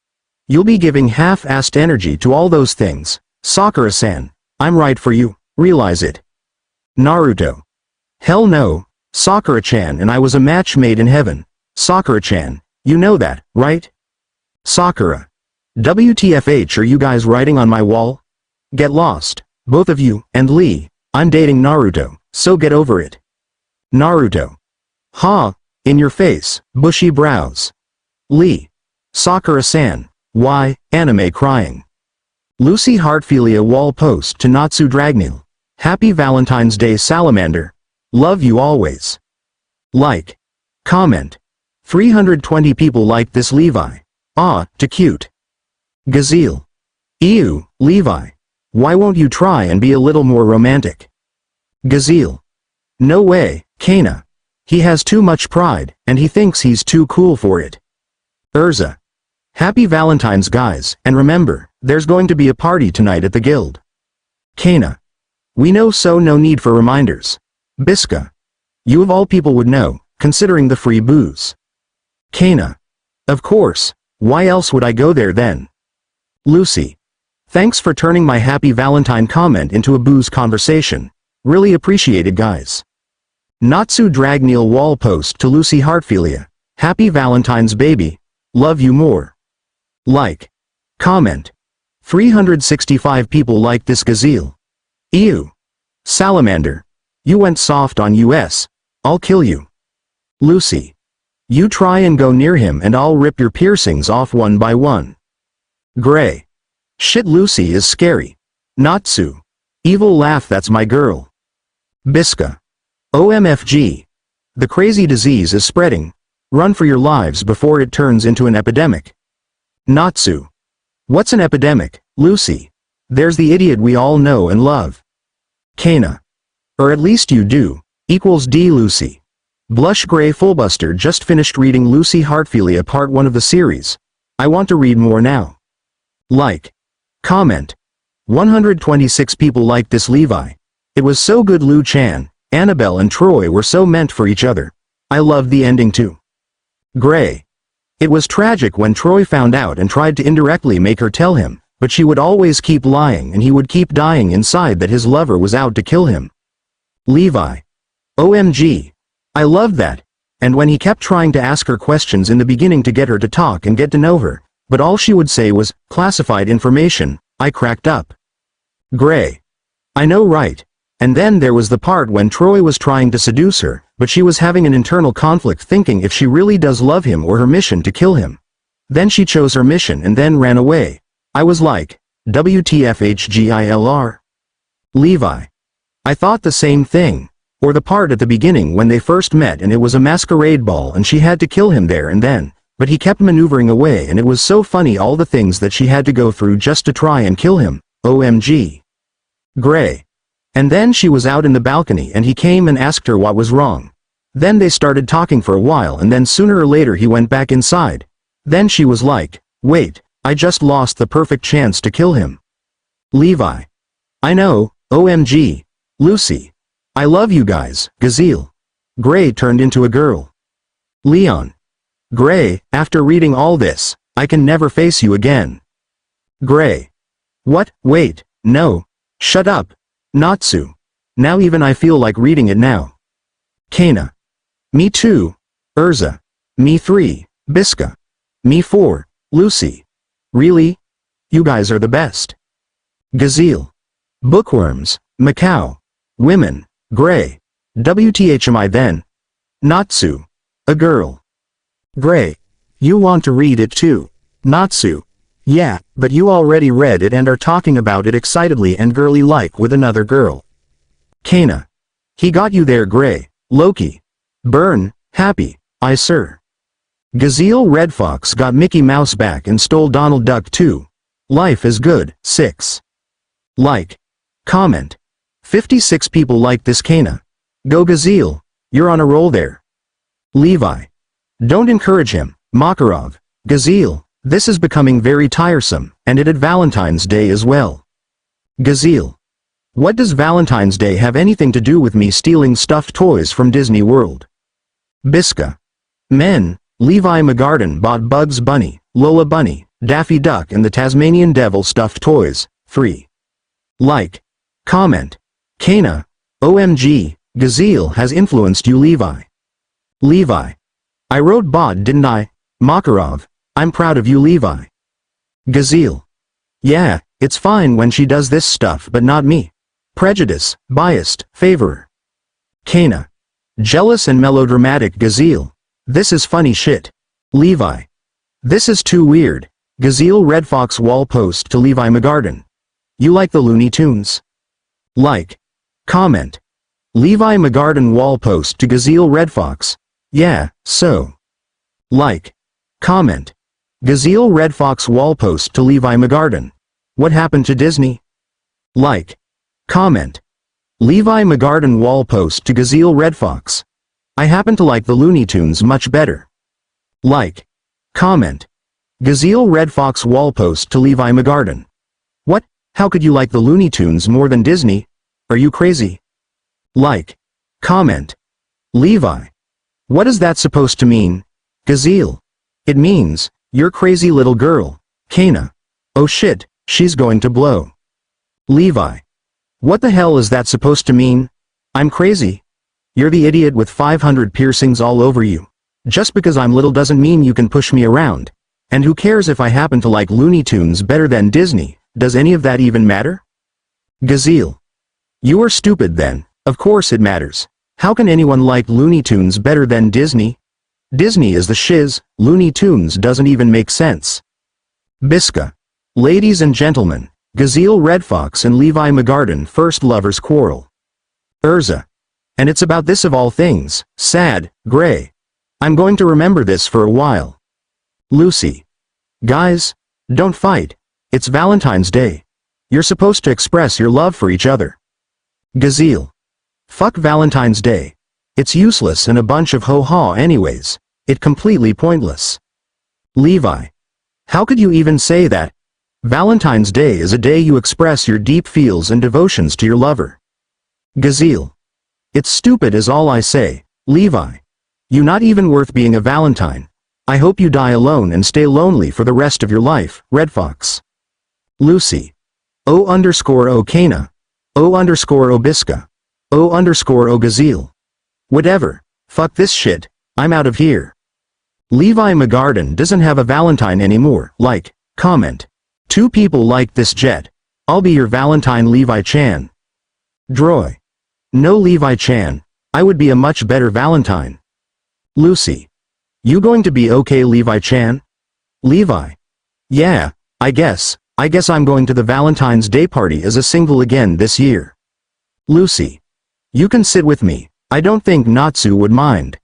Speaker 2: You'll be giving half-assed energy to all those things. Sakura-san, I'm right for you, realize it. Naruto. Hell no, Sakura-chan and I was a match made in heaven. Sakura-chan, you know that, right? Sakura. WTFH, are you guys writing on my wall? Get lost, both of you, and Lee, I'm dating Naruto, so get over it. Naruto. Ha, in your face, bushy brows. Lee. Sakura-san, why, anime crying. Lucy Heartfilia wall post to Natsu Dragneel. Happy Valentine's Day Salamander. Love you always. Like. Comment. 320 people like this Levi. Ah, too cute. Gazelle. Ew, Levi. Why won't you try and be a little more romantic? Gazelle. No way, Kana. He has too much pride, and he thinks he's too cool for it. Urza. Happy Valentine's guys, and remember, there's going to be a party tonight at the guild. Kana. We know, so no need for reminders. Biska. You of all people would know, considering the free booze. Kana. Of course, why else would I go there then? Lucy. Thanks for turning my happy Valentine comment into a booze conversation. Really appreciated, guys. Natsu Dragneel wall post to Lucy Heartfilia. Happy Valentine's baby. Love you more. Like. Comment. 365 people like this Gazelle. Ew. Salamander. You went soft on us. I'll kill you. Lucy. You try and go near him and I'll rip your piercings off one by one. Gray. Shit, Lucy is scary. Natsu. Evil laugh, that's my girl. Biska. OMFG. The crazy disease is spreading. Run for your lives before it turns into an epidemic. Natsu. What's an epidemic, Lucy? There's the idiot we all know and love. Kana. Or at least you do. Equals D. Lucy. Blush Gray Fullbuster just finished reading Lucy Heartfilia part 1 of the series. I want to read more now. Like. Comment. 126 people like this Levi. It was so good. Lu Chan, Annabelle and Troy were so meant for each other. I loved the ending too. Gray. It was tragic when Troy found out and tried to indirectly make her tell him, but she would always keep lying and he would keep dying inside that his lover was out to kill him. Levi. OMG. I loved that. And when he kept trying to ask her questions in the beginning to get her to talk and get to know her, but all she would say was, classified information, I cracked up. Gray. I know, right. And then there was the part when Troy was trying to seduce her, but she was having an internal conflict thinking if she really does love him or her mission to kill him. Then she chose her mission and then ran away. I was like, WTFHGILR. Levi. I thought the same thing. Or the part at the beginning when they first met and it was a masquerade ball and she had to kill him there and then, but he kept maneuvering away and it was so funny all the things that she had to go through just to try and kill him. OMG. Gray. And then she was out in the balcony and he came and asked her what was wrong. Then they started talking for a while and then sooner or later he went back inside. Then she was like, wait, I just lost the perfect chance to kill him. Levi. I know, OMG. Lucy. I love you guys, Gazelle. Gray turned into a girl. Leon. Gray, after reading all this, I can never face you again. Gray. What? Wait, no. Shut up. Natsu. Now even I feel like reading it now. Kana. Me too. Urza. Me 3. Biska. Me 4. Lucy. Really? You guys are the best. Gazelle. Bookworms. Macau. Women. Gray. WTHMI then. Natsu. A girl.
Speaker 1: Gray. You want to read it too. Natsu. Yeah, but you already read it and are talking about it excitedly and girly-like with another girl.
Speaker 2: Kana. He got you there, Gray. Loki. Burn. Happy. I sir. Gazelle Red Fox got Mickey Mouse back and stole Donald Duck too. Life is good. 6. Like. Comment. 56 people like this Kana. Go Gazelle. You're on a roll there. Levi. Don't encourage him, Makarov. Gazelle. This is becoming very tiresome, and it at Valentine's Day as well. Gazelle. What does Valentine's Day have anything to do with me stealing stuffed toys from Disney World? Biska. Men. Levi McGarden bought Bugs Bunny, Lola Bunny, Daffy Duck and the Tasmanian Devil stuffed toys. 3. Like. Comment. Kana. OMG. Gazelle has influenced you, Levi. Levi. I wrote bot, didn't I? Makarov. I'm proud of you, Levi. Gazelle. Yeah, it's fine when she does this stuff but not me. Prejudice, biased, favorer. Kana. Jealous and melodramatic Gazelle. This is funny shit. Levi. This is too weird. Gazelle Red Fox wall post to Levi McGarden. You like the Looney Tunes? Like. Comment. Levi McGarden wall post to Gazelle Red Fox. Yeah, so. Like. Comment. Gazelle Red Fox wall post to Levi McGarden. What happened to Disney? Like. Comment. Levi McGarden wall post to Gazelle Red Fox. I happen to like the Looney Tunes much better. Like. Comment. Gazelle Red Fox wall post to Levi McGarden. What? How could you like the Looney Tunes more than Disney? Are you crazy? Like. Comment. Levi. What is that supposed to mean? Gazelle. It means, you're crazy little girl. Kana. Oh shit, she's going to blow. Levi. What the hell is that supposed to mean? I'm crazy? You're the idiot with 500 piercings all over you. Just because I'm little doesn't mean you can push me around. And who cares if I happen to like Looney Tunes better than Disney? Does any of that even matter? Gazelle. You are stupid then. Of course it matters. How can anyone like Looney Tunes better than Disney? Disney is the shiz, Looney Tunes doesn't even make sense. Biska. Ladies and gentlemen, Gazelle Red Fox and Levi McGarden first lovers quarrel. Urza. And it's about this of all things, sad, gray. I'm going to remember this for a while. Lucy. Guys, don't fight. It's Valentine's Day. You're supposed to express your love for each other. Gazelle. Fuck Valentine's Day. It's useless and a bunch of ho-ha anyways. It completely pointless. Levi. How could you even say that? Valentine's Day is a day you express your deep feels and devotions to your lover. Gazelle. It's stupid is all I say, Levi. You not even worth being a Valentine. I hope you die alone and stay lonely for the rest of your life, Red Fox. Lucy. O_O Kana. O_O Biska. O_O Gazelle. Whatever. Fuck this shit. I'm out of here. Levi McGarden doesn't have a Valentine anymore. Like. Comment. 2 people like this jet. I'll be your Valentine, Levi Chan. Droy. No, Levi Chan. I would be a much better Valentine. Lucy. You going to be okay, Levi Chan? Levi. Yeah, I guess I'm going to the Valentine's Day party as a single again this year. Lucy. You can sit with me. I don't think Natsu would mind.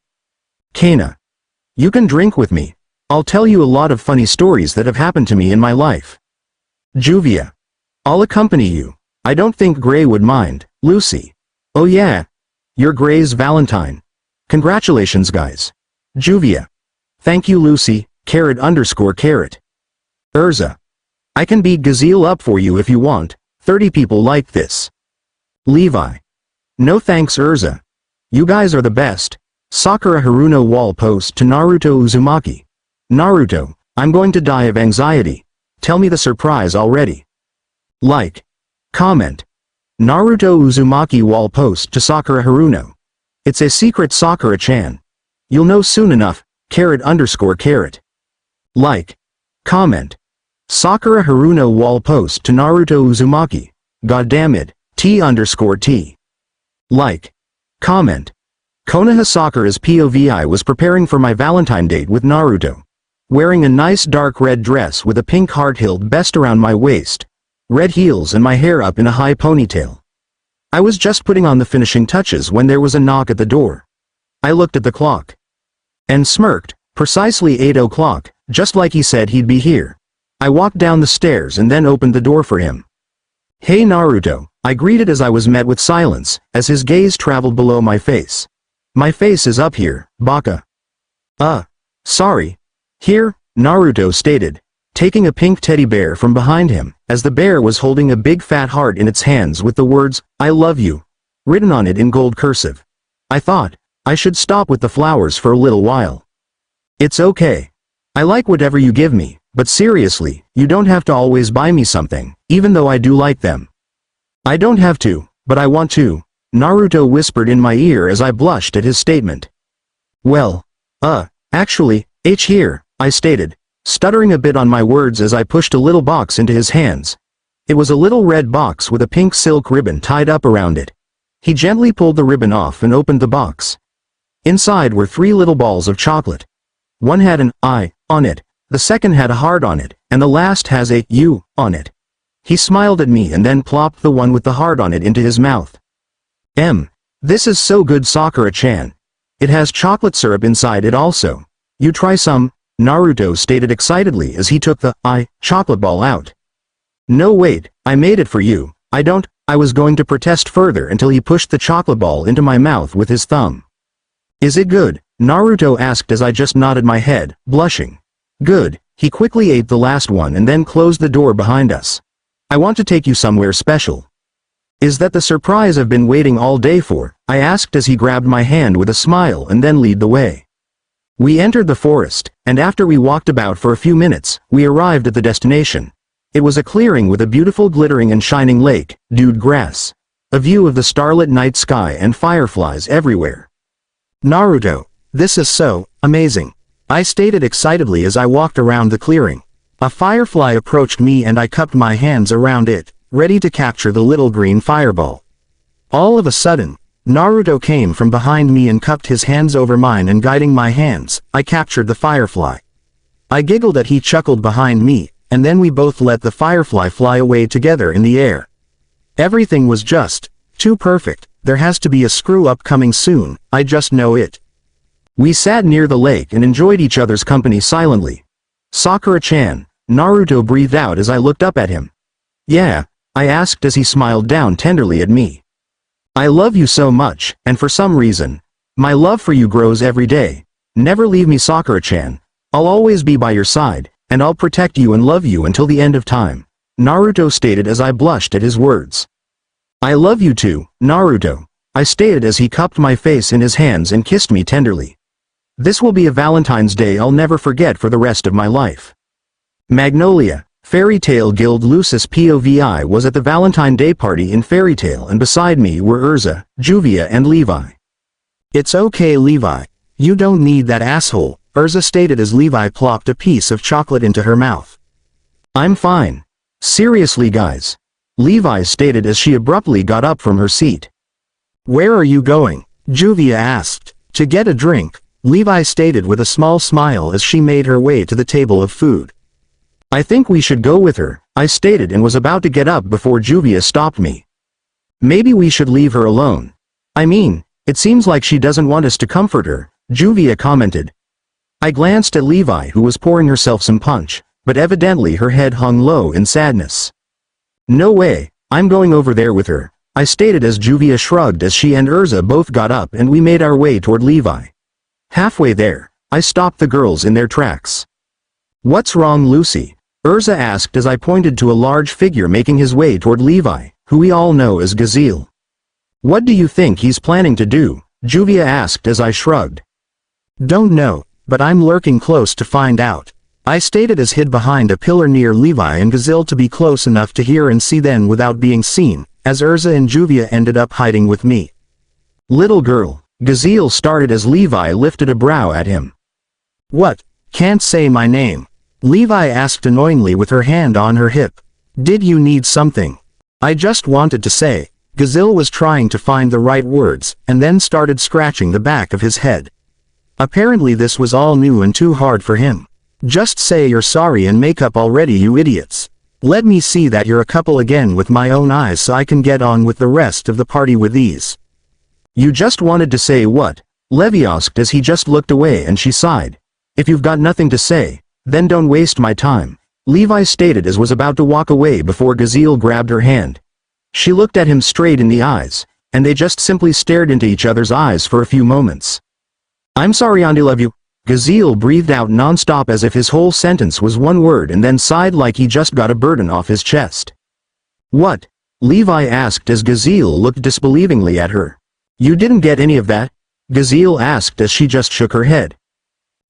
Speaker 2: Kana. You can drink with me. I'll tell you a lot of funny stories that have happened to me in my life. Juvia. I'll accompany you. I don't think Gray would mind. Lucy. Oh yeah. You're Gray's Valentine. Congratulations guys. Juvia. Thank you Lucy, __. Urza. I can beat Gazelle up for you if you want, 30 people like this. Levi. No thanks Urza. You guys are the best. Sakura Haruno wall post to Naruto Uzumaki. Naruto, I'm going to die of anxiety. Tell me the surprise already. Like. Comment. Naruto Uzumaki wall post to Sakura Haruno. It's a secret Sakura-chan. You'll know soon enough, __. Like. Comment. Sakura Haruno wall post to Naruto Uzumaki. Goddammit, T_T. Like. Comment. Konoha Sakura's POVI was preparing for my Valentine date with Naruto. Wearing a nice dark red dress with a pink heart-hilt vest around my waist. Red heels and my hair up in a high ponytail. I was just putting on the finishing touches when there was a knock at the door. I looked at the clock. And smirked, precisely 8 o'clock, just like he said he'd be here. I walked down the stairs and then opened the door for him. Hey Naruto, I greeted as I was met with silence, as his gaze traveled below my face. My face is up here, baka. Sorry. Here, Naruto stated, taking a pink teddy bear from behind him, as the bear was holding a big fat heart in its hands with the words, I love you, written on it in gold cursive. I thought, I should stop with the flowers for a little while. It's okay. I like whatever you give me, but seriously, you don't have to always buy me something, even though I do like them. I don't have to, but I want to. Naruto whispered in my ear as I blushed at his statement. Well, actually, here, I stated, stuttering a bit on my words as I pushed a little box into his hands. It was a little red box with a pink silk ribbon tied up around it. He gently pulled the ribbon off and opened the box. Inside were 3 little balls of chocolate. One had an I on it, the second had a heart on it, and the last has a U on it. He smiled at me and then plopped the one with the heart on it into his mouth. This is so good, Sakura-chan. It has chocolate syrup inside it also. You try some, Naruto stated excitedly as he took the chocolate ball out. No, wait, I made it for you. I was going to protest further until he pushed the chocolate ball into my mouth with his thumb. Is it good? Naruto asked as I just nodded my head, blushing. Good. He quickly ate the last one and then closed the door behind us. I want to take you somewhere special. Is that the surprise I've been waiting all day for? I asked as he grabbed my hand with a smile and then led the way. We entered the forest, and after we walked about for a few minutes, we arrived at the destination. It was a clearing with a beautiful glittering and shining lake, dewed grass, a view of the starlit night sky and fireflies everywhere.
Speaker 1: Naruto, this is so amazing, I stated excitedly as I walked around the clearing. A firefly approached me and I cupped my hands around it, ready to capture the little green fireball. All of a sudden, Naruto came from behind me and cupped his hands over mine, and guiding my hands, I captured the firefly. I giggled at he chuckled behind me, and then we both let the firefly fly away together in the air. Everything was just too perfect. There has to be a screw-up coming soon, I just know it. We sat near the lake and enjoyed each other's company silently. Sakura-chan, Naruto breathed out as I looked up at him. Yeah, I asked as he smiled down tenderly at me. I love you so much, and for some reason, my love for you grows every day. Never leave me, Sakura-chan. I'll always be by your side, and I'll protect you and love you until the end of time, Naruto stated as I blushed at his words. I love you too, Naruto, I stated as he cupped my face in his hands and kissed me tenderly. This will be a Valentine's Day I'll never forget for the rest of my life. Magnolia, Fairy Tail Guild Lucis POVI was at the Valentine Day party in Fairy Tail, and beside me were Urza, Juvia and Levi. It's okay, Levi. You don't need that asshole, Urza stated as Levi plopped a piece of chocolate into her mouth.
Speaker 2: I'm fine. Seriously, guys, Levi stated as she abruptly got up from her seat.
Speaker 1: Where are you going? Juvia asked. To get a drink, Levi stated with a small smile as she made her way to the table of food.
Speaker 2: I think we should go with her, I stated and was about to get up before Juvia stopped me. Maybe we should leave her alone. I mean, it seems like she doesn't want us to comfort her, Juvia commented. I glanced at Levi, who was pouring herself some punch, but evidently her head hung low in sadness. No way, I'm going over there with her, I stated as Juvia shrugged as she and Urza both got up and we made our way toward Levi. Halfway there, I stopped the girls in their tracks. What's wrong, Lucy? Urza asked as I pointed to a large figure making his way toward Levi, who we all know as Gazelle. What do you think he's planning to do? Juvia asked as I shrugged.
Speaker 1: Don't know, but I'm lurking close to find out, I stated as hid behind a pillar near Levi and Gazelle to be close enough to hear and see then without being seen, as Urza and Juvia ended up hiding with me.
Speaker 2: Little girl, Gazelle started as Levi lifted a brow at him.
Speaker 1: What? Can't say my name? Levi asked annoyingly with her hand on her hip. Did you need something? I just wanted to say. Gazelle was trying to find the right words, and then started scratching the back of his head. Apparently this was all new and too hard for him. Just say you're sorry and make up already, you idiots. Let me see that you're a couple again with my own eyes so I can get on with the rest of the party with ease. You just wanted to say what? Levi asked as he just looked away and she sighed. If you've got nothing to say, then don't waste my time, Levi stated as was about to walk away before Gazelle grabbed her hand. She looked at him straight in the eyes, and they just simply stared into each other's eyes for a few moments. I'm sorry, I love you. Gazelle breathed out non-stop as if his whole sentence was one word and then sighed like he just got a burden off his chest. What? Levi asked as Gazelle looked disbelievingly at her. You didn't get any of that? Gazelle asked as she just shook her head.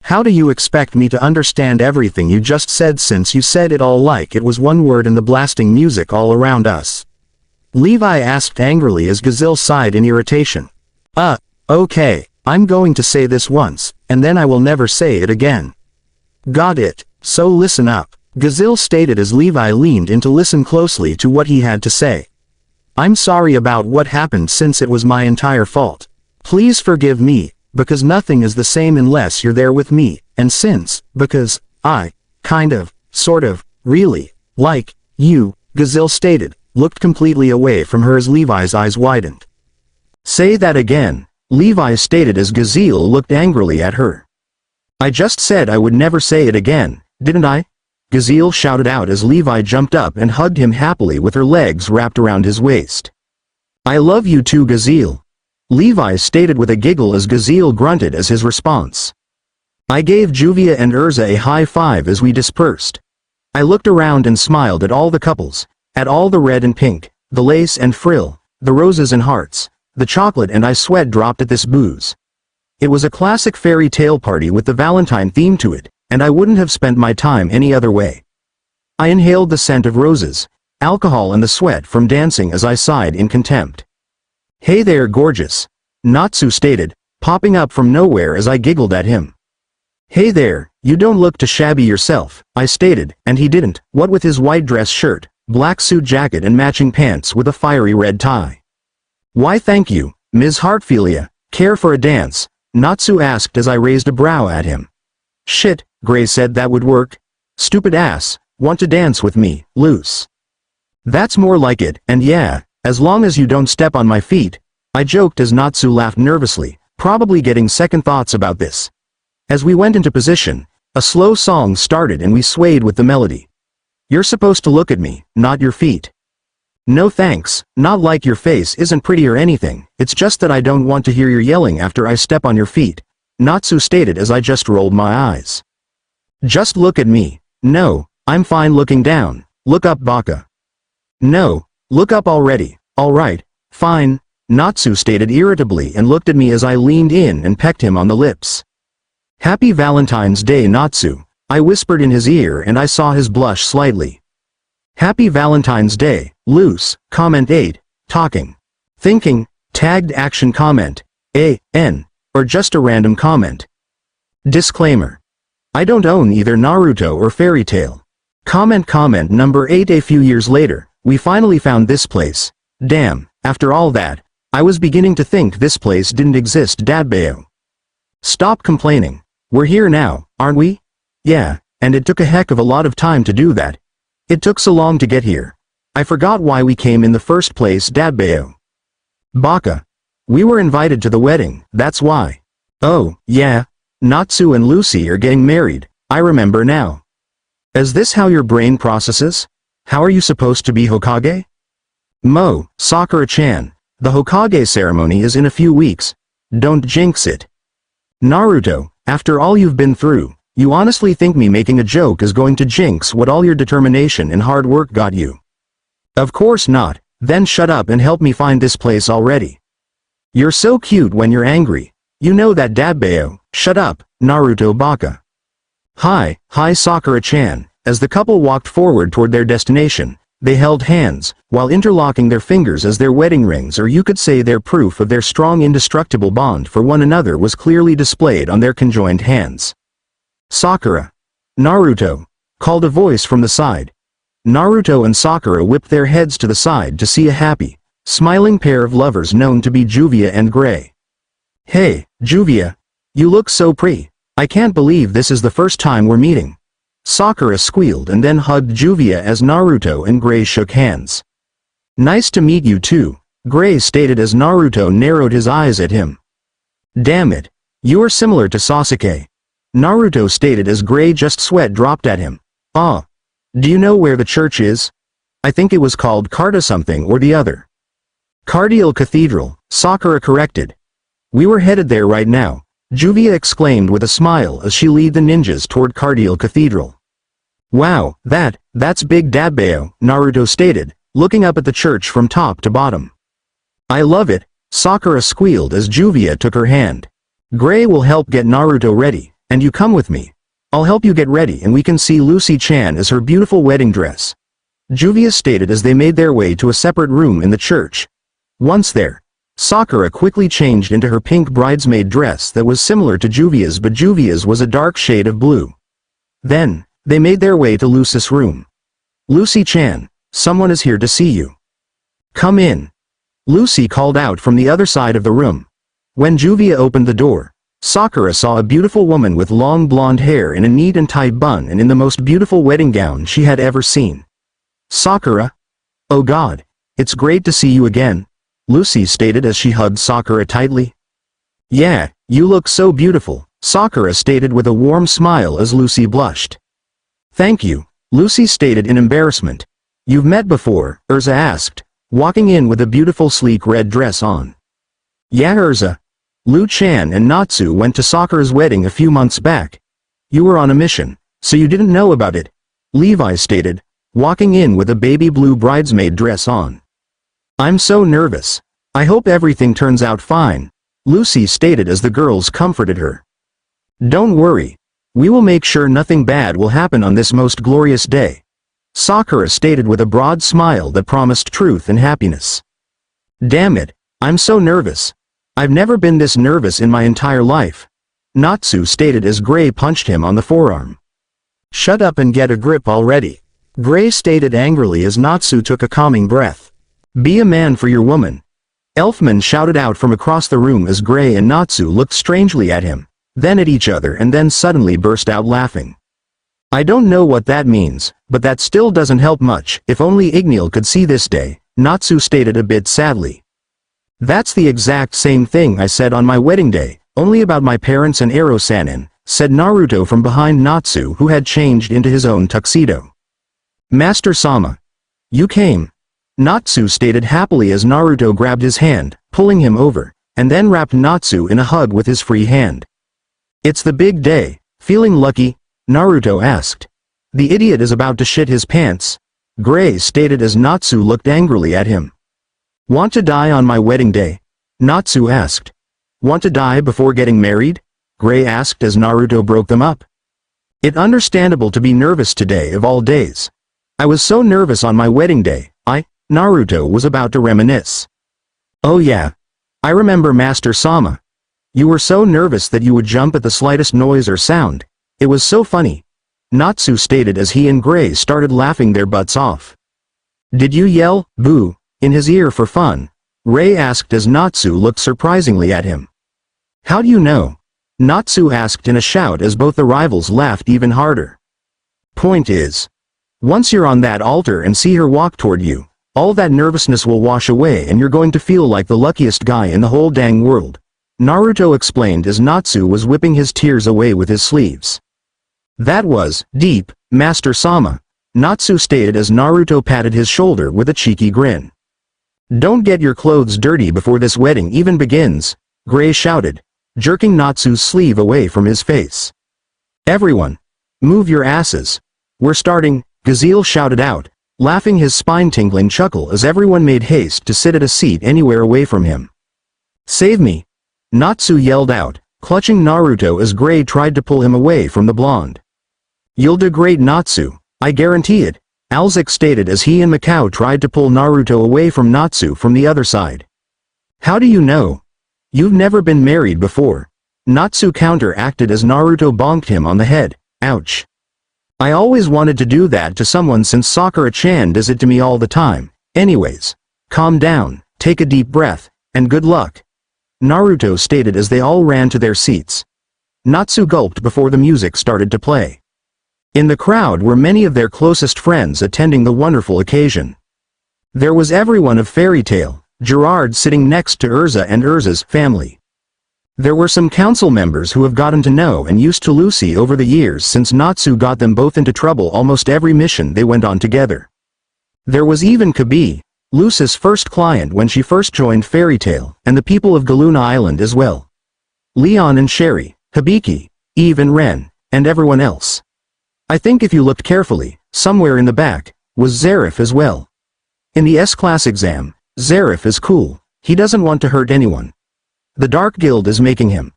Speaker 1: How do you expect me to understand everything you just said since you said it all like it was one word and the blasting music all around us? Levi asked angrily as Gazelle sighed in irritation. Okay, I'm going to say this once, and then I will never say it again. Got it, so listen up, Gazelle stated as Levi leaned in to listen closely to what he had to say. I'm sorry about what happened since it was my entire fault. Please forgive me, because nothing is the same unless you're there with me, and because I, sort of, really, like, you, Gazelle stated, looked completely away from her as Levi's eyes widened.
Speaker 2: Say that again, Levi stated as Gazelle looked angrily at her. I just said I would never say it again, didn't I? Gazelle shouted out as Levi jumped up and hugged him happily with her legs wrapped around his waist. I love you too, Gazelle. Levi stated with a giggle as Gazelle grunted as his response. I gave Juvia and Urza a high five as we dispersed. I looked around and smiled at all the couples, at all the red and pink, the lace and frill, the roses and hearts, the chocolate, and I sweat dropped at this booze. It was a classic fairy tale party with the Valentine theme to it, and I wouldn't have spent my time any other way. I inhaled the scent of roses, alcohol and the sweat from dancing as I sighed in contempt. Hey there, gorgeous, Natsu stated, popping up from nowhere as I giggled at him. Hey there, you don't look too shabby yourself, I stated, and he didn't, what with his white dress shirt, black suit jacket and matching pants with a fiery red tie. Why thank you, Ms. Heartfilia, care for a dance? Natsu asked as I raised a brow at him. Shit, Gray said that would work. Stupid ass, want to dance with me, loose. That's more like it, and yeah, as long as you don't step on my feet, I joked as Natsu laughed nervously, probably getting second thoughts about this. As we went into position, a slow song started and we swayed with the melody. You're supposed to look at me, not your feet. No thanks, not like your face isn't pretty or anything, it's just that I don't want to hear your yelling after I step on your feet, Natsu stated as I just rolled my eyes. Just look at me. No, I'm fine looking down, look up Baka. No, look up already, alright, fine, Natsu stated irritably and looked at me as I leaned in and pecked him on the lips. Happy Valentine's Day, Natsu, I whispered in his ear and I saw his blush slightly. Happy Valentine's Day, loose, comment 8, talking. Thinking, tagged action comment, A-N, or just a random comment. Disclaimer. I don't own either Naruto or Fairy Tail. Comment number 8. A few years later, we finally found this place. Damn, after all that, I was beginning to think this place didn't exist, Dadbeo. Stop complaining. We're here now, aren't we? Yeah, and it took a heck of a lot of time to do that. It took so long to get here. I forgot why we came in the first place, Dadbeo. Baka. We were invited to the wedding, that's why. Oh, yeah. Natsu and Lucy are getting married, I remember now. Is this how your brain processes? How are you supposed to be Hokage? Sakura-chan, the Hokage ceremony is in a few weeks. Don't jinx it. Naruto, after all you've been through, you honestly think me making a joke is going to jinx what all your determination and hard work got you? Of course not, then shut up and help me find this place already. You're so cute when you're angry. You know that, Dadbeo. Shut up, Naruto Baka. Hi Sakura-chan. As the couple walked forward toward their destination, they held hands, while interlocking their fingers as their wedding rings, or you could say their proof of their strong indestructible bond for one another, was clearly displayed on their conjoined hands. Sakura. Naruto, called a voice from the side. Naruto and Sakura whipped their heads to the side to see a happy, smiling pair of lovers known to be Juvia and Gray. Hey, Juvia. You look so pretty. I can't believe this is the first time we're meeting. Sakura squealed and then hugged Juvia as Naruto and Gray shook hands. Nice to meet you too, Gray stated as Naruto narrowed his eyes at him. Damn it. You are similar to Sasuke. Naruto stated as Gray just sweat dropped at him. Ah. Do you know where the church is? I think it was called Carta something or the other. Cardial Cathedral, Sakura corrected. We were headed there right now, Juvia exclaimed with a smile as she led the ninjas toward Cardial Cathedral. Wow, that's big, Dadbeo, Naruto stated, looking up at the church from top to bottom. I love it, Sakura squealed as Juvia took her hand. Gray will help get Naruto ready, and you come with me. I'll help you get ready and we can see Lucy-chan as her beautiful wedding dress. Juvia stated as they made their way to a separate room in the church. Once there, Sakura quickly changed into her pink bridesmaid dress that was similar to Juvia's, but Juvia's was a dark shade of blue. Then, they made their way to Lucy's room. "Lucy-chan, someone is here to see you. Come in," Lucy called out from the other side of the room. When Juvia opened the door, Sakura saw a beautiful woman with long blonde hair in a neat and tight bun and in the most beautiful wedding gown she had ever seen. "Sakura? Oh God, it's great to see you again," Lucy stated as she hugged Sakura tightly. "Yeah, you look so beautiful," Sakura stated with a warm smile as Lucy blushed. "Thank you," Lucy stated in embarrassment. "You've met before?" Urza asked, walking in with a beautiful sleek red dress on. "Yeah, Urza. Lu-chan and Natsu went to Sakura's wedding a few months back. You were on a mission, so you didn't know about it," Levi stated, walking in with a baby blue bridesmaid dress on. "I'm so nervous. I hope everything turns out fine," Lucy stated as the girls comforted her. "Don't worry. We will make sure nothing bad will happen on this most glorious day," Sakura stated with a broad smile that promised truth and happiness. "Damn it, I'm so nervous. I've never been this nervous in my entire life," Natsu stated as Gray punched him on the forearm.
Speaker 1: "Shut up and get a grip already," Gray stated angrily as Natsu took a calming breath.
Speaker 2: "Be a man for your woman," Elfman shouted out from across the room as Gray and Natsu looked strangely at him, then at each other and then suddenly burst out laughing. "I don't know what that means, but that still doesn't help much. If only Igneel could see this day," Natsu stated a bit sadly. "That's the exact same thing I said on my wedding day, only about my parents and Ero-sanin," said Naruto from behind Natsu, who had changed into his own tuxedo. "Master Sama. You came," Natsu stated happily as Naruto grabbed his hand, pulling him over, and then wrapped Natsu in a hug with his free hand. "It's the big day, feeling lucky?" Naruto asked. "The idiot is about to shit his pants," Gray stated as Natsu looked angrily at him. "Want to die on my wedding day?" Natsu asked. "Want to die before getting married?" Gray asked as Naruto broke them up. "It's understandable to be nervous today of all days. I was so nervous on my wedding day, Naruto was about to reminisce. "Oh yeah. I remember Master Sama. You were so nervous that you would jump at the slightest noise or sound. It was so funny," Natsu stated as he and Gray started laughing their butts off. "Did you yell, 'Boo,' in his ear for fun?" Ray asked as Natsu looked surprisingly at him. "How do you know?" Natsu asked in a shout as both the rivals laughed even harder. "Point is, once you're on that altar and see her walk toward you, all that nervousness will wash away and you're going to feel like the luckiest guy in the whole dang world," Naruto explained as Natsu was whipping his tears away with his sleeves. "That was deep, Master Sama," Natsu stated as Naruto patted his shoulder with a cheeky grin. "Don't get your clothes dirty before this wedding even begins," Gray shouted, jerking Natsu's sleeve away from his face. "Everyone, move your asses. We're starting," Gazelle shouted out, laughing his spine-tingling chuckle as everyone made haste to sit at a seat anywhere away from him. "Save me," Natsu yelled out, clutching Naruto as Gray tried to pull him away from the blonde. "You'll do great, Natsu, I guarantee it," Alzik stated as he and Mikao tried to pull Naruto away from Natsu from the other side. "How do you know? You've never been married before," Natsu counteracted as Naruto bonked him on the head. "Ouch. I always wanted to do that to someone since Sakura-chan does it to me all the time. Anyways, calm down, take a deep breath, and good luck," Naruto stated as they all ran to their seats. Natsu gulped before the music started to play. In the crowd were many of their closest friends attending the wonderful occasion. There was everyone of Fairy Tail, Gerard sitting next to Urza and Urza's family. There were some council members who have gotten to know and used to Lucy over the years since Natsu got them both into trouble almost every mission they went on together. There was even Kabi, Lucy's first client when she first joined Fairy Tail, and the people of Galuna Island as well. Leon and Sherry, Hibiki, Eve and Ren, and everyone else. I think if you looked carefully, somewhere in the back, was Zarif as well. In the S-class exam, Zarif is cool, he doesn't want to hurt anyone. The Dark Guild is making him.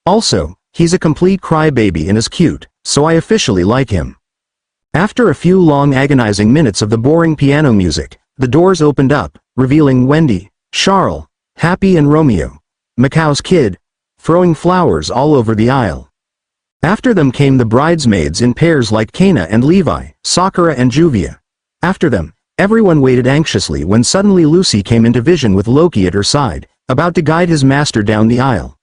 Speaker 2: Also, he's a complete crybaby and is cute, so I officially like him. After a few long agonizing minutes of the boring piano music, the doors opened up, revealing Wendy, Charles, Happy and Romeo, Macau's kid, throwing flowers all over the aisle. After them came the bridesmaids in pairs like Kana and Levi, Sakura and Juvia. After them, everyone waited anxiously when suddenly Lucy came into vision with Loki at her side, about to guide his master down the aisle.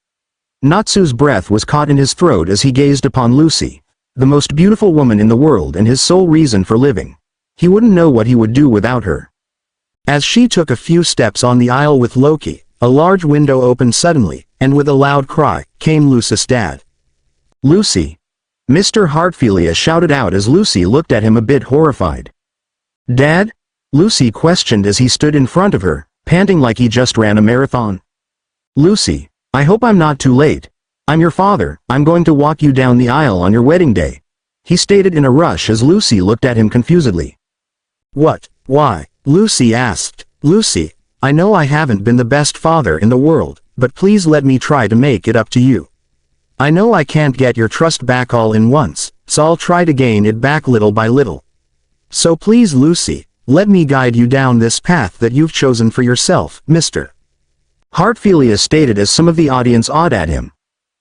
Speaker 2: Natsu's breath was caught in his throat as he gazed upon Lucy, the most beautiful woman in the world and his sole reason for living. He wouldn't know what he would do without her.
Speaker 1: As she took a few steps on the aisle with Loki, a large window opened suddenly, and with a loud cry, came Lucy's dad.
Speaker 2: "Lucy!" Mr. Heartfilia shouted out as Lucy looked at him a bit horrified. "Dad?" Lucy questioned as he stood in front of her, panting like he just ran a marathon. "Lucy, I hope I'm not too late. I'm your father, I'm going to walk you down the aisle on your wedding day," he stated in a rush as Lucy looked at him confusedly.
Speaker 1: "What? Why?" Lucy asked. "Lucy, I know I haven't been the best father in the world, but please let me try to make it up to you. I know I can't get your trust back all in once, so I'll try to gain it back little by little. So please Lucy, let me guide you down this path that you've chosen for yourself, Mr.
Speaker 2: Heartfilia stated as some of the audience awed at him.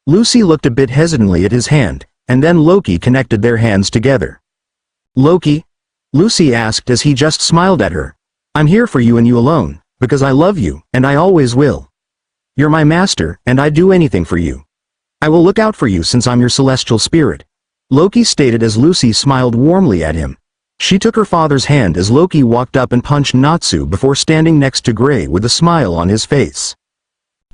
Speaker 2: Lucy looked a bit hesitantly at his hand, and then Loki connected their hands together. "Loki?" Lucy asked as he just smiled at her. "I'm here for you and you alone, because I love you, and I always will. You're my master, and I'd do anything for you. I will look out for you since I'm your celestial spirit," Loki stated as Lucy smiled warmly at him. She took her father's hand as Loki walked up and punched Natsu before standing next to Gray with a smile on his face.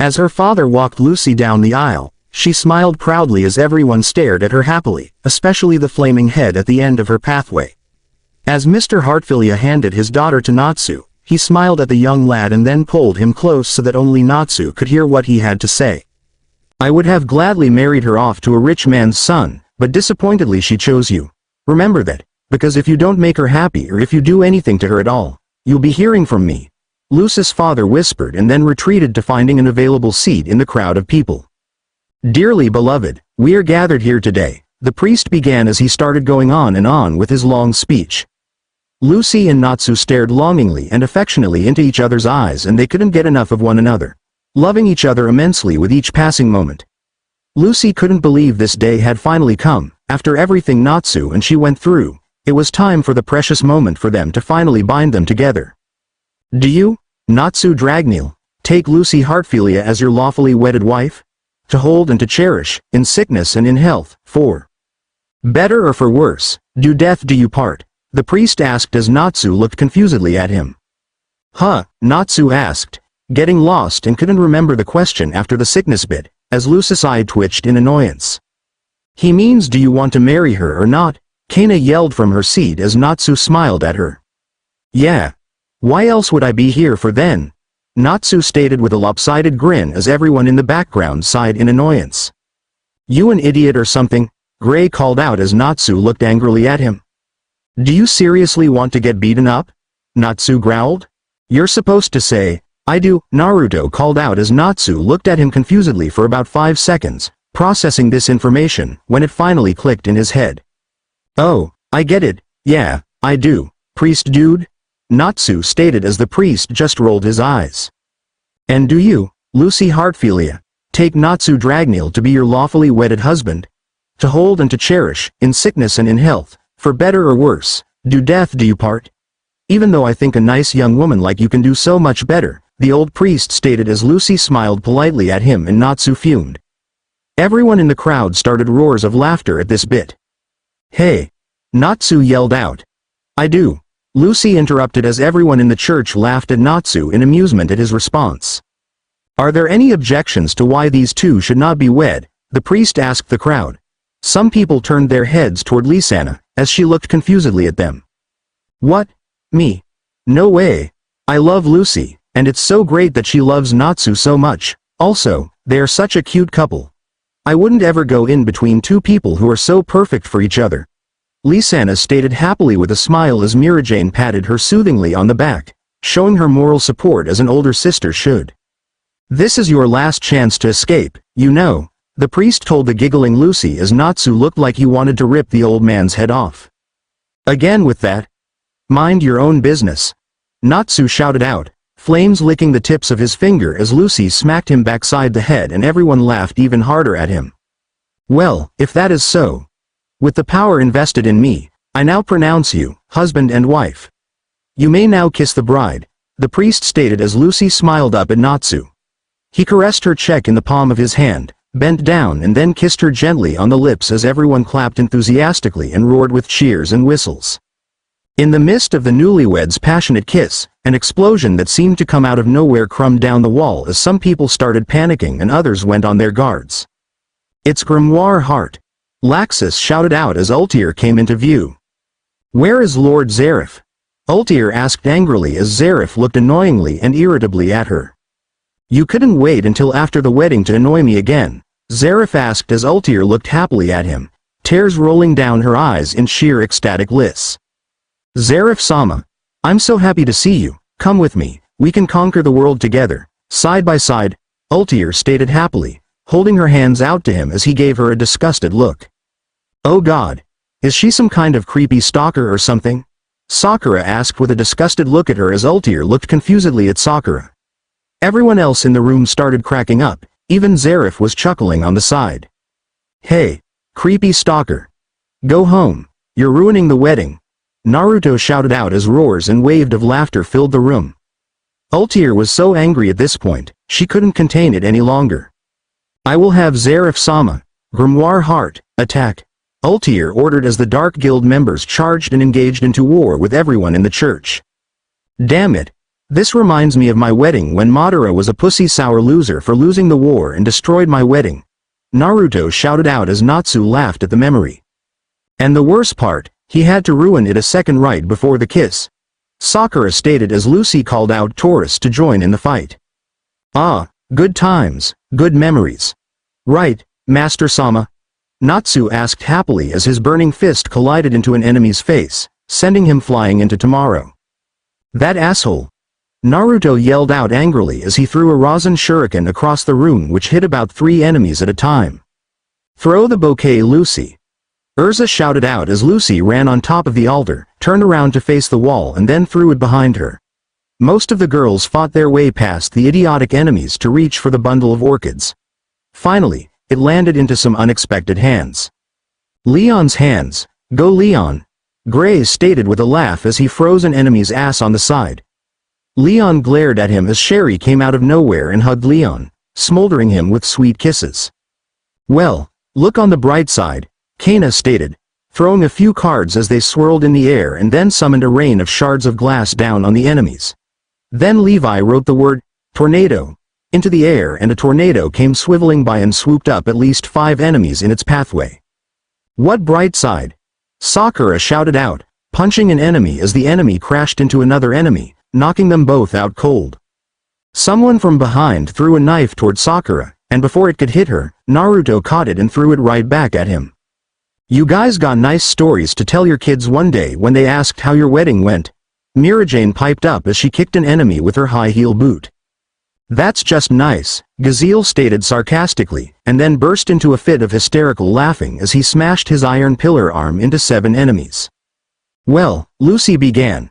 Speaker 1: As her father walked Lucy down the aisle, she smiled proudly as everyone stared at her happily, especially the flaming head at the end of her pathway. As Mr. Heartfilia handed his daughter to Natsu, he smiled at the young lad and then pulled him close so that only Natsu could hear what he had to say.
Speaker 2: "I would have gladly married her off to a rich man's son, but disappointedly she chose you. Remember that, because if you don't make her happy or if you do anything to her at all, you'll be hearing from me," Lucy's father whispered and then retreated to finding an available seat in the crowd of people. "Dearly beloved, we are gathered here today," the priest began as he started going on and on with his long speech. Lucy and Natsu stared longingly and affectionately into each other's eyes and they couldn't get enough of one another, loving each other immensely with each passing moment. Lucy couldn't believe this day had finally come. After everything Natsu and she went through, it was time for the precious moment for them to finally bind them together. "Do you, Natsu Dragneel, take Lucy Heartfilia as your lawfully wedded wife? To hold and to cherish, in sickness and in health, for better or for worse, do death do you part?" the priest asked as Natsu looked confusedly at him. "Huh?" Natsu asked, getting lost and couldn't remember the question after the sickness bit, as Lucy's eye twitched in annoyance. "He means do you want to marry her or not?" Kana yelled from her seat as Natsu smiled at her. "Yeah. Why else would I be here for then?" Natsu stated with a lopsided grin as everyone in the background sighed in annoyance. "You an idiot or something?" Gray called out as Natsu looked angrily at him. "Do you seriously want to get beaten up?" Natsu growled. "You're supposed to say, I do," Naruto called out as Natsu looked at him confusedly for about 5 seconds, processing this information, when it finally clicked in his head. "Oh, I get it, yeah, I do, priest dude," Natsu stated as the priest just rolled his eyes. "And do you, Lucy Heartfilia, take Natsu Dragneel to be your lawfully wedded husband? To hold and to cherish, in sickness and in health, for better or worse, do death do you part? Even though I think a nice young woman like you can do so much better," the old priest stated as Lucy smiled politely at him and Natsu fumed. Everyone in the crowd started roars of laughter at this bit. "Hey!" Natsu yelled out. "I do," Lucy interrupted as everyone in the church laughed at Natsu in amusement at his response. "Are there any objections to why these two should not be wed?" the priest asked the crowd. Some people turned their heads toward Lisanna, as she looked confusedly at them. "What? Me? No way. I love Lucy, and it's so great that she loves Natsu so much. Also, they are such a cute couple. I wouldn't ever go in between two people who are so perfect for each other," Lisanna stated happily with a smile as Mirajane patted her soothingly on the back, showing her moral support as an older sister should. "This is your last chance to escape, you know," the priest told the giggling Lucy as Natsu looked like he wanted to rip the old man's head off. Again with that? Mind your own business. Natsu shouted out, flames licking the tips of his finger as Lucy smacked him backside the head, and everyone laughed even harder at him. Well, if that is so. With the power invested in me, I now pronounce you husband and wife. You may now kiss the bride, the priest stated as Lucy smiled up at Natsu. He caressed her cheek in the palm of his hand, bent down and then kissed her gently on the lips as everyone clapped enthusiastically and roared with cheers and whistles. In the midst of the newlyweds' passionate kiss, an explosion that seemed to come out of nowhere crumbed down the wall as some people started panicking and others went on their guards. It's Grimoire Heart! Laxus shouted out as Ultir came into view. Where is Lord Zarif? Ultir asked angrily as Zarif looked annoyingly and irritably at her. You couldn't wait until after the wedding to annoy me again, Zarif asked as Ultir looked happily at him, tears rolling down her eyes in sheer ecstatic bliss. Zarif-sama, I'm so happy to see you, come with me, we can conquer the world together, side by side, Ultir stated happily, holding her hands out to him as he gave her a disgusted look. Oh God, is she some kind of creepy stalker or something? Sakura asked with a disgusted look at her as Ultir looked confusedly at Sakura. Everyone else in the room started cracking up, even Zarif was chuckling on the side. Hey, creepy stalker. Go home, you're ruining the wedding. Naruto shouted out as roars and waves of laughter filled the room. Ultir was so angry at this point, she couldn't contain it any longer. I will have Zarif-sama, Grimoire Heart, attack. Ultir ordered as the Dark Guild members charged and engaged into war with everyone in the church. Damn it. This reminds me of my wedding when Madara was a pussy-sour loser for losing the war and destroyed my wedding. Naruto shouted out as Natsu laughed at the memory. And the worst part, he had to ruin it a second right before the kiss. Sakura stated as Lucy called out Taurus to join in the fight. Ah, good times, good memories. Right, Master Sama? Natsu asked happily as his burning fist collided into an enemy's face, sending him flying into tomorrow. That asshole! Naruto yelled out angrily as he threw a Rasen shuriken across the room which hit about 3 enemies at a time. Throw the bouquet, Lucy! Urza shouted out as Lucy ran on top of the altar, turned around to face the wall and then threw it behind her. Most of the girls fought their way past the idiotic enemies to reach for the bundle of orchids. Finally, it landed into some unexpected hands. Leon's hands, go Leon! Gray stated with a laugh as he froze an enemy's ass on the side. Leon glared at him as Sherry came out of nowhere and hugged Leon, smoldering him with sweet kisses. Well, look on the bright side, Kana stated, throwing a few cards as they swirled in the air and then summoned a rain of shards of glass down on the enemies. Then Levi wrote the word, tornado, into the air and a tornado came swiveling by and swooped up at least 5 enemies in its pathway. What bright side? Sakura shouted out, punching an enemy as the enemy crashed into another enemy, knocking them both out cold. Someone from behind threw a knife toward Sakura, and before it could hit her, Naruto caught it and threw it right back at him. You guys got nice stories to tell your kids one day when they asked how your wedding went. Mirajane piped up as she kicked an enemy with her high-heel boot. That's just nice, Gazelle stated sarcastically, and then burst into a fit of hysterical laughing as he smashed his iron pillar arm into 7 enemies. Well, Lucy began.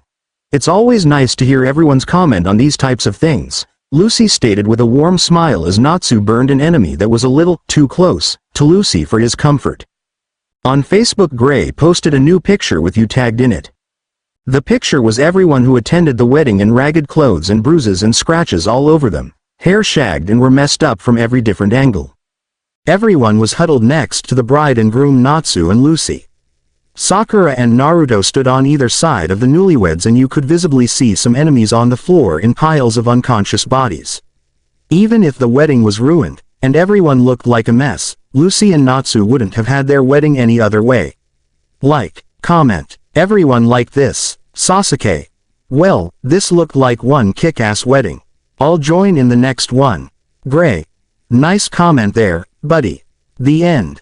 Speaker 2: It's always nice to hear everyone's comment on these types of things, Lucy stated with a warm smile as Natsu burned an enemy that was a little too close to Lucy for his comfort. On Facebook, Gray posted a new picture with you tagged in it. The picture was everyone who attended the wedding in ragged clothes and bruises and scratches all over them, hair shagged and were messed up from every different angle. Everyone was huddled next to the bride and groom Natsu and Lucy. Sakura and Naruto stood on either side of the newlyweds and you could visibly see some enemies on the floor in piles of unconscious bodies. Even if the wedding was ruined, and everyone looked like a mess, Lucy and Natsu wouldn't have had their wedding any other way. Like, comment, everyone liked this, Sasuke. Well, this looked like one kick-ass wedding. I'll join in the next one. Gray. Nice comment there, buddy. The end.